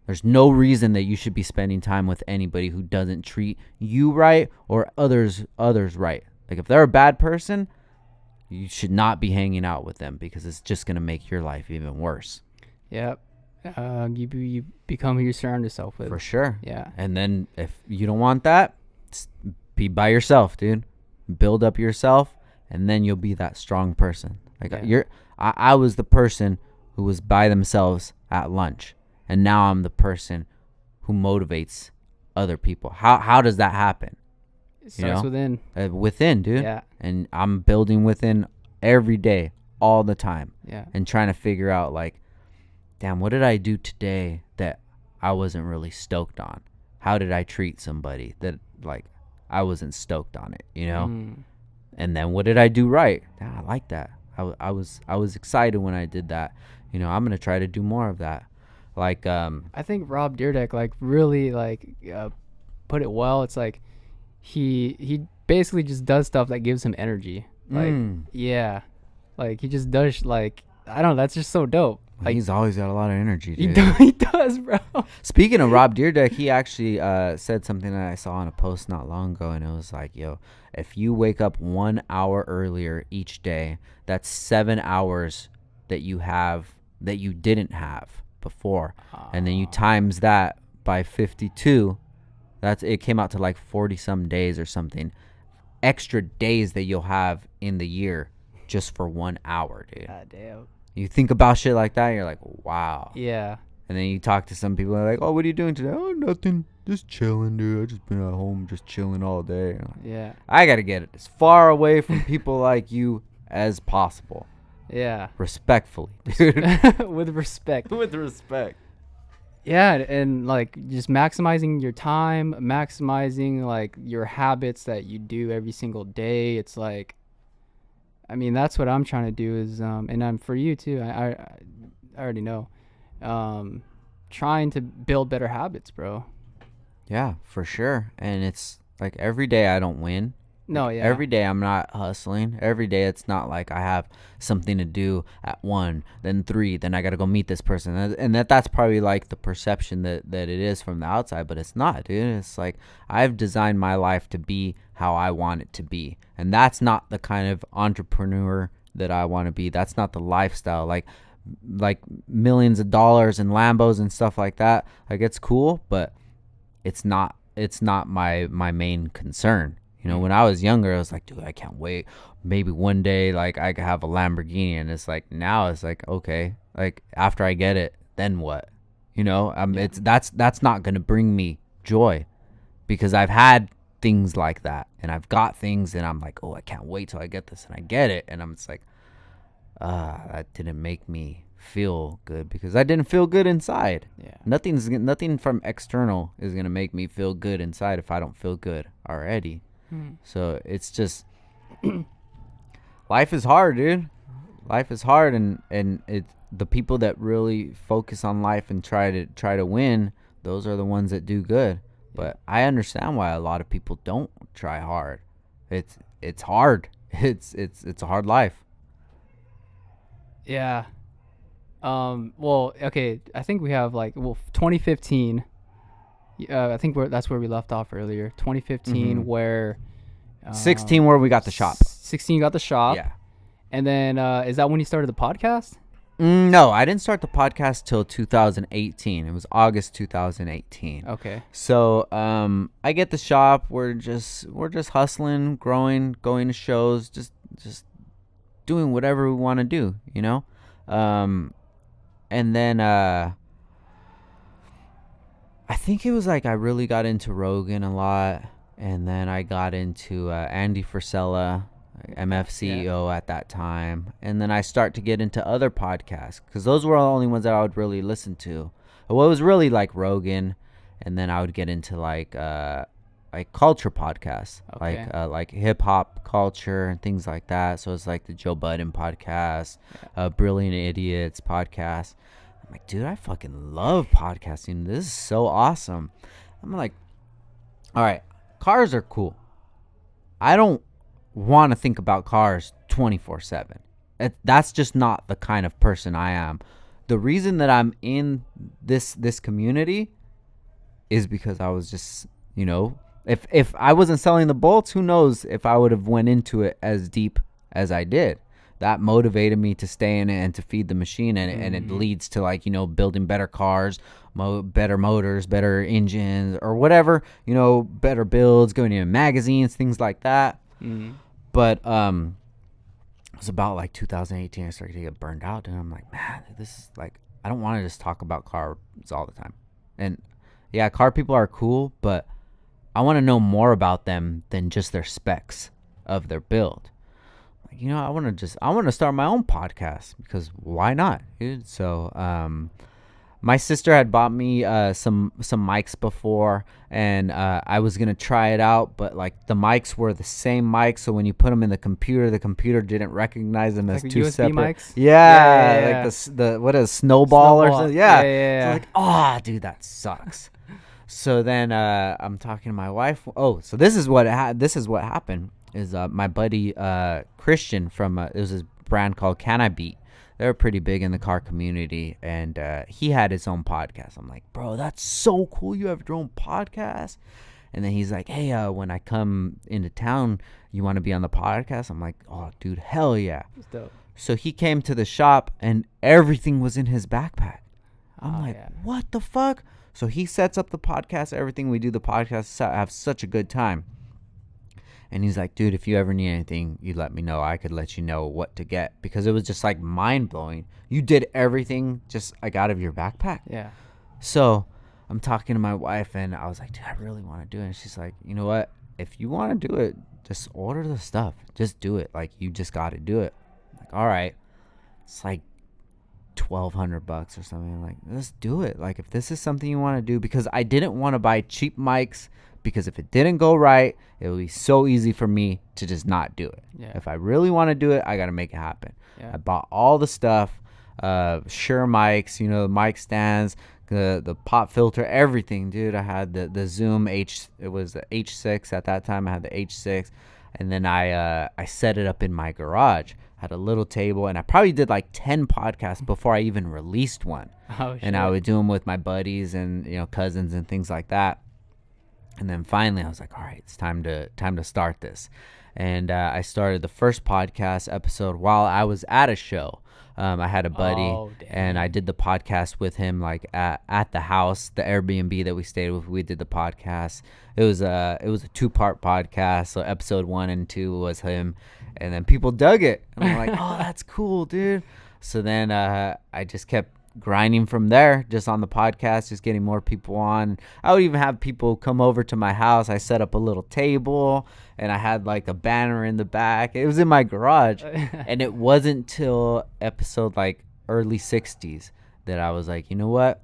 There's no reason that you should be spending time with anybody who doesn't treat you right or others right. Like if they're a bad person, you should not be hanging out with them because it's just going to make your life even worse. Yep. You become who you surround yourself with. For sure. Yeah. And then if you don't want that, be by yourself, dude. Build up yourself, and then you'll be that strong person. Like I was the person who was by themselves at lunch, and now I'm the person who motivates other people. How does that happen? It starts within. Within, dude. Yeah. And I'm building within every day, all the time. Yeah. And trying to figure out, like, damn, what did I do today that I wasn't really stoked on? How did I treat somebody that, like, I wasn't stoked on it, you know? And then what did I do right? I like that. I was excited when I did that. You know, I'm going to try to do more of that. Like, I think Rob Dyrdek, like, really, like, put it well. It's like he basically just does stuff that gives him energy. Like, yeah. Like, he just does, like, I don't know. That's just so dope. Like, he's always got a lot of energy, dude. He does, bro. Speaking of Rob Dyrdek, he actually said something that I saw on a post not long ago, and it was like, yo, if you wake up 1 hour earlier each day, that's 7 hours that you didn't have before. And then you times that by 52, it came out to like 40 some days or something. Extra days that you'll have in the year just for 1 hour, dude. God damn. You think about shit like that, you're like, wow. Yeah. And then you talk to some people, they're like, oh, what are you doing today? Oh, nothing. Just chilling, dude. I just been at home just chilling all day. Like, yeah. I got to get it as far away from people like you as possible. Yeah. Respectfully, dude. With respect. With respect. Yeah, and like just maximizing your time, maximizing like your habits that you do every single day. It's like, I mean, that's what I'm trying to do is, and I'm for you too. I already know, trying to build better habits, bro. Yeah, for sure. And it's like every day I don't win. No, Like, yeah. Every day I'm not hustling. Every day it's not like I have something to do at 1, then 3, then I got to go meet this person. And that's probably like the perception that it is from the outside, but it's not, dude. It's like I've designed my life to be how I want it to be. And that's not the kind of entrepreneur that I want to be. That's not the lifestyle. Like millions of dollars and Lambos and stuff like that. Like it's cool, but it's not my main concern. You know, when I was younger, I was like, dude, I can't wait. Maybe one day, like, I could have a Lamborghini. And it's like, now it's like, okay, like, after I get it, then what? You know, that's not going to bring me joy because I've had things like that. And I've got things and I'm like, oh, I can't wait till I get this. And I get it. And I'm just like, that didn't make me feel good because I didn't feel good inside. Yeah. Nothing from external is going to make me feel good inside if I don't feel good already. So it's just life is hard, dude. Life is hard, and it's the people that really focus on life and try to win. Those are the ones that do good. But I understand why a lot of people don't try hard. It's hard. It's a hard life. Yeah. Well, okay. I think we have 2015. I think that's where we left off earlier. 2015, where 16, where we got the shop. 16, you got the shop. Yeah. And then is that when you started the podcast? No, I didn't start the podcast till 2018. It was August 2018. Okay. So I get the shop. We're just hustling, growing, going to shows, just doing whatever we want to do, you know. And then I think it was like I really got into Rogan a lot, and then I got into Andy Frisella, MF CEO at that time, and then I start to get into other podcasts because those were the only ones that I would really listen to. Well, it was really like Rogan, and then I would get into like like culture podcasts, Okay. like hip hop culture and things like that. So it's like the Joe Budden podcast, Brilliant Idiots podcast. I'm like, dude, I fucking love podcasting. This is so awesome. I'm like, all right, cars are cool. I don't want to think about cars 24/7. That's just not the kind of person I am. The reason that I'm in this community is because I was just, if I wasn't selling the bolts, who knows if I would have went into it as deep as I did. That motivated me to stay in it and to feed the machine, and it leads to, like, building better cars, better motors, better engines, or whatever, better builds, going into magazines, things like that. But it was about like 2018 I started to get burned out, and I'm like, man, this is like, I don't want to just talk about cars all the time. And yeah, car people are cool, but I want to know more about them than just their specs of their build. Like, I want to start my own podcast, because why not, dude? So my sister had bought me some mics before, and I was gonna try it out, but like the mics were the same mics, so when you put them in the computer didn't recognize them as Like two USB separate mics? Yeah. Like the what is snowball or something. Yeah. So like, dude, that sucks. So then I'm talking to my wife. Oh, so this is what happened. Is my buddy Christian from it was this brand called Can I Beat. They're pretty big in the car community, and he had his own podcast. I'm like, bro, that's so cool. You have your own podcast. And then he's like, hey, when I come into town, you want to be on the podcast? I'm like, oh, dude, hell yeah. That's dope. So he came to the shop, and everything was in his backpack. I'm like, what the fuck? So he sets up the podcast, everything. We do the podcast, have such a good time. And he's like, dude, if you ever need anything, you let me know. I could let you know what to get. Because it was just like mind blowing. You did everything just like out of your backpack. Yeah. So I'm talking to my wife, and I was like, dude, I really want to do it. And she's like, you know what? If you want to do it, just order the stuff. Just do it. Like, you just got to do it. I'm like, all right. It's like $1,200 or something. I'm like, let's do it. Like, if this is something you want to do, because I didn't want to buy cheap mics, because if it didn't go right, it would be so easy for me to just not do it. Yeah. If I really want to do it, I got to make it happen. Yeah. I bought all the stuff, Shure mics, the mic stands, the pop filter, everything, dude. I had the Zoom it was the H6 at that time. I had the H6, and then I set it up in my garage. I had a little table, and I probably did like 10 podcasts before I even released one. Oh, shit. And I would do them with my buddies and cousins and things like that. And then finally, I was like, all right, it's time to start this. And I started the first podcast episode while I was at a show. I had a buddy, and I did the podcast with him, like at the house, the Airbnb that we stayed with. We did the podcast. It was a 2-part podcast. So episode 1 and 2 was him, and then people dug it. And I'm like, oh, that's cool, dude. So then I just kept grinding from there, just on the podcast, just getting more people on. I would even have people come over to my house. I set up a little table, and I had like a banner in the back. It was in my garage. And it wasn't till episode like early 60s that I was like, you know what,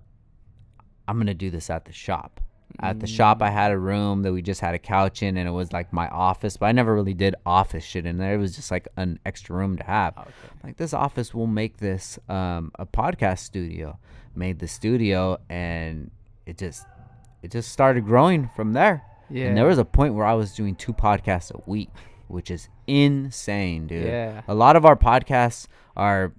I'm gonna do this at the shop. At the shop, I had a room that we just had a couch in, and it was like my office, but I never really did office shit in there. It was just like an extra room to have. Okay. Like, this office will make this a podcast studio. Made the studio, and it just started growing from there. Yeah. And there was a point where I was doing 2 podcasts a week, which is insane, dude. Yeah. A lot of our podcasts are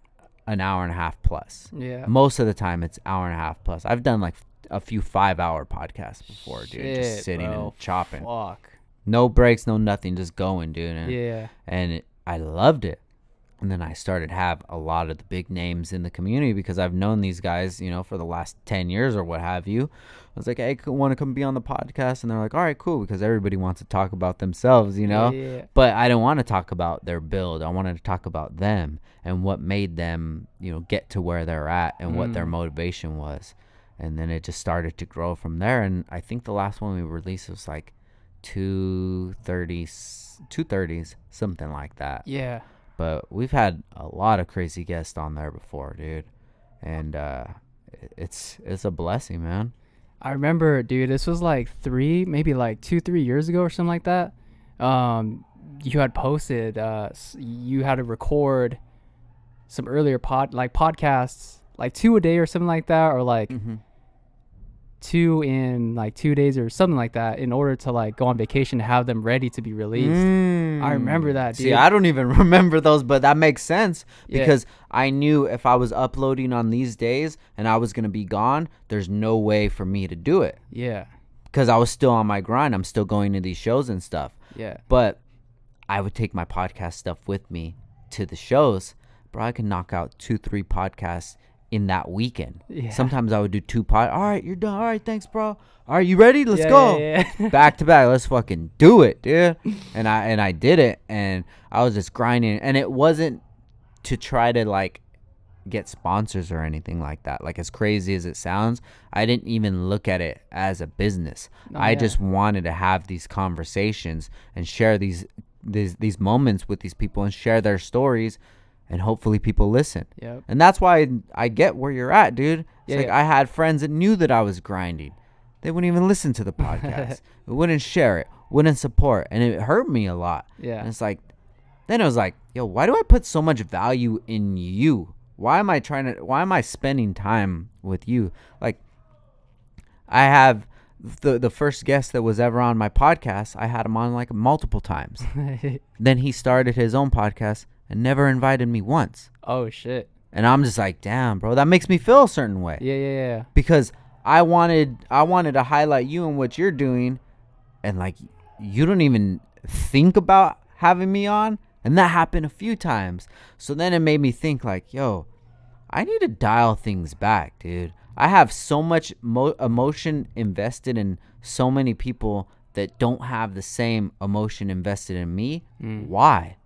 an hour and a half plus. Yeah. Most of the time, it's hour and a half plus. I've done like a few 5-hour podcasts before, dude. Shit, just sitting and chopping. Fuck. No breaks, no nothing, just going, dude. And I loved it. And then I started to have a lot of the big names in the community, because I've known these guys, for the last 10 years or what have you. I was like, hey, I want to come be on the podcast. And they're like, all right, cool, because everybody wants to talk about themselves, Yeah. But I don't want to talk about their build. I wanted to talk about them and what made them, get to where they're at, and what their motivation was. And then it just started to grow from there. And I think the last one we released was like 230s, something like that. Yeah. But we've had a lot of crazy guests on there before, dude. And it's a blessing, man. I remember, dude, this was like maybe like 2-3 years ago or something like that. You had posted, you had to record some earlier podcasts, like 2 a day or something like that, or like 2 in like 2 days or something like that, in order to like go on vacation to have them ready to be released. I remember that, dude. See, I don't even remember those, but that makes sense because I knew if I was uploading on these days and I was going to be gone, there's no way for me to do it. Yeah. Because I was still on my grind. I'm still going to these shows and stuff. Yeah. But I would take my podcast stuff with me to the shows. Bro, I could knock out 2-3 podcasts in that weekend. Yeah. Sometimes I would do 2 All right, you're done. All right, thanks, bro. All right, you ready? Let's go. Yeah. Back to back. Let's fucking do it, dude. And I did it, and I was just grinding. And it wasn't to try to like get sponsors or anything like that. Like, as crazy as it sounds, I didn't even look at it as a business. I just wanted to have these conversations and share these moments with these people and share their stories. And hopefully people listen. Yep. And that's why I get where you're at, dude. It's like Yeah. I had friends that knew that I was grinding. They wouldn't even listen to the podcast. Wouldn't share it. Wouldn't support. And it hurt me a lot. Yeah. And it's like, then it was like, yo, why do I put so much value in you? Why am I spending time with you? Like, I have the first guest that was ever on my podcast, I had him on like multiple times. Then he started his own podcast and never invited me once. Oh shit. And I'm just like, damn, bro, that makes me feel a certain way. Yeah. Because I wanted to highlight you and what you're doing, and like, you don't even think about having me on, and that happened a few times. So then it made me think like, yo, I need to dial things back, dude. I have so much emotion invested in so many people that don't have the same emotion invested in me. Why?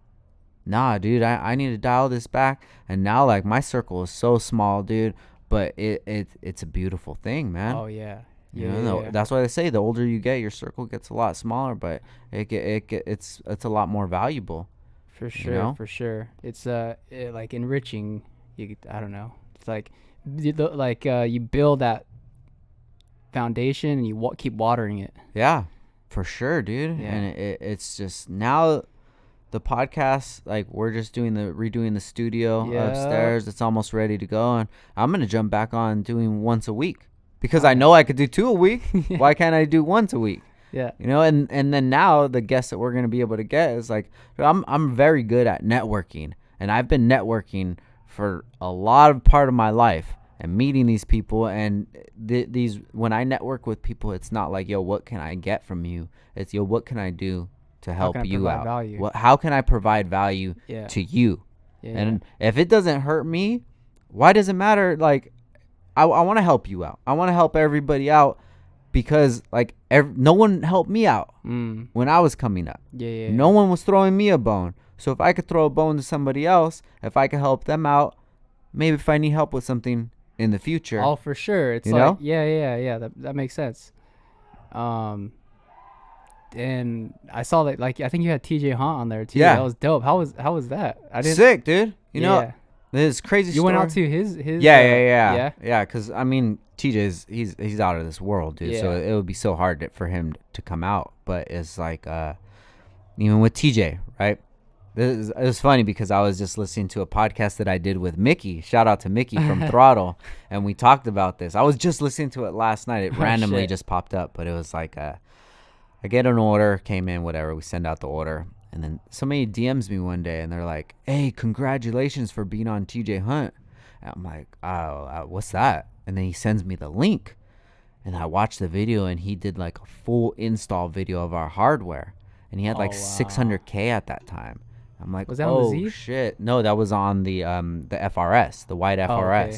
Nah, dude, I need to dial this back. And now, like, my circle is so small, dude, but it's a beautiful thing, man. Oh yeah. You know, that's why they say the older you get, your circle gets a lot smaller, but it's a lot more valuable. For sure, you know? For sure. It's like enriching. I don't know. It's like you build that foundation and you keep watering it. Yeah, for sure, dude. Yeah. And it's just now. The podcast, like, we're just redoing the studio upstairs. It's almost ready to go, and I'm gonna jump back on doing once a week because I know I could do 2 a week. Why can't I do once a week? Yeah, you know. And then now the guests that we're gonna be able to get is like, I'm very good at networking, and I've been networking for a lot of part of my life and meeting these people. And these when I network with people, it's not like, yo, what can I get from you? It's, yo, what can I do to help you out? Value? How can I provide value to you? And if it doesn't hurt me, why does it matter? Like, I want to help you out. I want to help everybody out because, like, no one helped me out when I was coming up. No one was throwing me a bone. So if I could throw a bone to somebody else, if I could help them out, maybe if I need help with something in the future. Oh, for sure. It's know? Yeah. That makes sense. And I saw that, like, I think you had TJ Hunt on there too. That was dope. How was that? Sick, dude. You know, this crazy. You story. went out to his. Yeah. Because I mean, TJ's he's out of this world, dude. Yeah. So it would be so hard for him to come out. But it's like, even with TJ, right? It was funny because I was just listening to a podcast that I did with Mickey. Shout out to Mickey from Throttle, and we talked about this. I was just listening to it last night. It randomly just popped up, but it was like, I get an order, came in, whatever. We send out the order, and then somebody DMs me one day, and they're like, "Hey, congratulations for being on TJ Hunt." And I'm like, "Oh, what's that?" And then he sends me the link, and I watched the video, and he did like a full install video of our hardware, and he had like 600K at that time. I'm like, was that on the Z? Shit. No, that was on the FRS, the white FRS. Okay.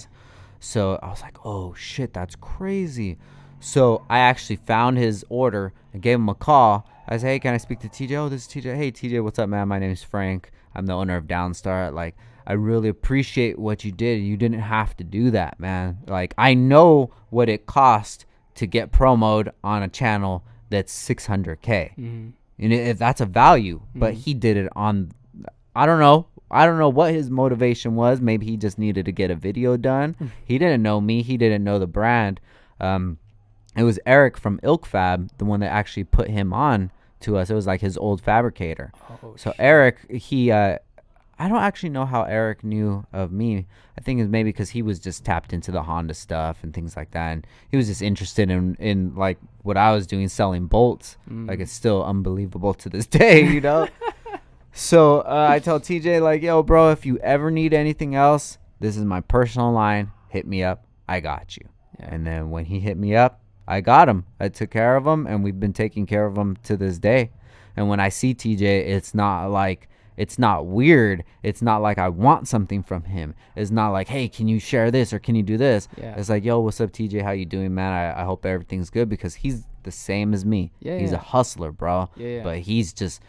So I was like, oh shit, that's crazy. So I actually found his order and gave him a call. I said, hey, can I speak to TJ? Oh, this is TJ. Hey, TJ, what's up, man? My name is Frank. I'm the owner of Downstar. Like, I really appreciate what you did. You didn't have to do that, man. Like, I know what it cost to get promoted on a channel that's 600K. And if that's a value, but he did it on, I don't know what his motivation was. Maybe he just needed to get a video done. He didn't know me. He didn't know the brand. it was Eric from Ilk Fab, the one that actually put him on to us. It was like his old fabricator. Oh, So shit. Eric, he I don't actually know how Eric knew of me. I think it's maybe because he was just tapped into the Honda stuff and things like that, and he was just interested in like what I was doing, selling bolts. Like, it's still unbelievable to this day, you know. So I tell TJ, like, yo, bro, if you ever need anything else, this is my personal line. Hit me up. I got you. Yeah. And then when he hit me up, I got him. I took care of him, and we've been taking care of him to this day. And when I see TJ, it's not weird. It's not like I want something from him. It's not like, hey, can you share this or can you do this? Yeah. It's like, yo, what's up, TJ? How you doing, man? I hope everything's good, because he's the same as me. Yeah, he's yeah. a hustler, bro. Yeah. But he's just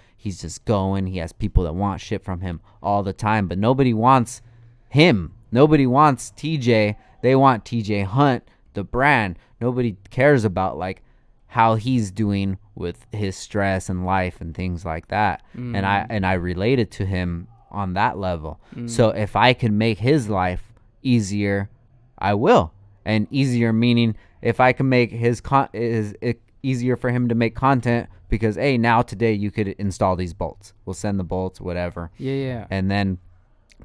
going. He has people that want shit from him all the time, but nobody wants him. Nobody wants TJ. They want TJ Hunt, the brand. Nobody cares about like how he's doing with his stress and life and things like that. And I related to him on that level. So if I can make his life easier, I will. And easier meaning if I can make his easier for him to make content, because hey, now today you could install these bolts. We'll send the bolts, whatever. Yeah. And then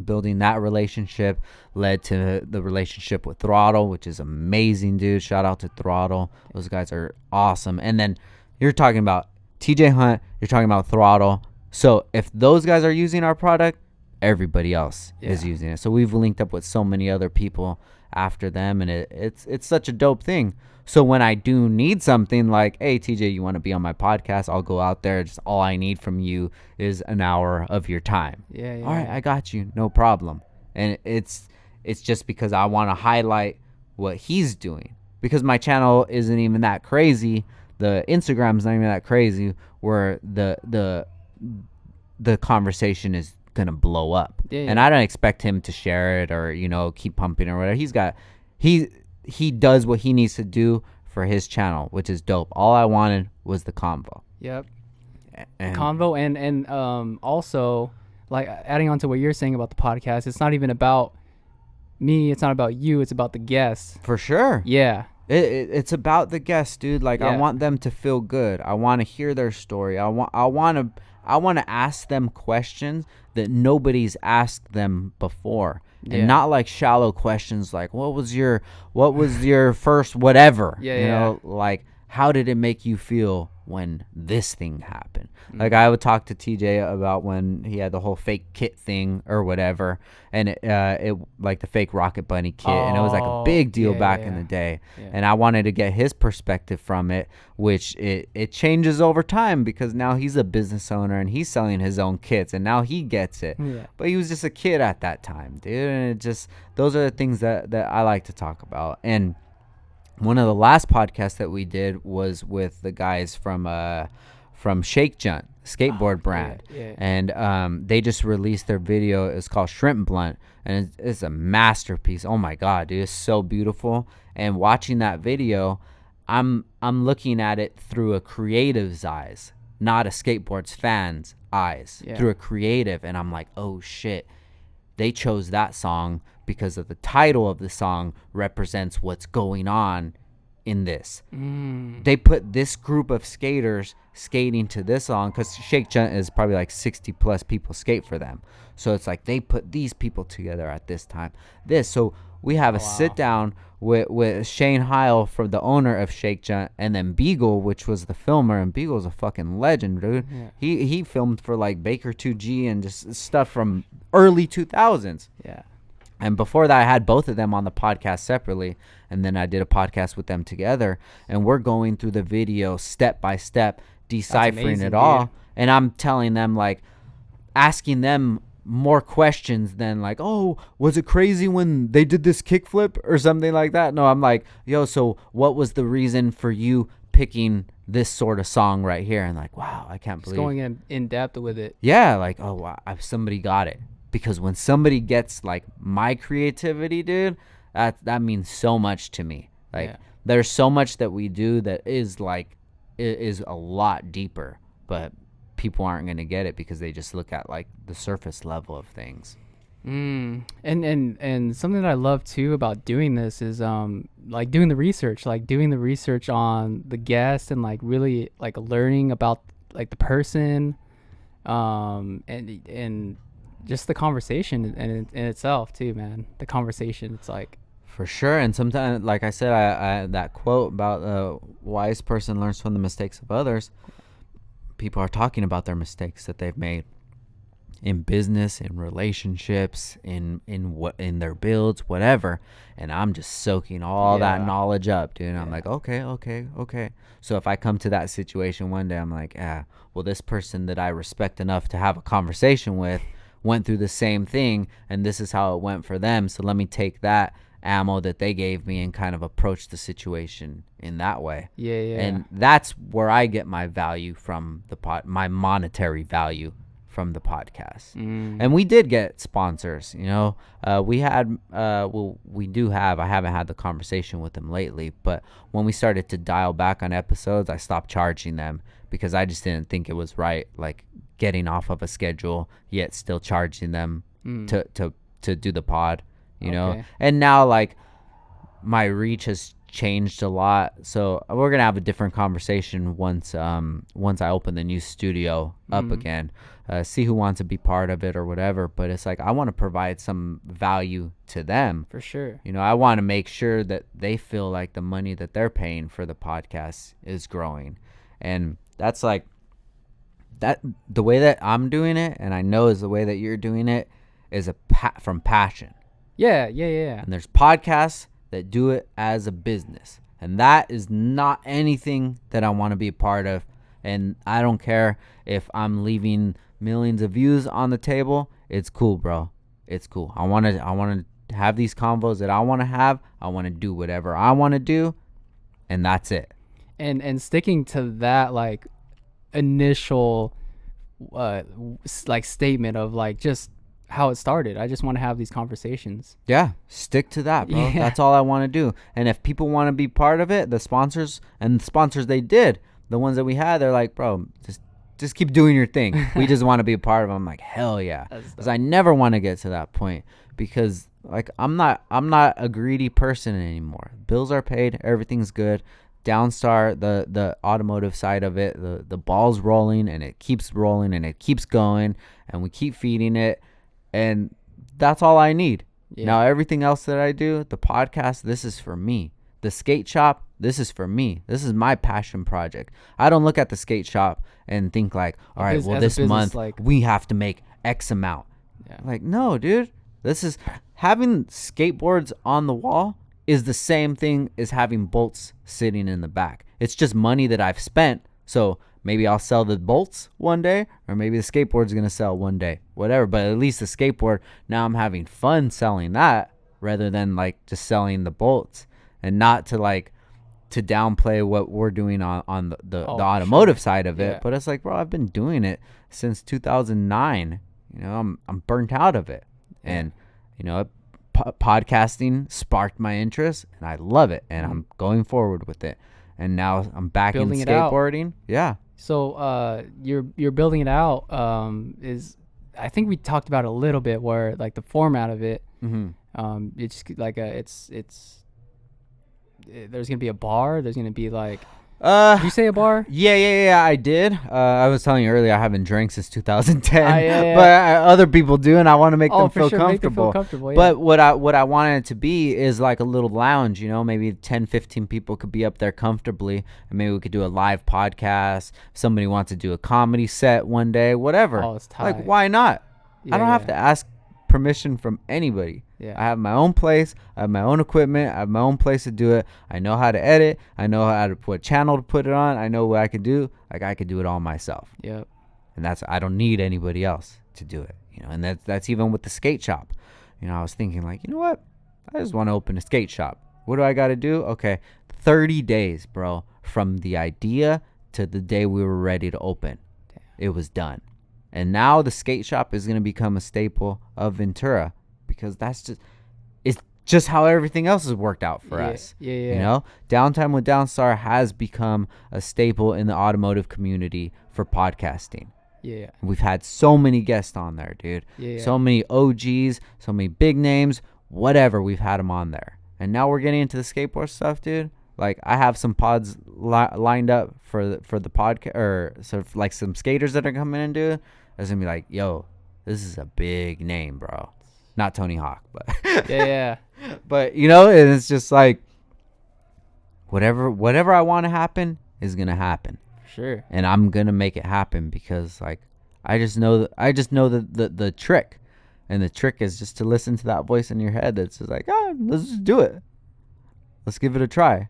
building that relationship led to the relationship with Throttle, which is amazing, dude. Shout out to Throttle. Those guys are awesome. And then you're talking about TJ Hunt, you're talking about Throttle. So if those guys are using our product, everybody else is using it. So we've linked up with so many other people after them, and it's such a dope thing. So when I do need something like, hey, TJ, you want to be on my podcast? I'll go out there. Just all I need from you is an hour of your time. Yeah. All right, I got you. No problem. And it's just because I want to highlight what he's doing, because my channel isn't even that crazy. The Instagram's not even that crazy where the conversation is going to blow up. Yeah. And I don't expect him to share it or, you know, keep pumping or whatever. He does what he needs to do for his channel, which is dope. All I wanted was the convo. Yep. And Convo and also, like, adding on to what you're saying about the podcast, it's not even about me. It's not about you. It's about the guests. for sure. Yeah. It's about the guests, dude. Like, I want them to feel good. I want to hear their story. I want to ask them questions that nobody's asked them before. And not like shallow questions like what was your first whatever. Yeah, you know, like, how did it make you feel when this thing happened? Like, I would talk to TJ about when he had the whole fake kit thing or whatever, and it like the fake Rocket Bunny kit, and it was like a big deal back in the day. And I wanted to get his perspective from it, which it changes over time, because now he's a business owner and he's selling his own kits, and now he gets it. But he was just a kid at that time, dude. And those are the things that I like to talk about. And one of the last podcasts that we did was with the guys from Shake Junt skateboard brand. And they just released their video. It's called Shrimp Blunt, and it's a masterpiece. Oh my god, dude, it's so beautiful. And watching that video, I'm looking at it through a creative's eyes, not a skateboards fan's eyes. Through a creative, and I'm like, oh shit, they chose that song because of the title of the song represents what's going on in this. They put this group of skaters skating to this song, because Shake Junt is probably like 60 plus people skate for them. So it's like they put these people together at this time. So we have a sit down with Shane Heil, from the owner of Shake Junt, and then Beagle, which was the filmer, and Beagle's a fucking legend, dude. He filmed for like Baker 2G and just stuff from early 2000s. And before that, I had both of them on the podcast separately, and then I did a podcast with them together, and we're going through the video step by step, deciphering it all. Dude. And I'm telling them, like, asking them more questions than like, oh, was it crazy when they did this kickflip or something like that? No, I'm like, yo, so what was the reason for you picking this sort of song right here? And like, wow, I can't believe. Just going in depth with it. Yeah, like, oh, wow, somebody got it. Because when somebody gets like my creativity, dude, that means so much to me. Like, there's so much that we do that is like, it is a lot deeper, but people aren't going to get it because they just look at like the surface level of things. And something that I love too about doing this is like doing the research, on the guest, and like really like learning about like the person, and just the conversation in itself too, man. The conversation, it's like For sure. And sometimes, like I said, I that quote about a wise person learns from the mistakes of others. People are talking about their mistakes that they've made in business, in relationships, in their builds, whatever. And I'm just soaking all that knowledge up, dude. And I'm like, okay. So if I come to that situation one day, I'm like, well, this person that I respect enough to have a conversation with went through the same thing, and this is how it went for them. So let me take that ammo that they gave me and kind of approach the situation in that way. And that's where I get my value from my monetary value from the podcast. And we did get sponsors, we had we do have, I haven't had the conversation with them lately, but when we started to dial back on episodes, I stopped charging them because I just didn't think it was right, like getting off of a schedule yet still charging them to do the pod, and now like my reach has changed a lot, so we're gonna have a different conversation once I open the new studio up again, see who wants to be part of it or whatever. But it's like I want to provide some value to them for sure. I want to make sure that they feel like the money that they're paying for the podcast is growing. And that's like that, the way that I'm doing it, and I know is the way that you're doing it, is from passion. Yeah. And there's podcasts that do it as a business, and that is not anything that I want to be a part of. And I don't care if I'm leaving millions of views on the table. It's cool, bro. It's cool. I want to have these convos that I want to have. I want to do whatever I want to do, and that's it. And sticking to that like initial like statement of like just how it started. I just want to have these conversations. Yeah, stick to that, bro. Yeah. That's all I want to do. And if people want to be part of it, the sponsors they did, the ones that we had, they're like, bro, just keep doing your thing. We just want to be a part of it. I'm like, hell yeah. Because I never want to get to that point, because like I'm not a greedy person anymore. Bills are paid, everything's good. Downstar, the automotive side of it, the ball's rolling, and it keeps rolling, and it keeps going, and we keep feeding it. And that's all I need. Yeah. Now, everything else that I do, the podcast, this is for me. The skate shop, this is for me. This is my passion project. I don't look at the skate shop and think like, all right, well, this month we have to make X amount. Yeah. Like, no, dude. This is having skateboards on the wall is the same thing as having bolts sitting in the back. It's just money that I've spent. So maybe I'll sell the bolts one day, or maybe the skateboard's going to sell one day, whatever. But at least the skateboard, now I'm having fun selling that rather than like just selling the bolts. And not to like to downplay what we're doing on the automotive side of it. Yeah. But it's like, bro, I've been doing it since 2009. I'm burnt out of it. Yeah. And, podcasting sparked my interest, and I love it, and I'm going forward with it. And now I'm back building in skateboarding. Yeah. So you're building it out. I think we talked about it a little bit, where like the format of it. Mm-hmm. It's like there's gonna be a bar. There's gonna be like. Did you say a bar? Yeah, I did. I was telling you earlier, I haven't drank since 2010, but other people do, and I want to make them feel comfortable. Make them feel comfortable. Yeah. But what I wanted it to be is like a little lounge, maybe 10, 15 people could be up there comfortably, and maybe we could do a live podcast. If somebody wants to do a comedy set one day, whatever. Oh, it's tight. Like, why not? I don't have to ask permission from anybody. Yeah. I have my own place. I have my own equipment. I have my own place to do it. I know how to edit. I know how to what channel to put it on. I know what I can do. Like, I could do it all myself. Yep. And I don't need anybody else to do it. And that's even with the skate shop. I was thinking like, you know what? I just want to open a skate shop. What do I got to do? Okay, 30 days, bro, from the idea to the day we were ready to open. Damn. It was done. And now the skate shop is going to become a staple of Ventura, because it's just how everything else has worked out for us. Yeah. Downtime with Downstar has become a staple in the automotive community for podcasting. Yeah. We've had so many guests on there, dude. Yeah. So many OGs, so many big names, whatever. We've had them on there. And now we're getting into the skateboard stuff, dude. Like, I have some pods lined up for the podcast, or so like some skaters that are coming in, dude. It's gonna be like, yo, this is a big name, bro. Not Tony Hawk, but Yeah. but you know, and it's just like whatever I want to happen is gonna happen, Sure. and I'm gonna make it happen because like I just know the trick, and the trick is just to listen to that voice in your head that's just like, let's just do it, let's give it a try.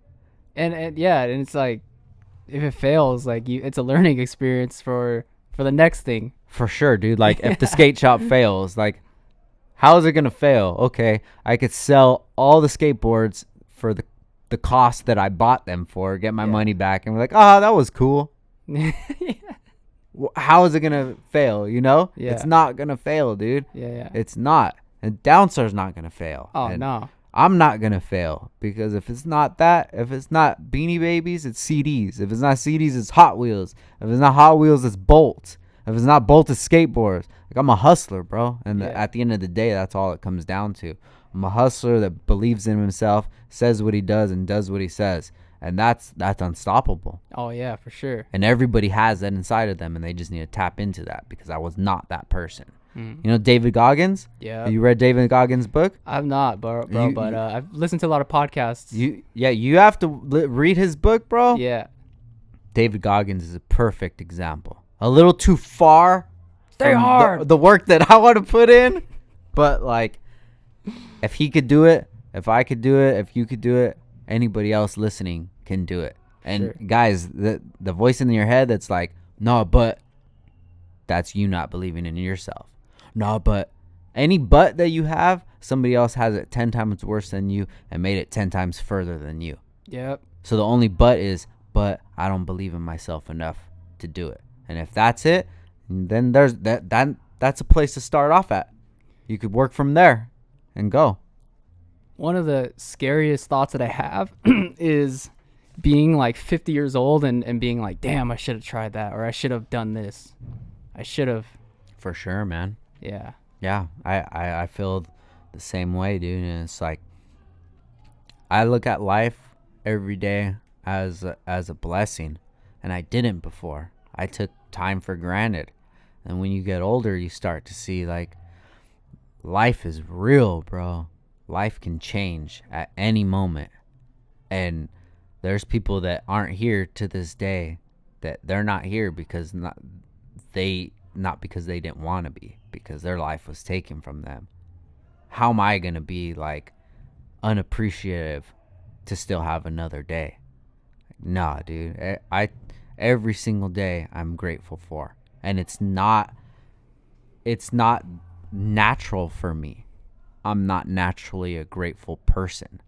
And yeah, and it's like, if it fails, like it's a learning experience for the next thing. For sure, dude. Like, if the skate shop fails, like, how is it gonna fail? Okay, I could sell all the skateboards for the cost that I bought them for, get my money back, and we're like, that was cool. Yeah. How is it gonna fail? You know, Yeah. It's not gonna fail, dude. Yeah. It's not. And Downstar's not gonna fail. Oh, and no. I'm not gonna fail, because if it's not Beanie Babies, it's CDs. If it's not CDs, it's Hot Wheels. If it's not Hot Wheels, it's Bolt. If it's not Bolt, it's skateboards. Like, I'm a hustler, bro. And at the end of the day, that's all it comes down to. I'm a hustler that believes in himself, says what he does, and does what he says. And that's unstoppable. Oh, yeah, for sure. And everybody has that inside of them, and they just need to tap into that, because I was not that person. You know David Goggins? Yeah. Have you read David Goggins' book? I'm not, bro, but I've listened to a lot of podcasts. You have to read his book, bro. Yeah. David Goggins is a perfect example. A little too far. Stay hard. The work that I want to put in, but like, if he could do it, if I could do it, if you could do it, anybody else listening can do it. And guys, the voice in your head that's like, no, but that's you not believing in yourself. No, but any but that you have, somebody else has it 10 times worse than you and made it 10 times further than you. Yep. So the only but is, but I don't believe in myself enough to do it. And if that's it, then there's that's a place to start off at. You could work from there and go. One of the scariest thoughts that I have is being like 50 years old and being like, damn, I should have tried that, or I should have done this. I should have. For sure, man. Yeah. Yeah, I feel the same way, dude. And it's like, I look at life every day as a blessing, and I didn't before. I took time for granted. And when you get older, you start to see, like, life is real, bro. Life can change at any moment. And there's people that aren't here to this day, that they're not here because not because they didn't want to be, because their life was taken from them. How am I going to be like unappreciative to still have another day? Nah, dude. Every single day I'm grateful for. And it's not natural for me. I'm not naturally a grateful person.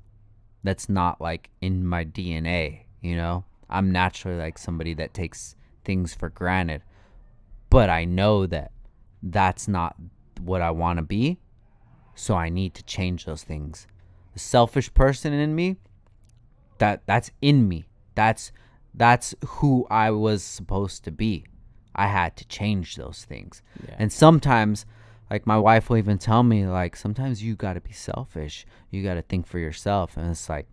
That's not like in my DNA, you know? I'm naturally like somebody that takes things for granted. But I know that that's not what I want to be. So I need to change those things. The selfish person in me, that's in me. That's who I was supposed to be. I had to change those things. Yeah. And sometimes, like, my wife will even tell me, like, sometimes you got to be selfish. You got to think for yourself. And it's like,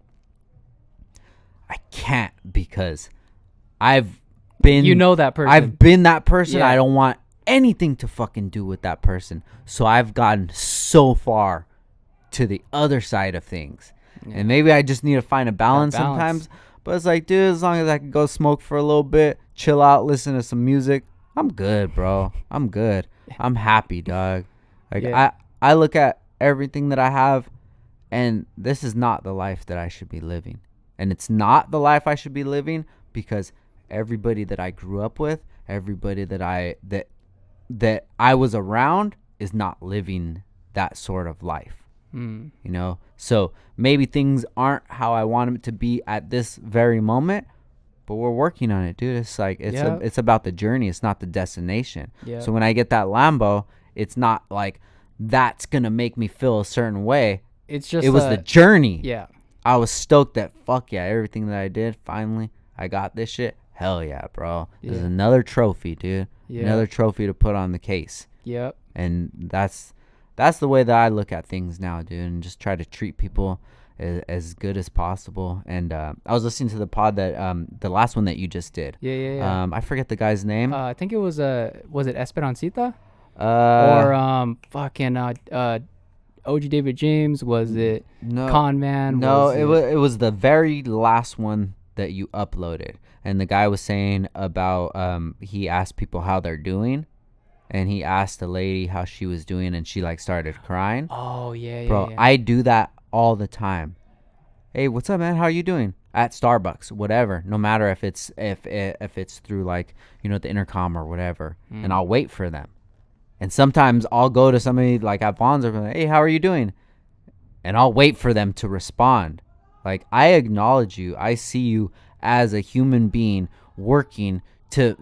I can't, because I've been... You know that person. I've been that person. Yeah. I don't want anything to fucking do with that person. So I've gotten so far to the other side of things. Yeah. And maybe I just need to find a balance sometimes. But it's like, dude, as long as I can go smoke for a little bit, chill out, listen to some music, I'm good, bro. I'm good. I'm happy, dog. Like, I look at everything that I have, and this is not the life that I should be living. And it's not the life I should be living because everybody that I grew up with, everybody that I was around is not living that sort of life. You know? So maybe things aren't how I want them to be at this very moment, but we're working on it, dude. It's like, it's about the journey. It's not the destination. Yep. So when I get that Lambo, it's not like that's going to make me feel a certain way. It's just, it was the journey. Yeah. I was stoked that, fuck yeah, everything that I did, finally, I got this shit. hell yeah, bro. There's Yeah. another trophy, dude. Yeah. Another trophy to put on the case. Yep. And that's the way that I look at things now, dude, and just try to treat people as good as possible. And I was listening to the pod that the last one that you just did. Yeah. I forget the guy's name. I think it was it Esperancita Uh, or fucking OG David James? Was it no, Con Man? no, it was the very last one that you uploaded, and the guy was saying about he asked people how they're doing, and he asked the lady how she was doing, and she like started crying. Oh yeah, Bro, yeah. I do that all the time. Hey, what's up, man? How are you doing? At Starbucks, whatever. No matter if it's through like, you know, the intercom or whatever, and I'll wait for them. And sometimes I'll go to somebody like at Bonds and be like, hey, how are you doing? And I'll wait for them to respond. Like, I acknowledge you. I see you as a human being working to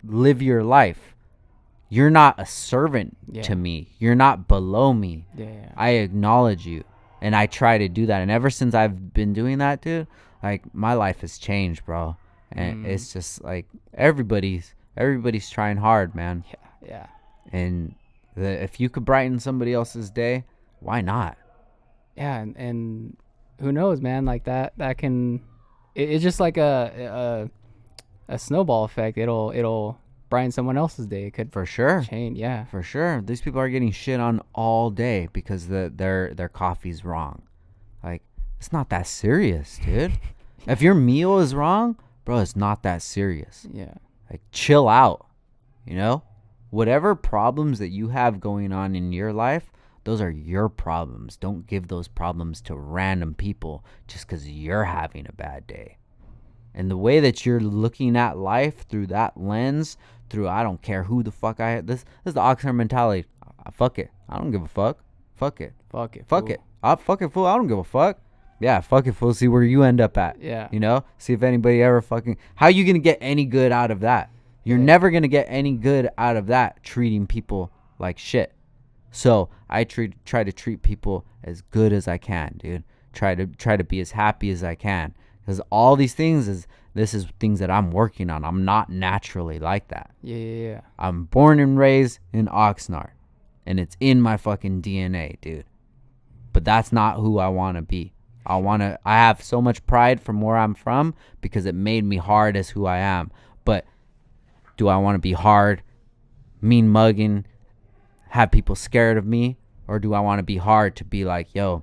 live your life. You're not a servant to me. You're not below me. Yeah. I acknowledge you. And I try to do that. And ever since I've been doing that, dude, like, my life has changed, bro. And it's just like everybody's trying hard, man. Yeah. And if you could brighten somebody else's day, why not? Yeah, and who knows, man? Like that can, it's just like a snowball effect. It'll brighten someone else's day. It could For sure. change. Yeah. For sure. These people are getting shit on all day because their coffee's wrong. Like, it's not that serious, dude. If your meal is wrong, bro, it's not that serious. Yeah. Like, chill out, you know? Whatever problems that you have going on in your life, those are your problems. Don't give those problems to random people just because you're having a bad day. And the way that you're looking at life through that lens, through I don't care who the fuck this is the Oxford mentality. Fuck it. I don't give a fuck. Fuck it. Fuck it. Fuck it. Fuck it, fool. I don't give a fuck. Yeah, fuck it, fool. See where you end up at. Yeah. You know? See if anybody ever fucking... How you going to get any good out of that? You're never going to get any good out of that treating people like shit. So I try to treat people as good as I can, dude. Try to be as happy as I can. Because all these things this is things that I'm working on. I'm not naturally like that. Yeah. I'm born and raised in Oxnard. And it's in my fucking DNA, dude. But that's not who I want to be. I have so much pride from where I'm from because it made me hard as who I am. But do I want to be hard, mean mugging, have people scared of me? Or do I want to be hard to be like, yo,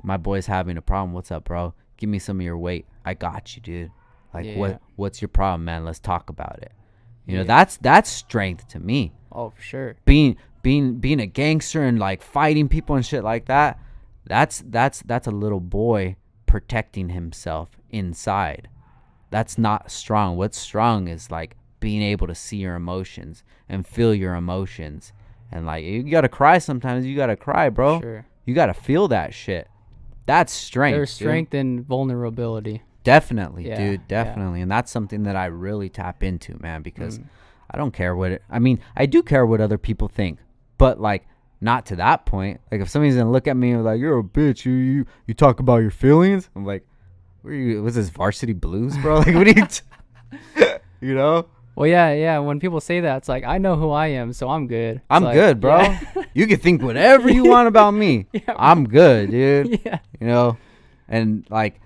my boy's having a problem. What's up, bro? Give me some of your weight. I got you, dude. Like, what's your problem, man? Let's talk about it. You know, that's strength to me. Oh, for sure. Being a gangster and like fighting people and shit like that, that's a little boy protecting himself inside. That's not strong. What's strong is like being able to see your emotions and feel your emotions. And like, you gotta cry sometimes. You gotta cry, bro. Sure. You gotta feel that shit. That's strength. There's strength in vulnerability. Definitely, Yeah, dude. Definitely. And that's something that I really tap into, man, because I don't care I do care what other people think, but like not to that point. Like if somebody's gonna look at me and like, you're a bitch, you talk about your feelings. I'm like, where you? What's this, Varsity Blues, bro? Like, what are you? You know? Well, yeah. When people say that, it's like I know who I am, so I'm good. It's I'm like, good, bro. Yeah. You can think whatever you want about me. Yeah, I'm good, dude. Yeah. You know, and like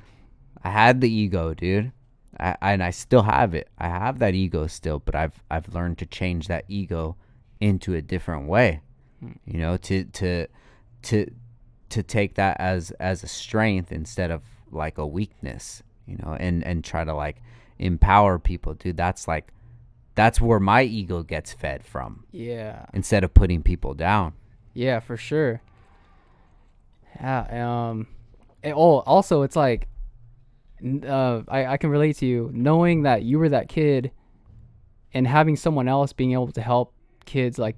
I had the ego, dude. I still have it. I have that ego still, but I've learned to change that ego into a different way. You know, to take that as a strength instead of like a weakness. You know, and try to like empower people, dude. That's where my ego gets fed from. Yeah. Instead of putting people down. Yeah, for sure. Yeah. Also, it's like, I can relate to you knowing that you were that kid, and having someone else being able to help kids like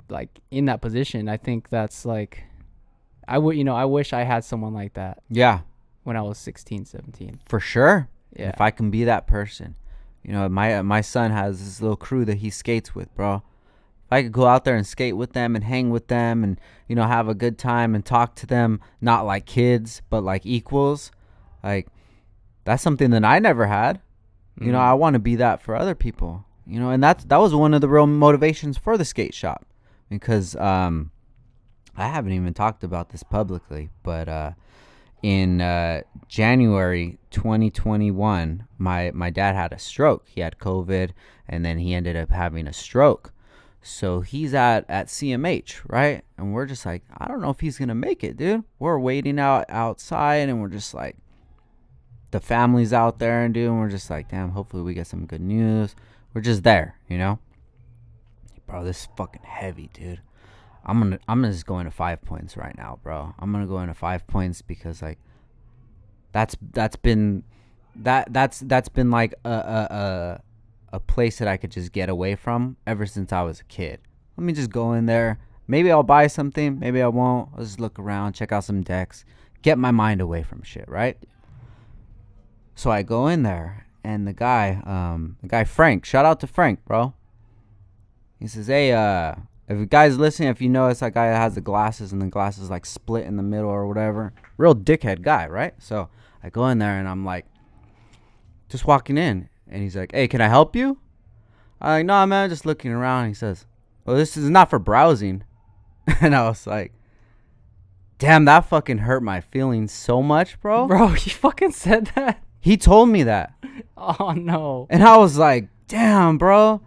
in that position. I think that's like, I wish I had someone like that. Yeah. When I was 16, 17. For sure. Yeah. If I can be that person. You know, my son has this little crew that he skates with, bro. If I could go out there and skate with them and hang with them and, you know, have a good time and talk to them, not like kids, but like equals, like, that's something that I never had. You know, I want to be that for other people. You know, and that was one of the real motivations for the skate shop, because I haven't even talked about this publicly, but in January 2021, my dad had a stroke. He had COVID, and then he ended up having a stroke. So he's at CMH, right? And we're just like, I don't know if he's gonna make it, dude. We're waiting outside, and we're just like, the family's out there, and dude, and we're just like, damn, hopefully we get some good news. We're just there, you know. Bro, this is fucking heavy, dude. I'm gonna just go into 5 points right now, bro. I'm gonna go into 5 points because like that's been like a place that I could just get away from ever since I was a kid. Let me just go in there. Maybe I'll buy something, maybe I won't. I'll just look around, check out some decks, get my mind away from shit, right? So I go in there, and the guy Frank, shout out to Frank, bro. He says, hey, if you guys listening, if you notice that guy that has the glasses and the glasses like split in the middle or whatever, real dickhead guy, right? So I go in there and I'm like, just walking in, and he's like, hey, can I help you? I'm like, no, man, I'm just looking around. He says, well, this is not for browsing. And I was like, damn, that fucking hurt my feelings so much, bro. Bro, you fucking said that? He told me that. Oh, no. And I was like, damn, bro.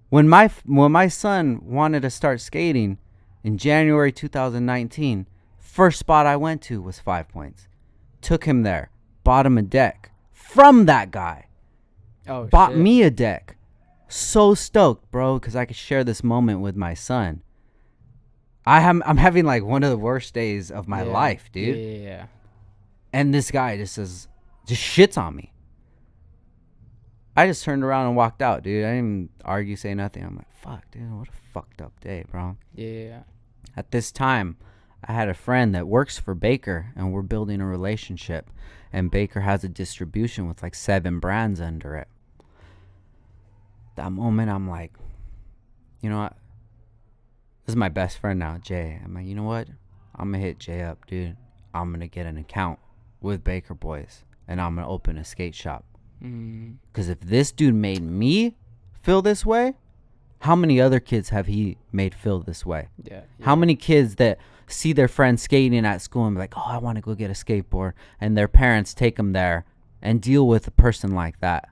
When my son wanted to start skating in January 2019, first spot I went to was 5 points. Took him there. Bought him a deck from that guy. Oh, Bought shit. me a deck. So stoked, bro, because I could share this moment with my son. I'm having like one of the worst days of my life, dude. Yeah. And this guy just shits on me. I just turned around and walked out, dude. I didn't even argue, say nothing. I'm like, fuck, dude, what a fucked up day, bro. Yeah. At this time, I had a friend that works for Baker, and we're building a relationship. And Baker has a distribution with like 7 brands under it. That moment, I'm like, you know what? This is my best friend now, Jay. I'm like, you know what? I'm going to hit Jay up, dude. I'm going to get an account with Baker Boys, and I'm going to open a skate shop. Because if this dude made me feel this way, how many other kids have he made feel this way? Yeah. How many kids that see their friends skating at school and be like, oh, I want to go get a skateboard, and their parents take them there and deal with a person like that.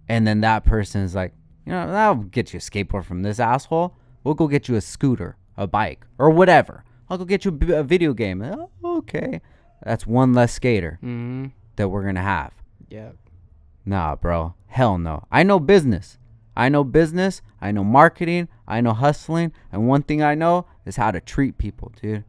And then that person is like, you know, I'll get you a skateboard from this asshole. We'll go get you a scooter, a bike, or whatever. I'll go get you a video game. Oh, okay. That's one less skater that we're going to have. Yeah. Nah, bro. Hell no. I know business. I know marketing. I know hustling. And one thing I know is how to treat people, dude.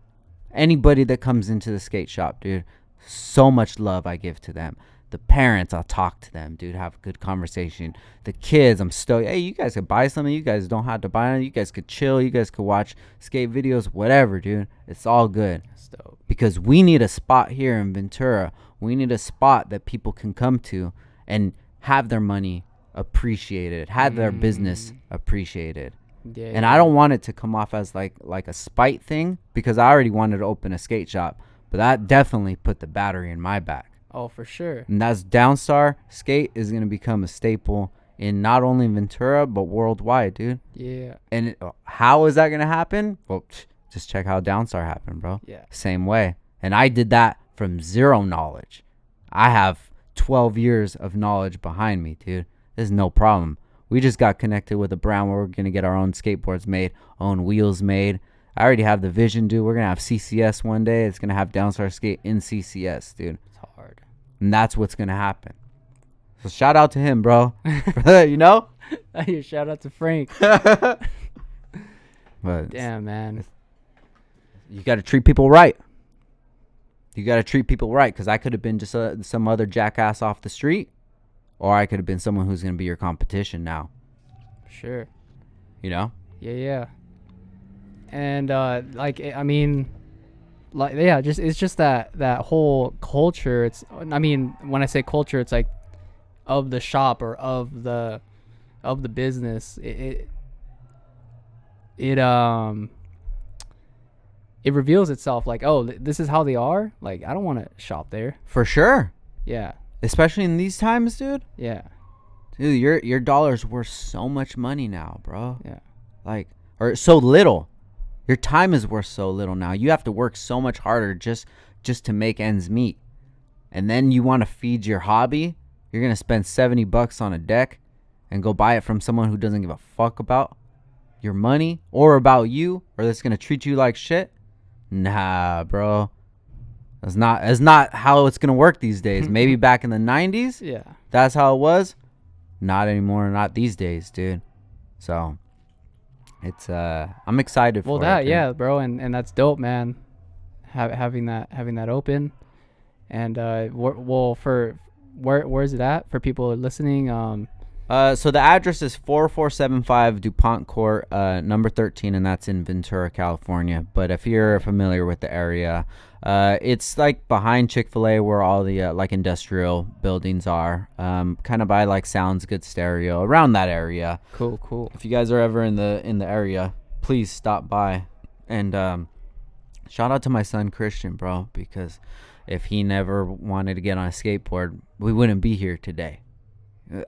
Anybody that comes into the skate shop, dude, so much love I give to them. The parents, I'll talk to them, dude, have a good conversation. The kids, I'm stoked. Hey, you guys could buy something. You guys don't have to buy it. You guys could chill. You guys could watch skate videos, whatever, dude. It's all good. Stoked. Because we need a spot here in Ventura. We need a spot that people can come to and have their money appreciated, have their business appreciated. Yeah. And I don't want it to come off as like a spite thing, because I already wanted to open a skate shop, but that definitely put the battery in my back. Oh, for sure. And that's Downstar. Skate is going to become a staple in not only Ventura, but worldwide, dude. Yeah. And how is that going to happen? Well, just check how Downstar happened, bro. Yeah. Same way. And I did that from zero knowledge. I have 12 years of knowledge behind me, dude. There's no problem. We just got connected with a brand where we're going to get our own skateboards made, own wheels made. I already have the vision, dude. We're going to have CCS one day. It's going to have Downstar Skate in CCS, dude. It's hard. And that's what's going to happen. So shout out to him, bro. You know? Shout out to Frank. But Damn, man. you got to treat people right. You got to treat people right, because I could have been just some other jackass off the street, or I could have been someone who's going to be your competition now. Sure. You know? Yeah. And it's just that whole culture. It's, I mean, when I say culture, it's like of the shop or of the business. It reveals itself like, oh, this is how they are. Like, I don't want to shop there. For sure. Yeah. Especially in these times, dude. Yeah. Dude, your dollar's worth so much money now, bro. Yeah. Like, or so little. Your time is worth so little now. You have to work so much harder just to make ends meet. And then you want to feed your hobby. You're going to spend $70 on a deck and go buy it from someone who doesn't give a fuck about your money or about you, or that's going to treat you like shit. Nah, bro. That's not how it's going to work these days. Maybe back in the 90s. Yeah. That's how it was. Not anymore. Not these days, dude. So it's I'm excited for it. Yeah, bro, and that's dope, man. Having that open, and where is it at for people listening? So the address is 4475 DuPont Court, number 13, and that's in Ventura, California. But if you're familiar with the area, it's like behind Chick-fil-A where all the like industrial buildings are, kind of by like Sounds Good Stereo, around that area. Cool. If you guys are ever in the area, please stop by. And shout out to my son Christian, bro, because if he never wanted to get on a skateboard, we wouldn't be here today.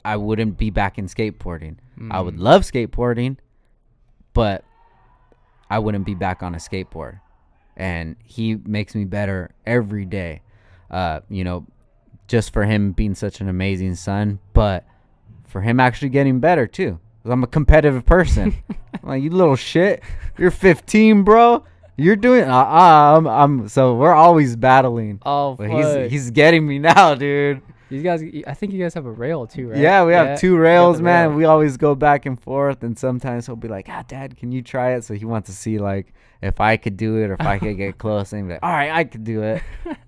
I wouldn't be back in skateboarding. I would love skateboarding, but I wouldn't be back on a skateboard. And he makes me better every day. Just for him being such an amazing son, but for him actually getting better too. 'Cause I'm a competitive person. I'm like, you little shit. You're 15, bro. You're doing I'm so we're always battling. Oh, but he's getting me now, dude. These guys, I think you guys have a rail too, right? Yeah, we have 2 rails, man. Rail. We always go back and forth, and sometimes he'll be like, Dad, can you try it? So he wants to see, like, if I could do it or if I could get close. And he'd be like, all right, I could do it.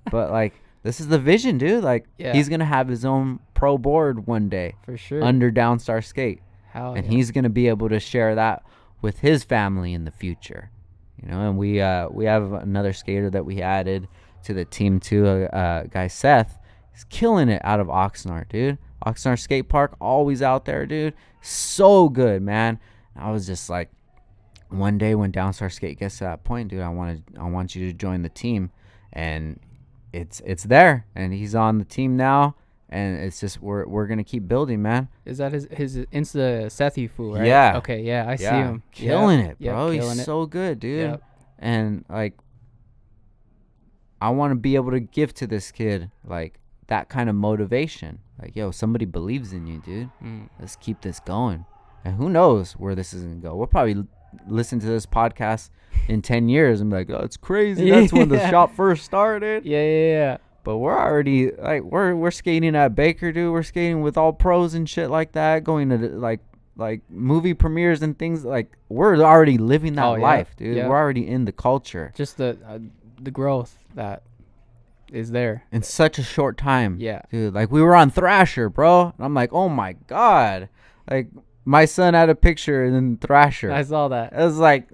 But, like, this is the vision, dude. Like, he's going to have his own pro board one day. For sure. Under Downstar Skate. And he's going to be able to share that with his family in the future. And we have another skater that we added to the team, too, guy Seth. He's killing it out of Oxnard, dude. Oxnard Skate Park, always out there, dude. So good, man. I was just like, one day when Downstar Skate gets to that point, dude, I want you to join the team, and it's there, and he's on the team now, and it's just we're gonna keep building, man. Is that his Insta Sethy fool, right? Yeah. Okay, yeah, I see him killing it, bro. Killing He's it. so good, dude. Yep. And like, I want to be able to give to this kid like that kind of motivation. Like, yo, somebody believes in you, dude. Let's keep this going. And who knows where this is gonna go? We'll probably listen to this podcast in 10 years and be like, oh, it's crazy. That's when the shop first started. Yeah. But we're already like we're skating at Baker, dude. We're skating with all pros and shit like that. Going to like movie premieres and things. Like, we're already living that life, dude. Yeah. We're already in the culture. Just the growth that is there in such a short time. Yeah, dude. Like, we were on Thrasher, bro. And I'm like, oh my god. Like, my son had a picture in Thrasher. I saw that. I was like,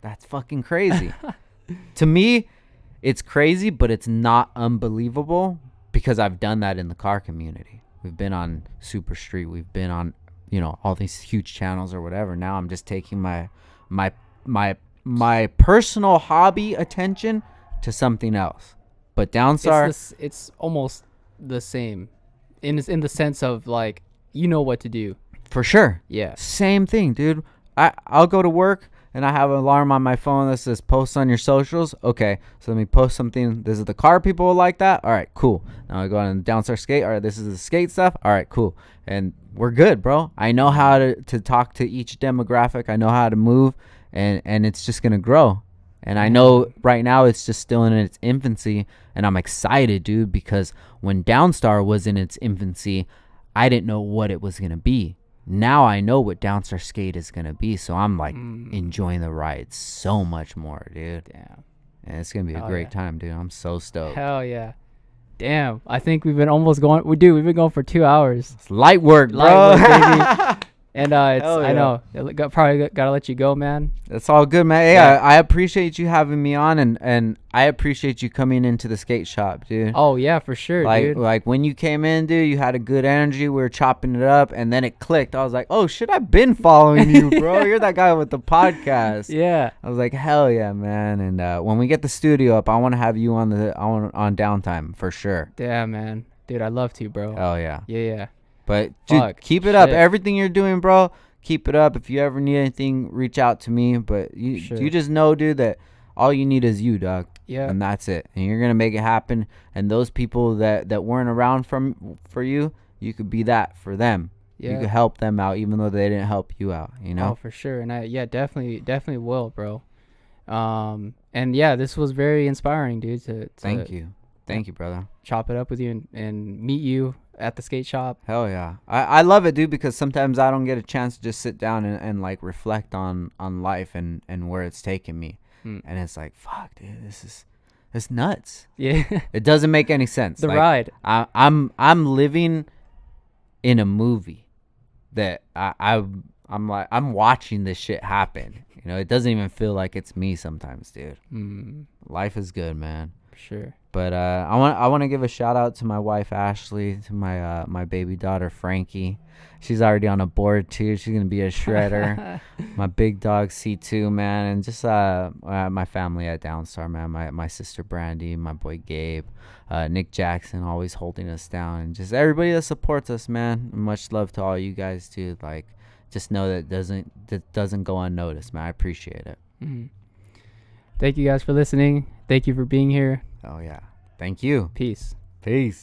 that's fucking crazy. To me, it's crazy, but it's not unbelievable because I've done that in the car community. We've been on Super Street. We've been on, all these huge channels or whatever. Now I'm just taking my personal hobby attention to something else. But Downstar, it's almost the same in the sense of, like, you know what to do. For sure. Yeah. Same thing, dude. I'll go to work and I have an alarm on my phone that says post on your socials. Okay, so let me post something. This is the car people like that. All right, cool. Now I go on Downstar Skate. All right, this is the skate stuff. All right, cool. And we're good, bro. I know how to talk to each demographic. I know how to move, and it's just gonna grow. And I know right now it's just still in its infancy, and I'm excited, dude, because when Downstar was in its infancy, I didn't know what it was gonna be. Now I know what Downstar Skate is going to be, so I'm, like, enjoying the ride so much more, dude. Damn. And it's going to be a great time, dude. I'm so stoked. Hell yeah. Damn. I think we've been almost going. We've been going for 2 hours. It's light work, bro. Light work, baby. And I know. Probably got to let you go, man. That's all good, man. Hey, yeah. I appreciate you having me on, and I appreciate you coming into the skate shop, dude. Oh, yeah, for sure, dude. Like, when you came in, dude, you had a good energy. We were chopping it up, and then it clicked. I was like, oh, shit, I've been following you, bro. You're that guy with the podcast. Yeah. I was like, hell yeah, man. And when we get the studio up, I want to have you on Downtime for sure. Yeah, man. Dude, I'd love to, bro. Oh, yeah. Yeah. But dude, Fuck. keep it up. Shit. Everything you're doing, bro, keep it up. If you ever need anything, reach out to me. But you just know, dude, that all you need is you, dog. Yeah. And that's it. And you're gonna make it happen. And those people that weren't around for you, you could be that for them. Yeah. You could help them out, even though they didn't help you out. You know. Oh, for sure. And I definitely will, bro. And yeah, this was very inspiring, dude. To Thank you, brother. Chop it up with you and meet you at the skate shop. Hell yeah. I love it, dude, because sometimes I don't get a chance to just sit down and like reflect on life and where it's taken me. And it's like, fuck, dude, it's nuts. Yeah. It doesn't make any sense. The like, ride. I'm living in a movie that I'm like, I'm watching this shit happen. You know, it doesn't even feel like it's me sometimes, dude. Life is good, man. For sure. But I want to give a shout out to my wife Ashley, to my my baby daughter Frankie. She's already on a board too. She's gonna be a shredder. My big dog C2, man, and just my family at Downstar, man. My sister Brandy, my boy Gabe, Nick Jackson, always holding us down, and just everybody that supports us, man. Much love to all you guys, dude. Like, just know that doesn't go unnoticed, man. I appreciate it. Thank you guys for listening. Thank you for being here. Oh yeah. Thank you. Peace. Peace.